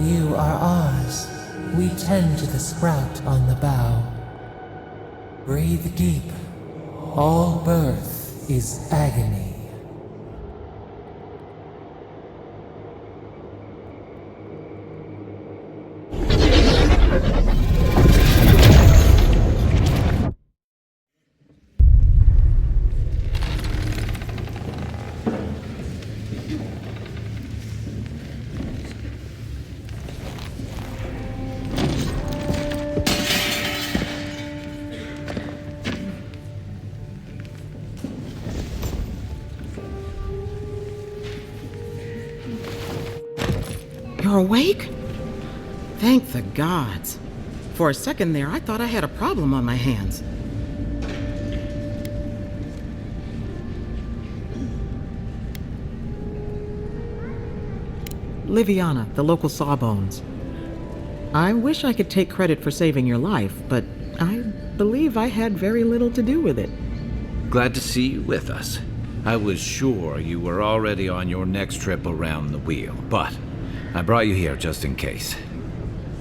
You are ours. We tend to the sprout on the bough. Breathe deep. All birth is agony. You're awake? Thank the gods. For a second there, I thought I had a problem on my hands. Liviana, the local Sawbones. I wish I could take credit for saving your life, but I believe I had very little to do with it. Glad to see you with us. I was sure you were already on your next trip around the wheel, but I brought you here just in case.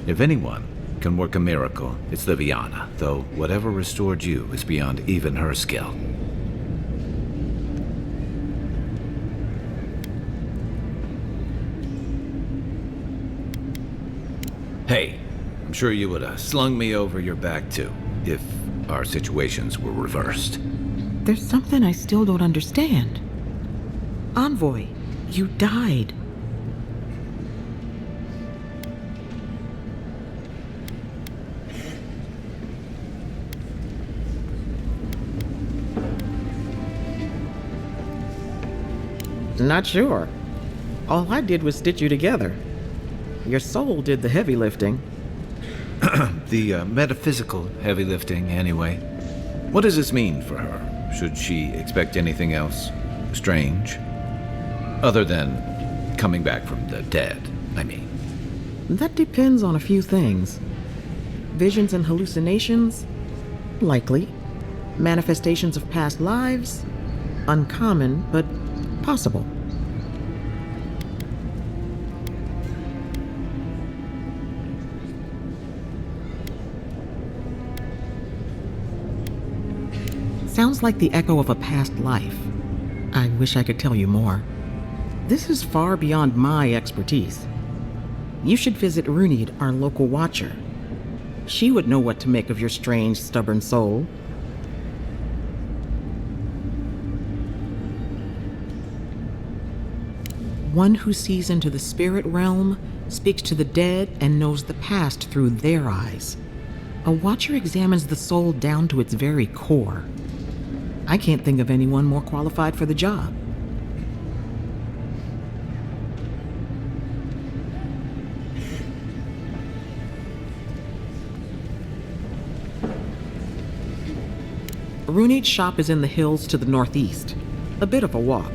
If anyone can work a miracle, it's Liviana, though whatever restored you is beyond even her skill. Hey, I'm sure you would have slung me over your back too, if our situations were reversed. There's something I still don't understand. Envoy, you died. Not sure. All I did was stitch you together. Your soul did the heavy lifting. The metaphysical heavy lifting, anyway. What does this mean for her? Should she expect anything else strange? Other than coming back from the dead, I mean. That depends on a few things. Visions and hallucinations? Likely. Manifestations of past lives? Uncommon, but possible. Sounds like the echo of a past life. I wish I could tell you more. This is far beyond my expertise. You should visit Runid, our local watcher. She would know what to make of your strange, stubborn soul. One who sees into the spirit realm, speaks to the dead, and knows the past through their eyes. A watcher examines the soul down to its very core. I can't think of anyone more qualified for the job. Runeed's shop is in the hills to the northeast. A bit of a walk.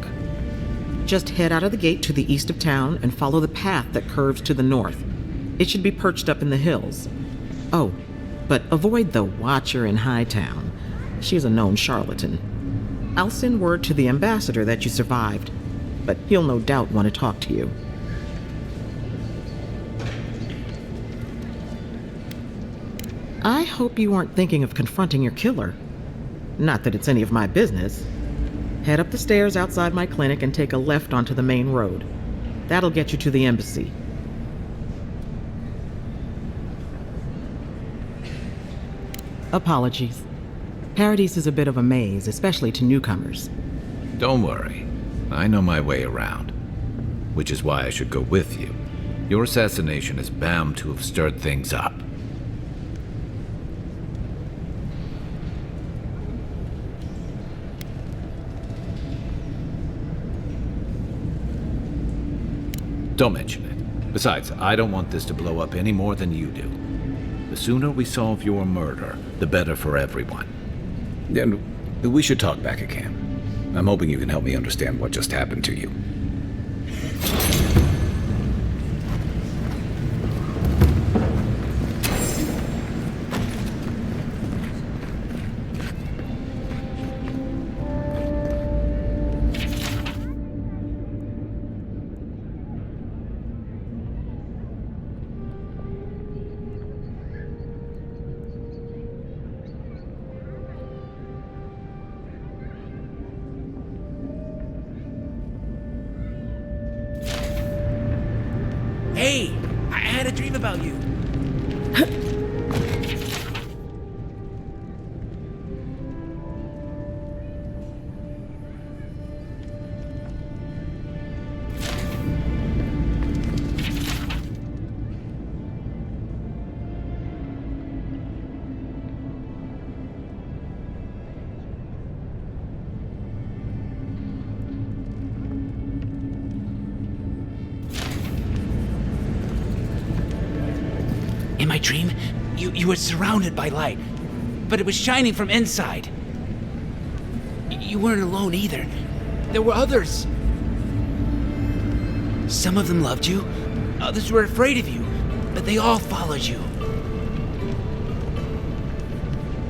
Just head out of the gate to the east of town and follow the path that curves to the north. It should be perched up in the hills. Oh, but avoid the Watcher in Hightown. She's a known charlatan. I'll send word to the ambassador that you survived, but he'll no doubt want to talk to you. I hope you aren't thinking of confronting your killer. Not that it's any of my business. Head up the stairs outside my clinic and take a left onto the main road. That'll get you to the embassy. Apologies. Paradise is a bit of a maze, especially to newcomers. Don't worry. I know my way around. Which is why I should go with you. Your assassination is bound to have stirred things up. Don't mention it. Besides, I don't want this to blow up any more than you do. The sooner we solve your murder, the better for everyone. Then we should talk back at camp. I'm hoping you can help me understand what just happened to you. Hey, I had a dream about you. In my dream, you were surrounded by light, but it was shining from inside. You weren't alone either. There were others. Some of them loved you, others were afraid of you, but they all followed you.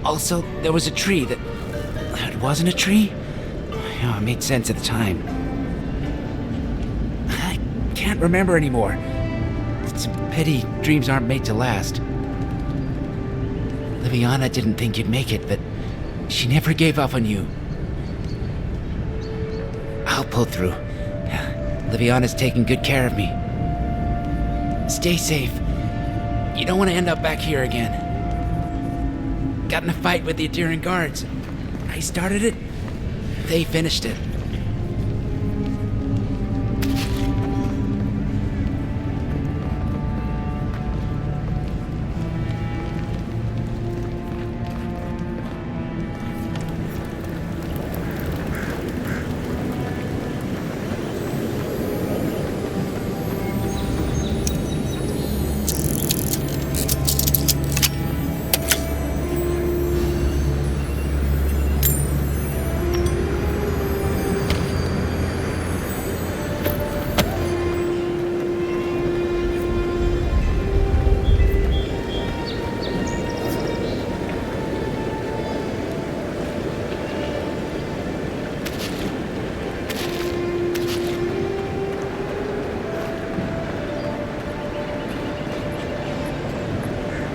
Also, there was a tree that... It wasn't a tree? It made sense at the time. I can't remember anymore. It's a pity dreams aren't made to last. Liviana didn't think you'd make it, but she never gave up on you. I'll pull through. Liviana's taking good care of me. Stay safe. You don't want to end up back here again. Got in a fight with the Adirian guards. I started it, they finished it.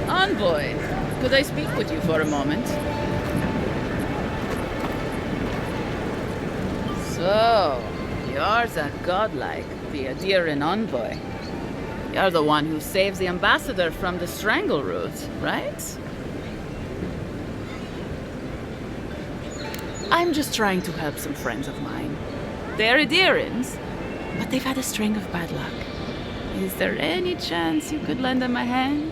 Envoy, could I speak with you for a moment? So, you're that godlike, the Adirian envoy. You're the one who saves the ambassador from the Strangleroot, right? I'm just trying to help some friends of mine. They're Adirians, but they've had a string of bad luck. Is there any chance you could lend them a hand?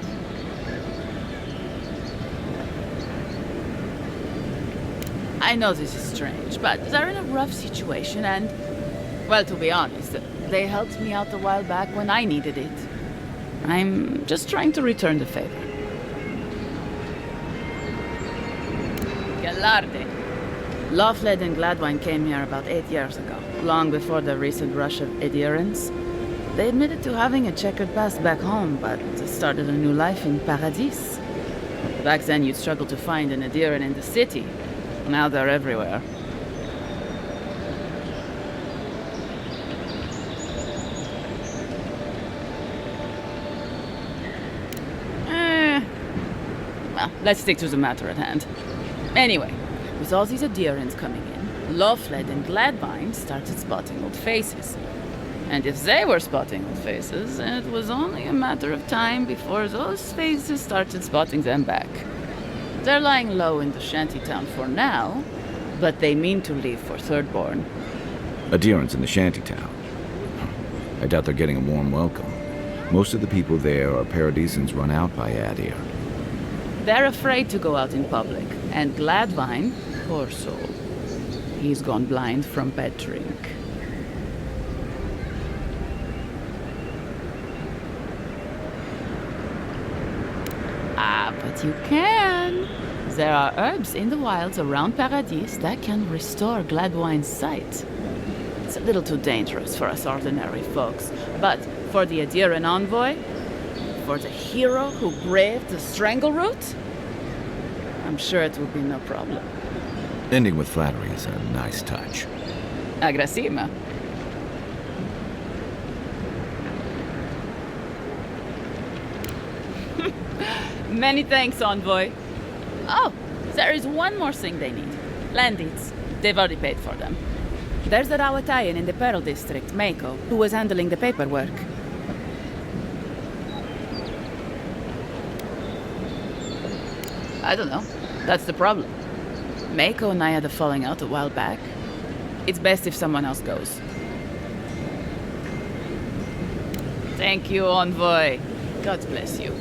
I know this is strange, but they're in a rough situation and, well, to be honest, they helped me out a while back when I needed it. I'm just trying to return the favor. Galarde. Lawfled and Gladwine came here about 8 years ago, long before the recent rush of adherents. They admitted to having a checkered past back home, but started a new life in Paradis. Back then, you'd struggle to find an adherent in the city. Now they're everywhere. Well, let's stick to the matter at hand. Anyway, with all these adherents coming in, Lawfled and Gladwine started spotting old faces. And if they were spotting old faces, it was only a matter of time before those faces started spotting them back. They're lying low in the shantytown for now, but they mean to leave for Thirdborn. Adherents in the shantytown. I doubt they're getting a warm welcome. Most of the people there are Paradisans run out by Adir. They're afraid to go out in public, and Gladwine, poor soul, he's gone blind from bad drink. But you can. There are herbs in the wilds around Paradis that can restore Gladwine's sight. It's a little too dangerous for us ordinary folks, but for the adherent envoy, for the hero who braved the strangle route, I'm sure it will be no problem. Ending with flattery is a nice touch. Agrasima. Many thanks, Envoy. Oh, there is one more thing they need. Land deeds. They've already paid for them. There's a Rawatayan in the Pearl District, Mako, who was handling the paperwork. I don't know. That's the problem. Mako and I had a falling out a while back. It's best if someone else goes. Thank you, Envoy. God bless you.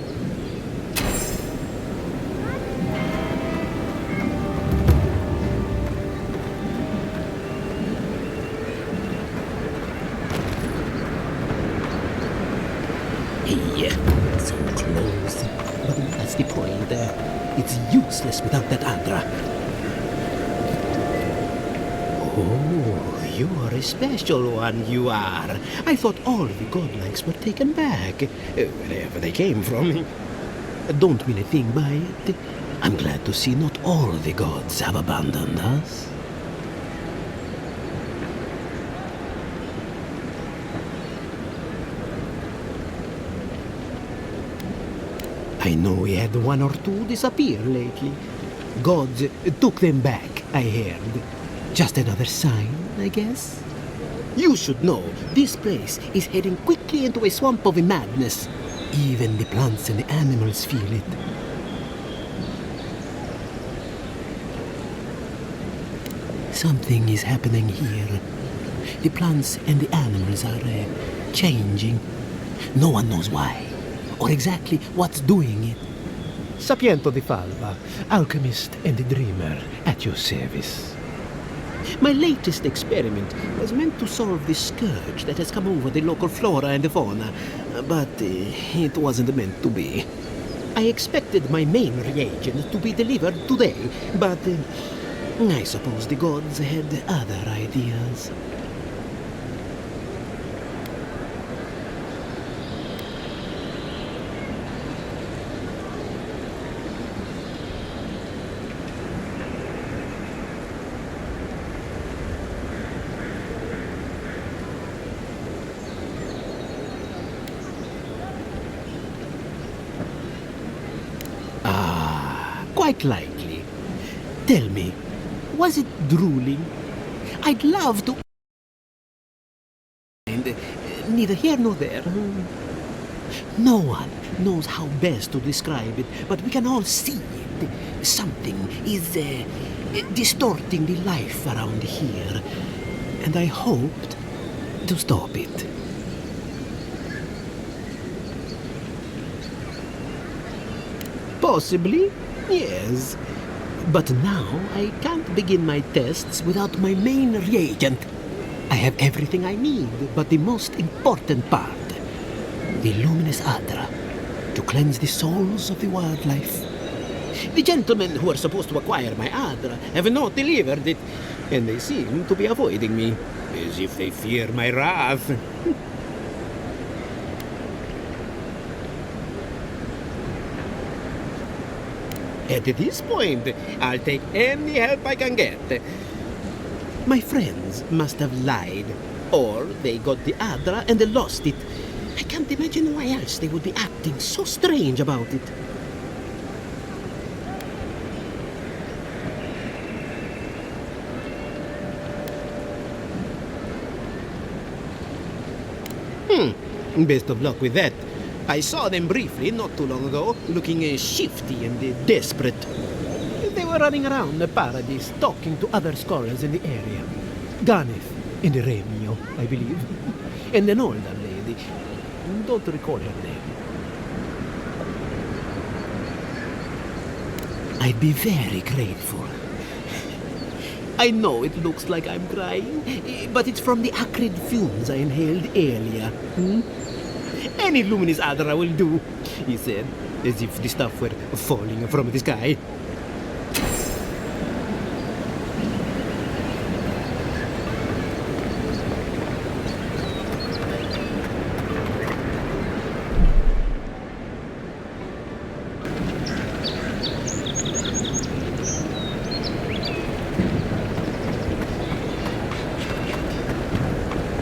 So close. But that's the point. It's useless without that Andra. Oh, you are a special one, you are. I thought all the godlings were taken back, wherever they came from. Don't mean a thing by it. I'm glad to see not all the gods have abandoned us. I know we had one or two disappear lately. Gods took them back, I heard. Just another sign, I guess. You should know, this place is heading quickly into a swamp of madness. Even the plants and the animals feel it. Something is happening here. The plants and the animals are changing. No one knows why, or exactly what's doing it. Sapiento di Falva, alchemist and dreamer, at your service. My latest experiment was meant to solve the scourge that has come over the local flora and fauna, but it wasn't meant to be. I expected my main reagent to be delivered today, but I suppose the gods had other ideas. Quite likely. Tell me, was it drooling? I'd love to... And neither here nor there. No one knows how best to describe it, but we can all see it. Something is distorting the life around here. And I hoped to stop it. Possibly, yes. But now I can't begin my tests without my main reagent. I have everything I need, but the most important part. The luminous Adra, to cleanse the souls of the wildlife. The gentlemen who are supposed to acquire my Adra have not delivered it, and they seem to be avoiding me, as if they fear my wrath. At this point, I'll take any help I can get. My friends must have lied, or they got the Adra and they lost it. I can't imagine why else they would be acting so strange about it. Best of luck with that. I saw them briefly not too long ago, looking shifty and desperate. They were running around the Paradise, talking to other scholars in the area. Garneth and Remio, I believe. And an older lady. Don't recall her name. I'd be very grateful. I know it looks like I'm crying, but it's from the acrid fumes I inhaled earlier. Any luminous Adra will do, he said, as if the stuff were falling from the sky.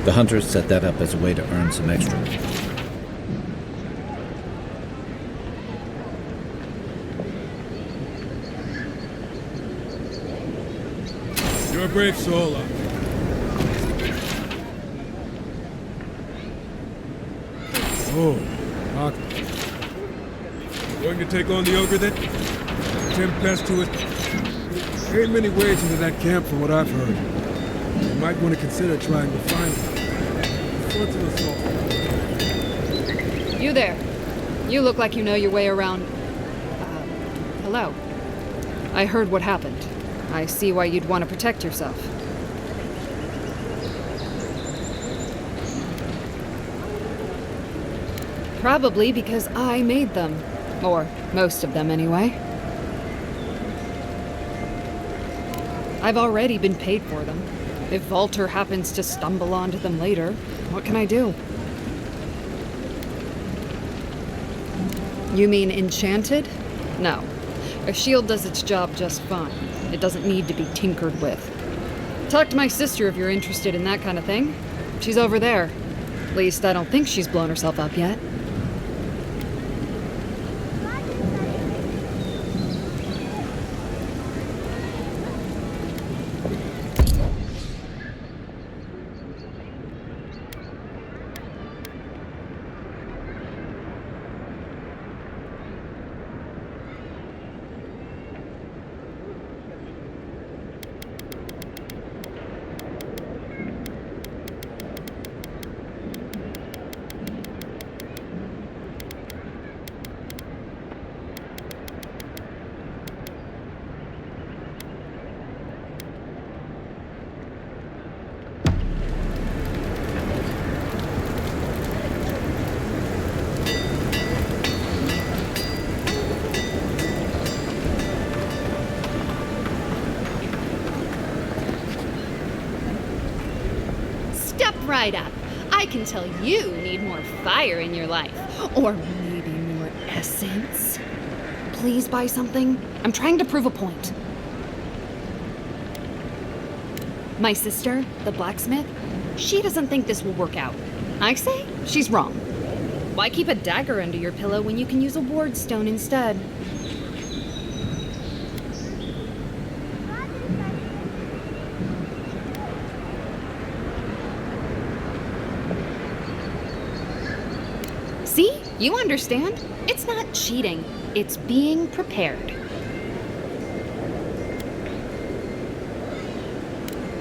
The hunters set that up as a way to earn some extra. You're a brave soul. Oh, Doc. Going to take on the ogre then? Attempt best to it. There ain't many ways into that camp from what I've heard. You might want to consider trying to find him. You there. You look like you know your way around. Hello. I heard what happened. I see why you'd want to protect yourself. Probably because I made them. Or most of them, anyway. I've already been paid for them. If Walter happens to stumble onto them later, what can I do? You mean enchanted? No. A shield does its job just fine. It doesn't need to be tinkered with. Talk to my sister if you're interested in that kind of thing. She's over there. At least I don't think she's blown herself up yet. Right up. I can tell you need more fire in your life. Or maybe more essence. Please buy something. I'm trying to prove a point. My sister, the blacksmith, she doesn't think this will work out. I say she's wrong. Why keep a dagger under your pillow when you can use a ward stone instead? See? You understand? It's not cheating. It's being prepared.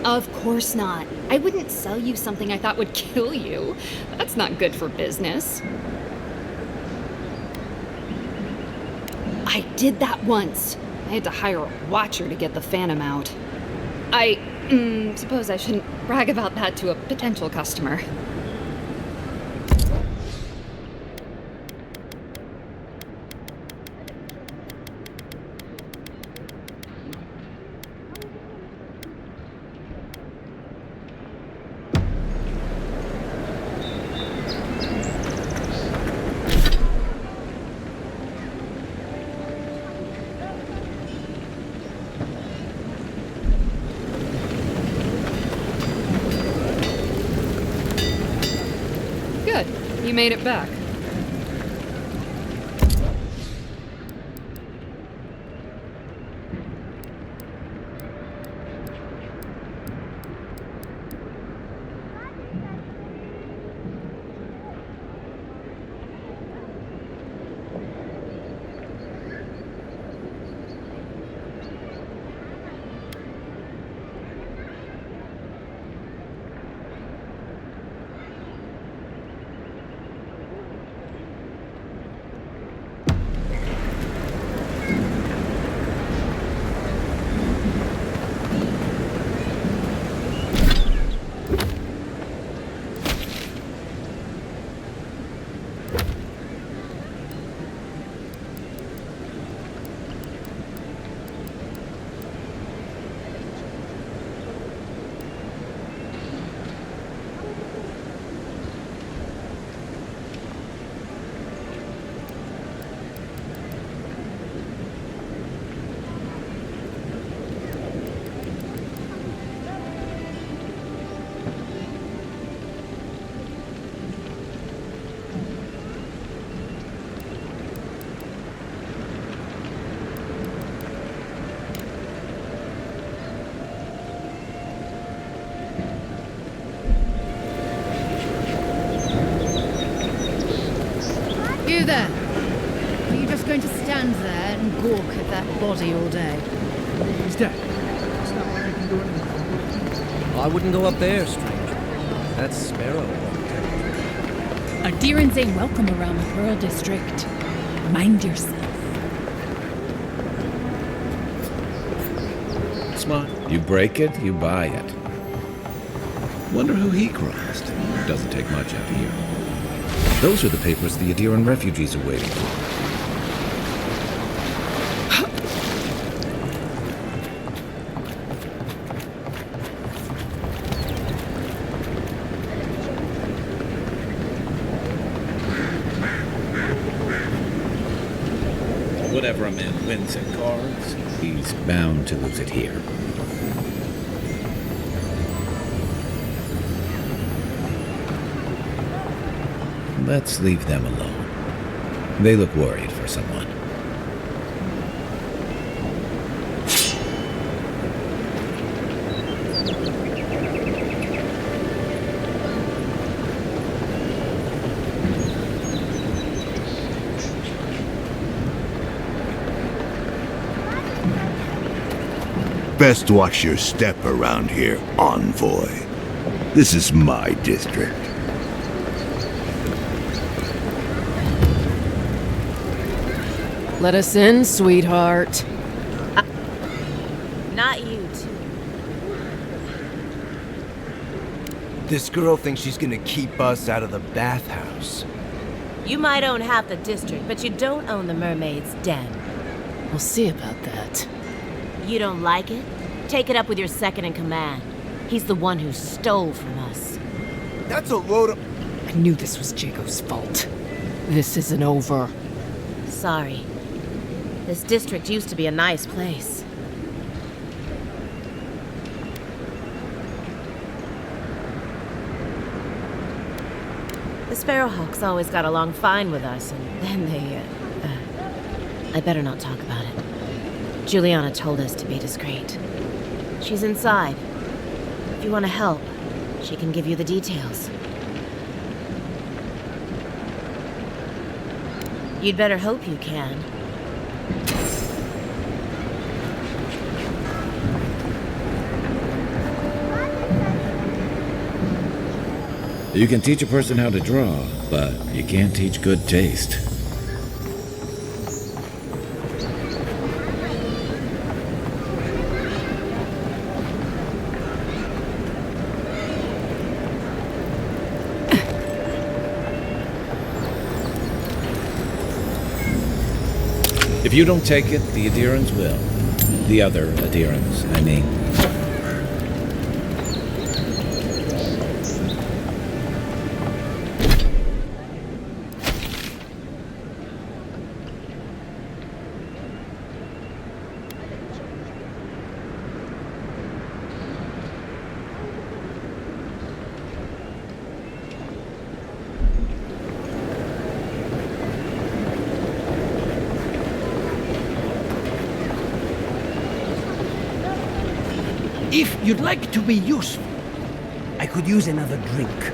Of course not. I wouldn't sell you something I thought would kill you. That's not good for business. I did that once. I had to hire a watcher to get the phantom out. I suppose I shouldn't brag about that to a potential customer. Good. You made it back. You there? Are you just going to stand there and gawk at that body all day? He's dead. It's not like I can do anything. I wouldn't go up there, stranger. That's Sparrow. Adherents ain't welcome around the Pearl District. Mind yourself. Smart. You break it, you buy it. Wonder who he crossed. Doesn't take much out here. Those are the papers the Adiran refugees are waiting for. Whatever a man wins at cards, he's bound to lose it here. Let's leave them alone. They look worried for someone. Best watch your step around here, envoy. This is my district. Let us in, sweetheart. Not you, too. This girl thinks she's gonna keep us out of the bathhouse. You might own half the district, but you don't own the mermaid's den. We'll see about that. You don't like it? Take it up with your second in command. He's the one who stole from us. That's a load of... I knew this was Jago's fault. This isn't over. Sorry. This district used to be a nice place. The Sparrowhawks always got along fine with us, and then they, I better not talk about it. Juliana told us to be discreet. She's inside. If you want to help, she can give you the details. You'd better hope you can. You can teach a person how to draw, but you can't teach good taste. If you don't take it, the adherents will. The other adherents, I mean. If you'd like to be useful, I could use another drink.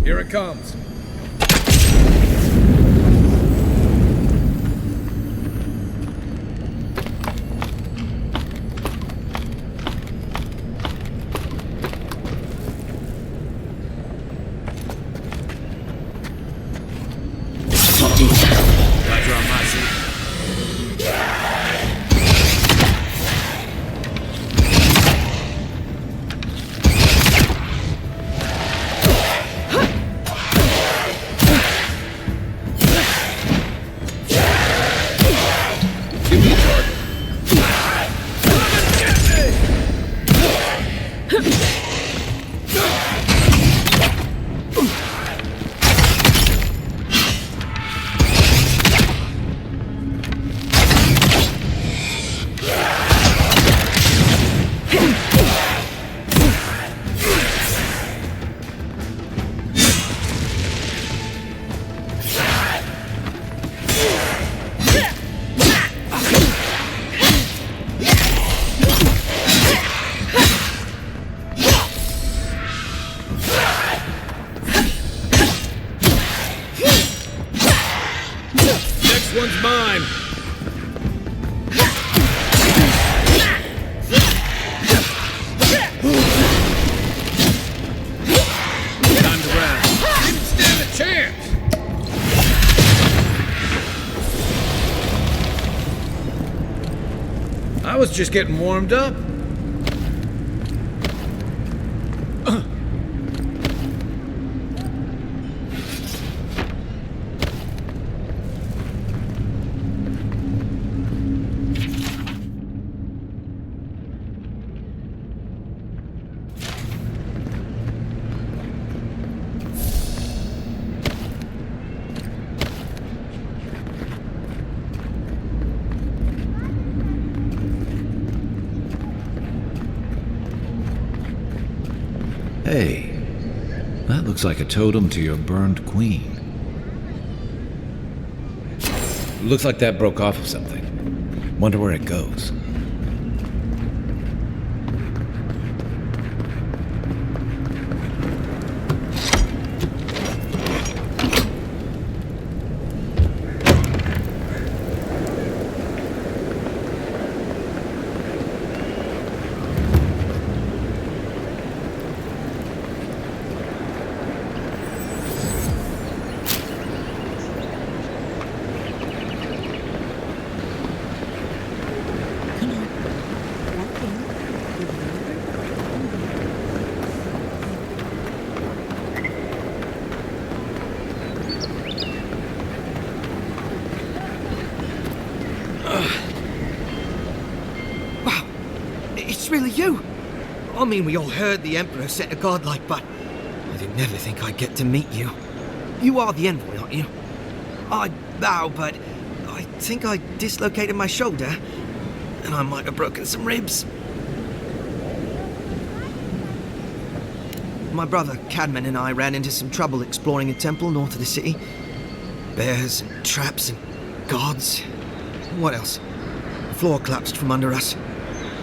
Here it comes. Glad you're on my side. One's mine. Time to rest. Didn't stand a chance. I was just getting warmed up. Hey, that looks like a totem to your burned queen. Looks like that broke off of something. Wonder where it goes. I mean, we all heard the Emperor sent a godlike, but I did never think I'd get to meet you. You are the envoy, aren't you? I bow, but I think I dislocated my shoulder, and I might have broken some ribs. My brother, Cadman, and I ran into some trouble exploring a temple north of the city. Bears and traps and guards. What else? The floor collapsed from under us.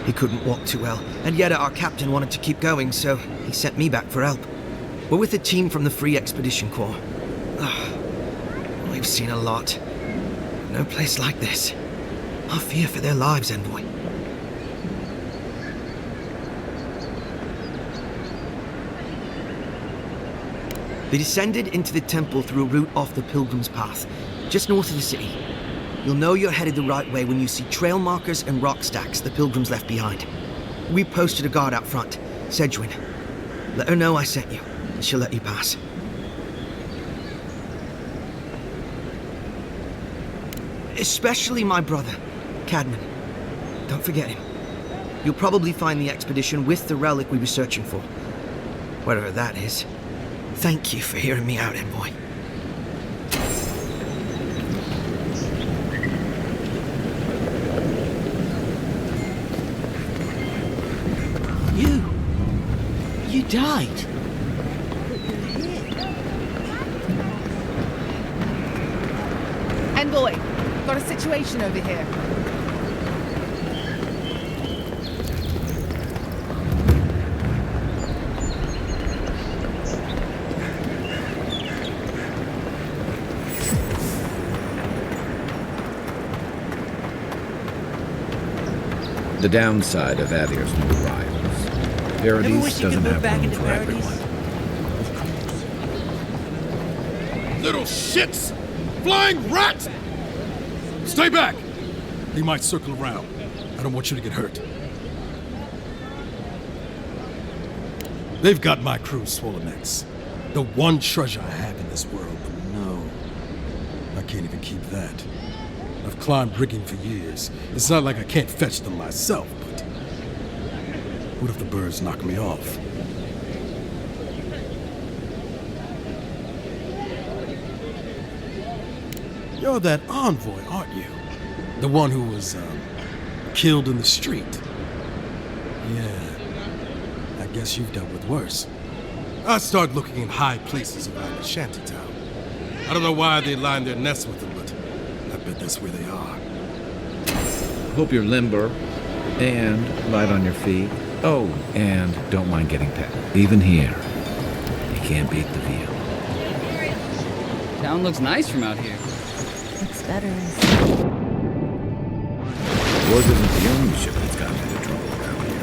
He couldn't walk too well, and yet our captain wanted to keep going, so he sent me back for help. We're with a team from the Free Expedition Corps. We've seen a lot. No place like this. I fear for their lives, envoy. They descended into the temple through a route off the Pilgrim's Path, just north of the city. You'll know you're headed the right way when you see trail markers and rock stacks the Pilgrims left behind. We posted a guard out front, Sedgwin. Let her know I sent you, and she'll let you pass. Especially my brother, Cadman. Don't forget him. You'll probably find the expedition with the relic we were searching for. Whatever that is. Thank you for hearing me out, envoy. You died. Envoy, got a situation over here. The downside of Adir's new arrivals. Paradise doesn't have room for everyone. Little shits! Flying rats! Stay back! He might circle around. I don't want you to get hurt. They've got my crew swollen necks. The one treasure I have in this world, but no. I can't even keep that. I've climbed rigging for years. It's not like I can't fetch them myself, but what if the birds knock me off? You're that envoy, aren't you? The one who was, killed in the street. Yeah, I guess you've dealt with worse. I start looking in high places around the shantytown. I don't know why they line their nests with them, but I bet that's where they are. Hope you're limber and light on your feet. Oh, and don't mind getting pet. Even here, you can't beat the view. Town looks nice from out here. Looks better inside. Yours isn't the only ship that's gotten into trouble around here.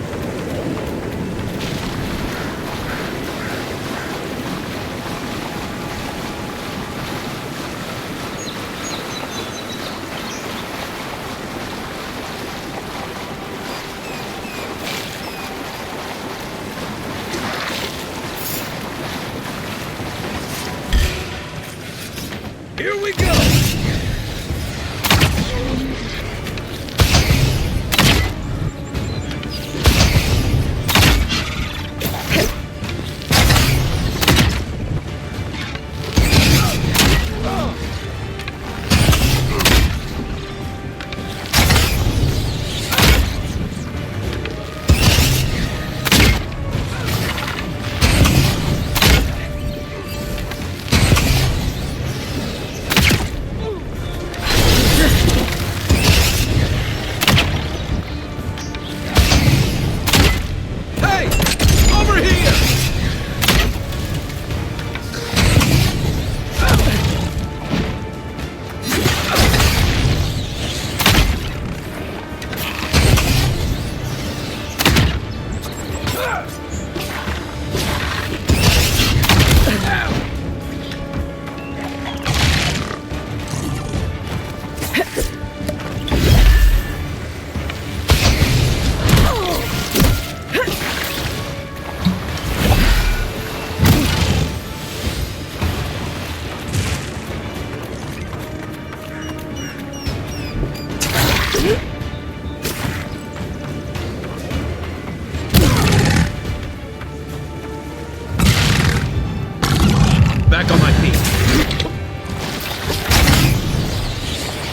Here we go!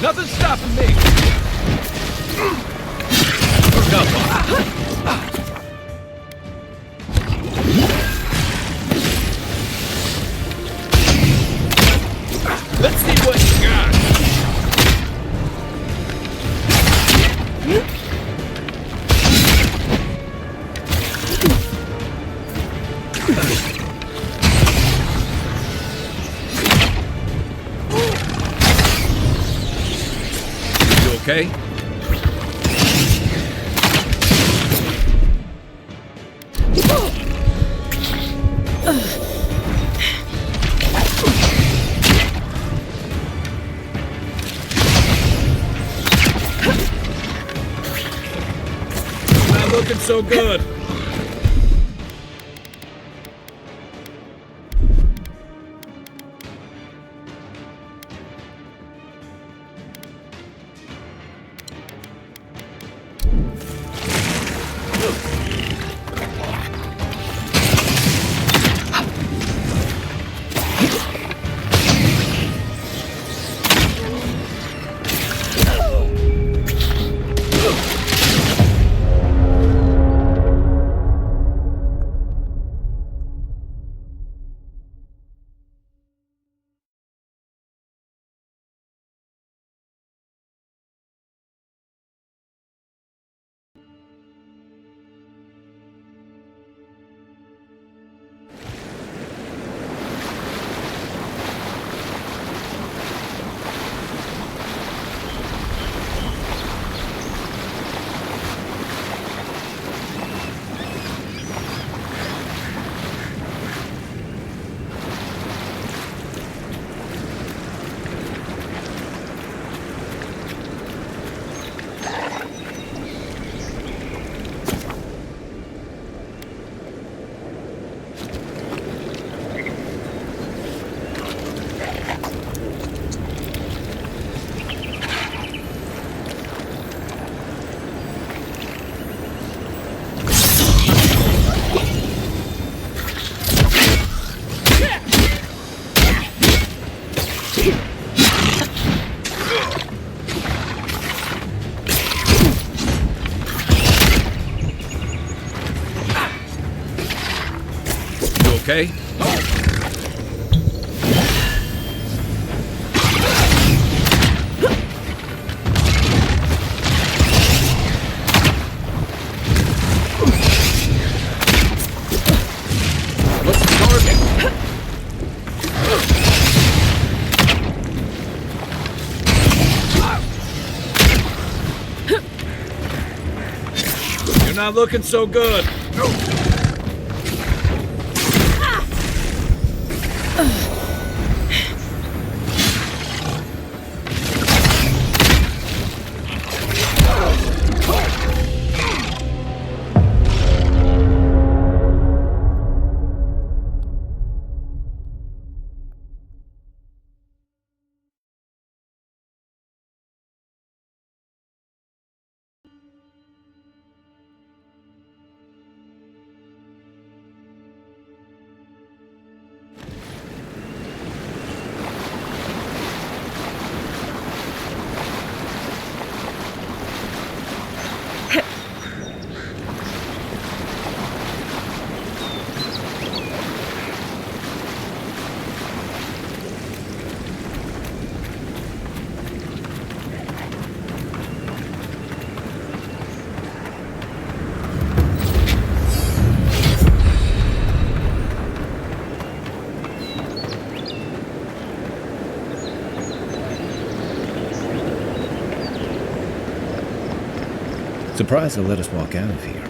Nothing's stopping me! Come on. Let's see what you got! You okay? Not looking so good. Okay? What's the target? You're not looking so good. Surprised they'll let us walk out of here.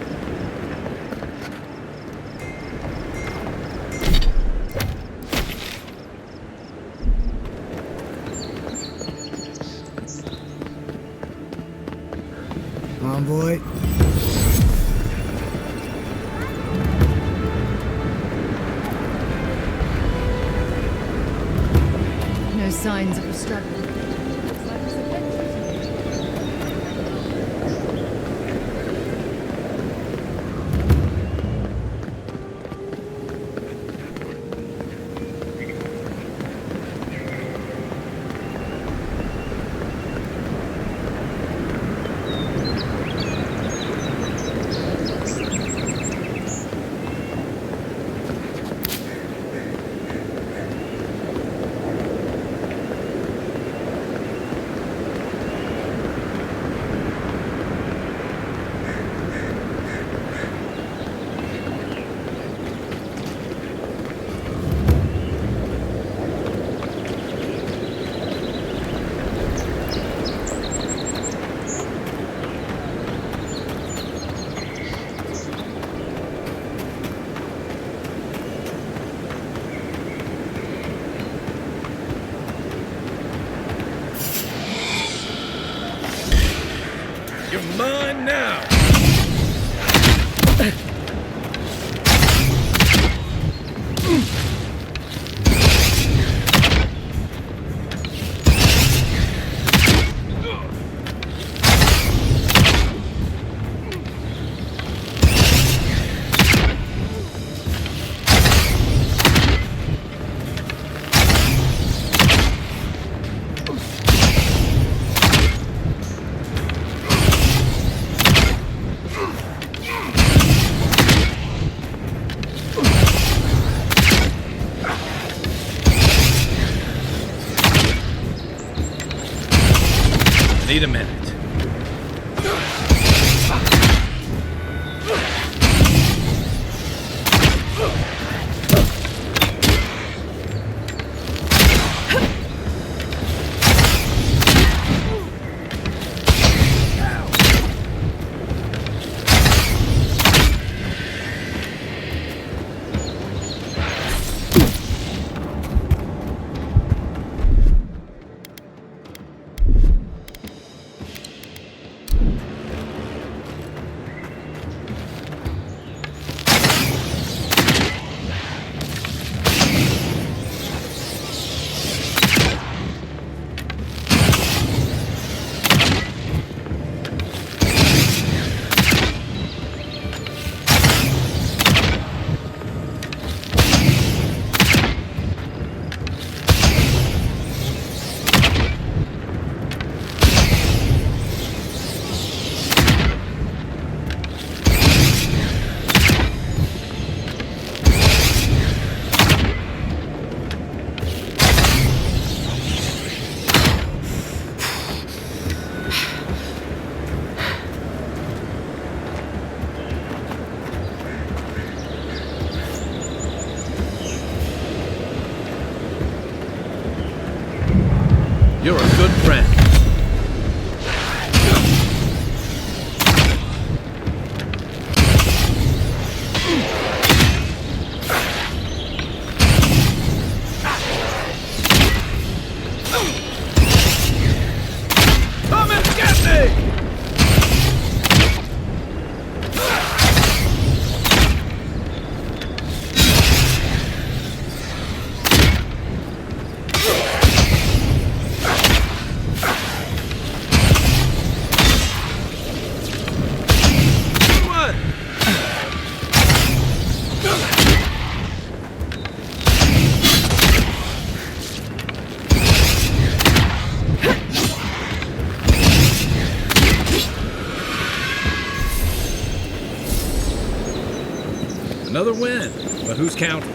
Envoy. No signs of a struggle. Mine now! Need a minute. You're a good friend. Come and get me! Another win, but who's counting?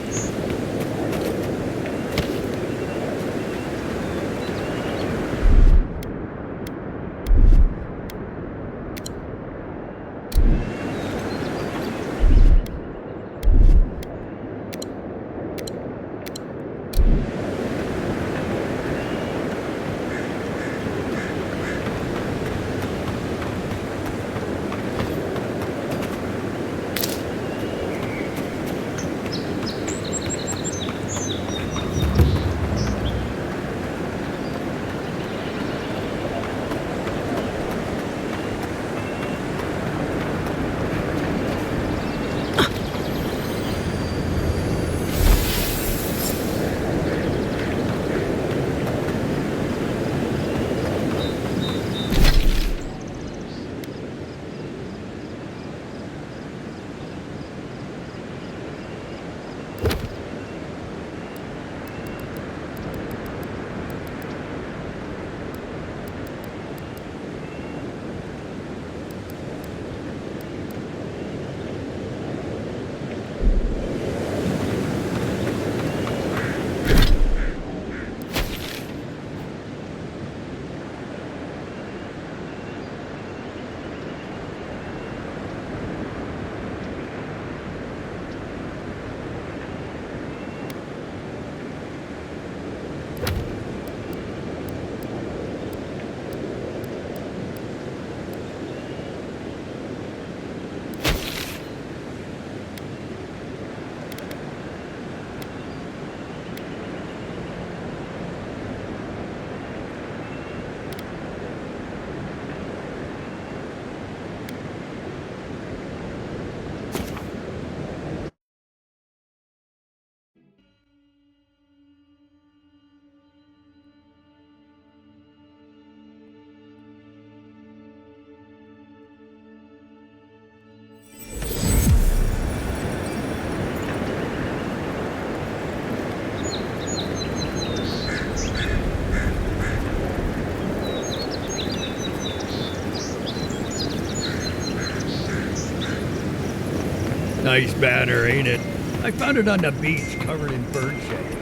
Nice banner, ain't it? I found it on the beach, covered in bird shit.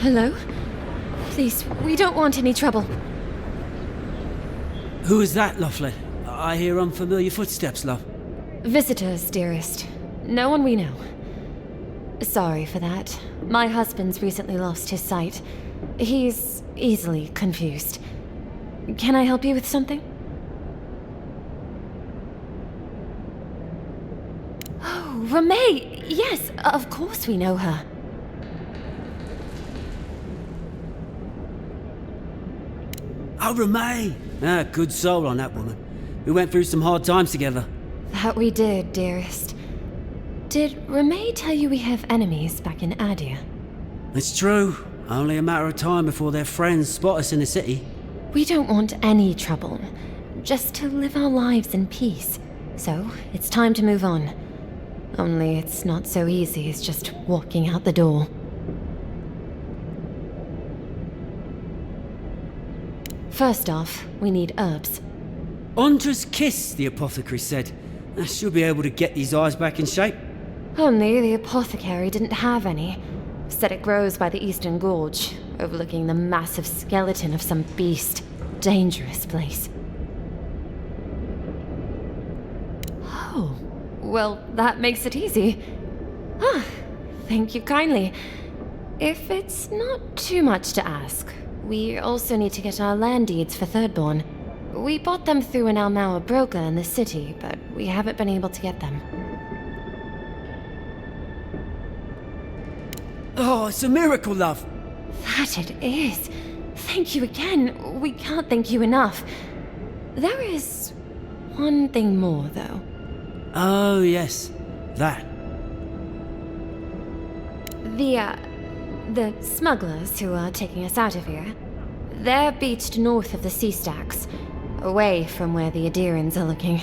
Hello? Please, we don't want any trouble. Who is that, Lovelet? I hear unfamiliar footsteps, love. Visitors, dearest. No one we know. Sorry for that. My husband's recently lost his sight. He's easily confused. Can I help you with something? Oh, Ramay! Yes, of course we know her. Oh, Ramay! Ah, good soul on that woman. We went through some hard times together. That we did, dearest. Did Ramay tell you we have enemies back in Adia? It's true. Only a matter of time before their friends spot us in the city. We don't want any trouble. Just to live our lives in peace. So, it's time to move on. Only it's not so easy as just walking out the door. First off, we need herbs. Ondra's kiss, the apothecary said. She'll be able to get these eyes back in shape. Only the apothecary didn't have any. Said it grows by the Eastern Gorge, overlooking the massive skeleton of some beast. Dangerous place. Oh, well, that makes it easy. Ah, thank you kindly. If it's not too much to ask, we also need to get our land deeds for Thirdborn. We bought them through an Almauer broker in the city, but we haven't been able to get them. Oh, it's a miracle, love. That it is. Thank you again. We can't thank you enough. There is one thing more, though. Oh, yes. That. The smugglers who are taking us out of here, they're beached north of the sea stacks, away from where the Adirans are looking.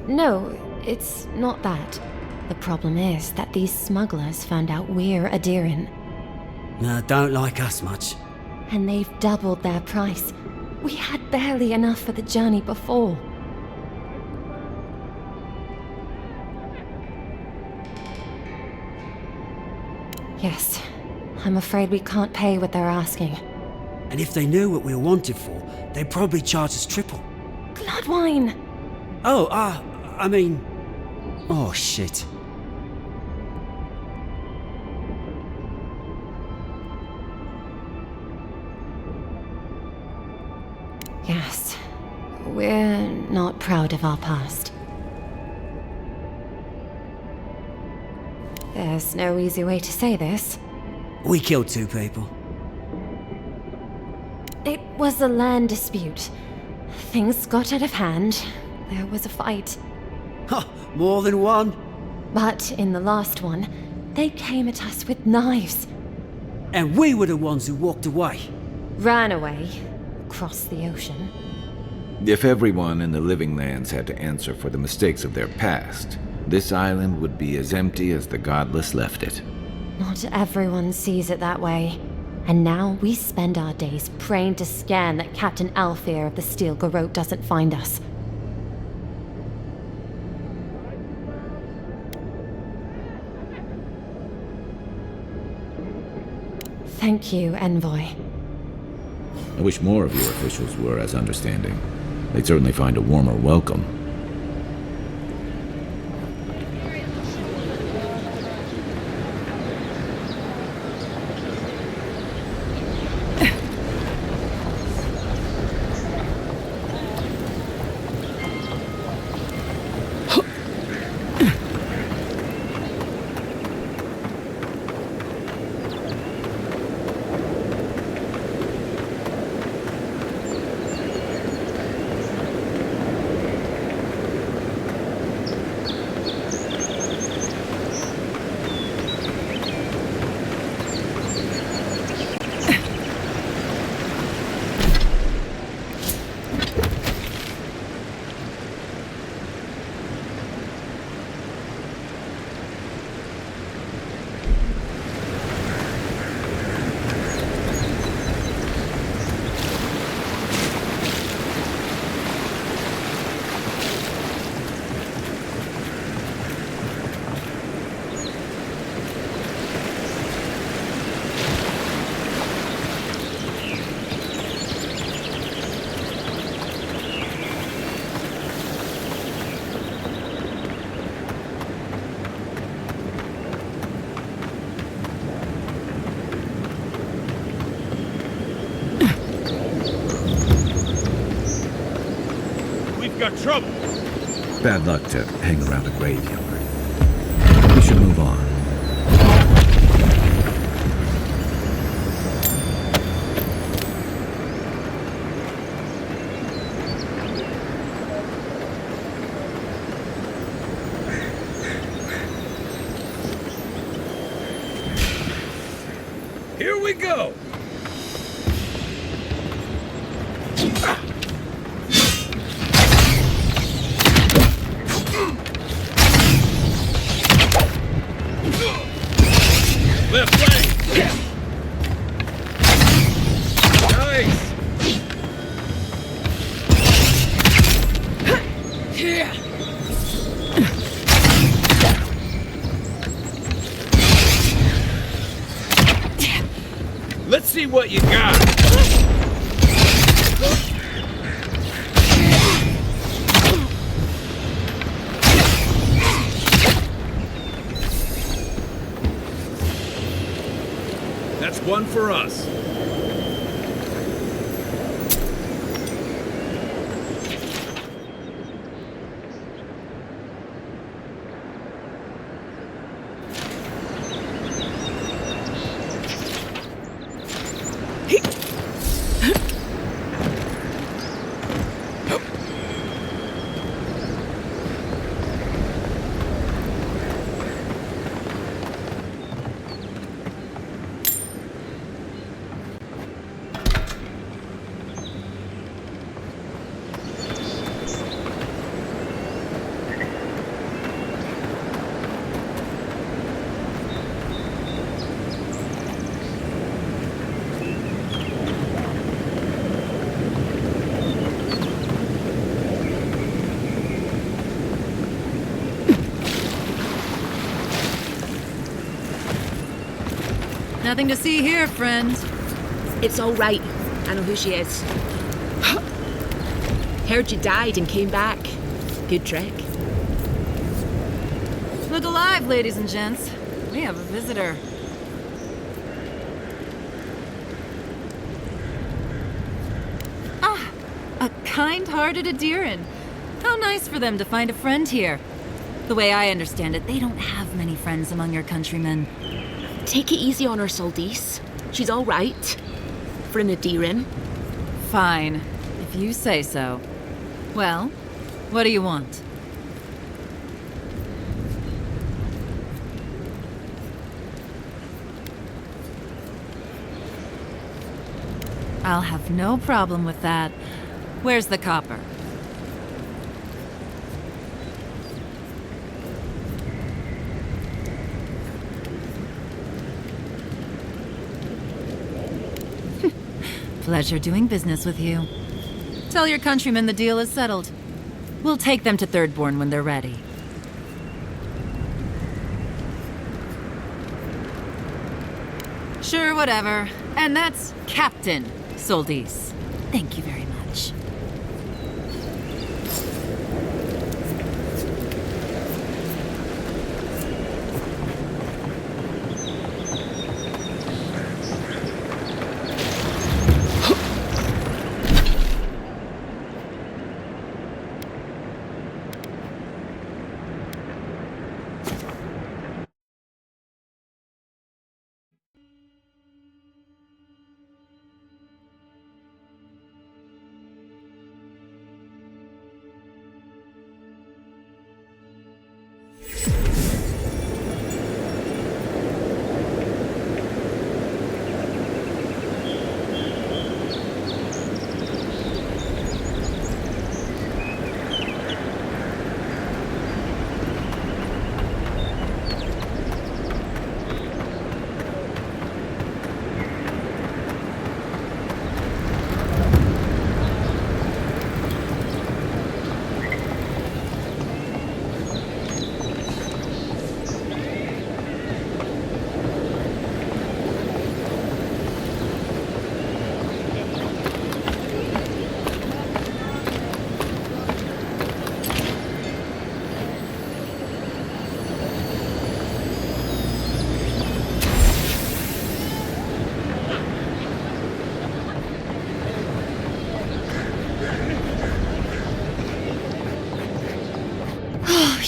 No, it's not that. The problem is that these smugglers found out we're Adiran. Don't like us much. And they've doubled their price. We had barely enough for the journey before. Yes, I'm afraid we can't pay what they're asking. And if they knew what we were wanted for, they'd probably charge us triple. Bloodwine! Oh, I mean... Oh, shit. Yes, we're not proud of our past. There's no easy way to say this. We killed 2 people. It was a land dispute. Things got out of hand. There was a fight. Ha! More than one? But in the last one, they came at us with knives. And we were the ones who walked away. Ran away. Across the ocean. If everyone in the Living Lands had to answer for the mistakes of their past, this island would be as empty as the Godless left it. Not everyone sees it that way. And now we spend our days praying to scan that Captain Alfear of the Steel Garrote doesn't find us. Thank you, Envoy. I wish more of your officials were as understanding. They'd certainly find a warmer welcome. Got trouble. Bad luck to hang around a graveyard. We should move on. Here we go. Left flank! Nice! Let's see what you got! That's one for us. Nothing to see here, friend. It's all right. I know who she is. Heard you died and came back. Good trick. Look alive, ladies and gents. We have a visitor. Ah, a kind-hearted Adiran. How nice for them to find a friend here. The way I understand it, they don't have many friends among your countrymen. Take it easy on her, Soldice. She's all right. For an Adiran. Fine, if you say so. Well, what do you want? I'll have no problem with that. Where's the copper? Pleasure doing business with you. Tell your countrymen the deal is settled. We'll take them to Thirdborn when they're ready. Sure, whatever. And that's Captain Soldies. Thank you very much.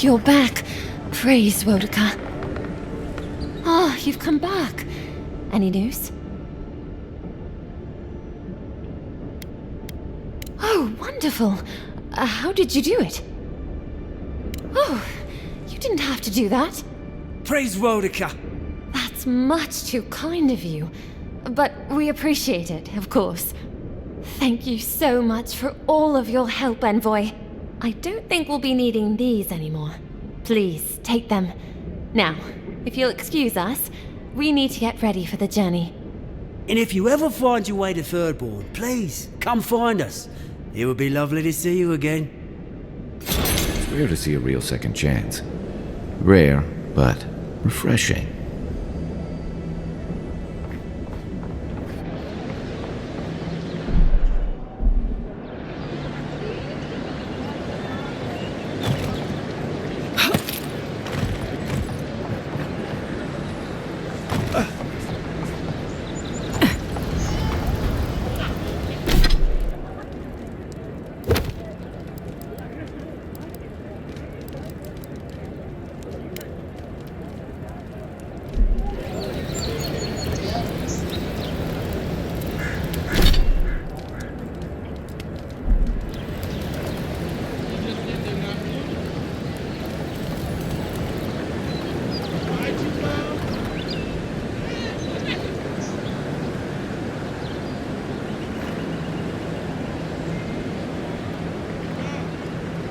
You're back. Praise Wodka. Oh, you've come back. Any news? Oh, wonderful. How did you do it? Oh, you didn't have to do that. Praise Wodka. That's much too kind of you. But we appreciate it, of course. Thank you so much for all of your help, Envoy. I don't think we'll be needing these anymore. Please, take them. Now, if you'll excuse us, we need to get ready for the journey. And if you ever find your way to Thirdborn, please, come find us. It would be lovely to see you again. It's rare to see a real second chance. Rare, but refreshing.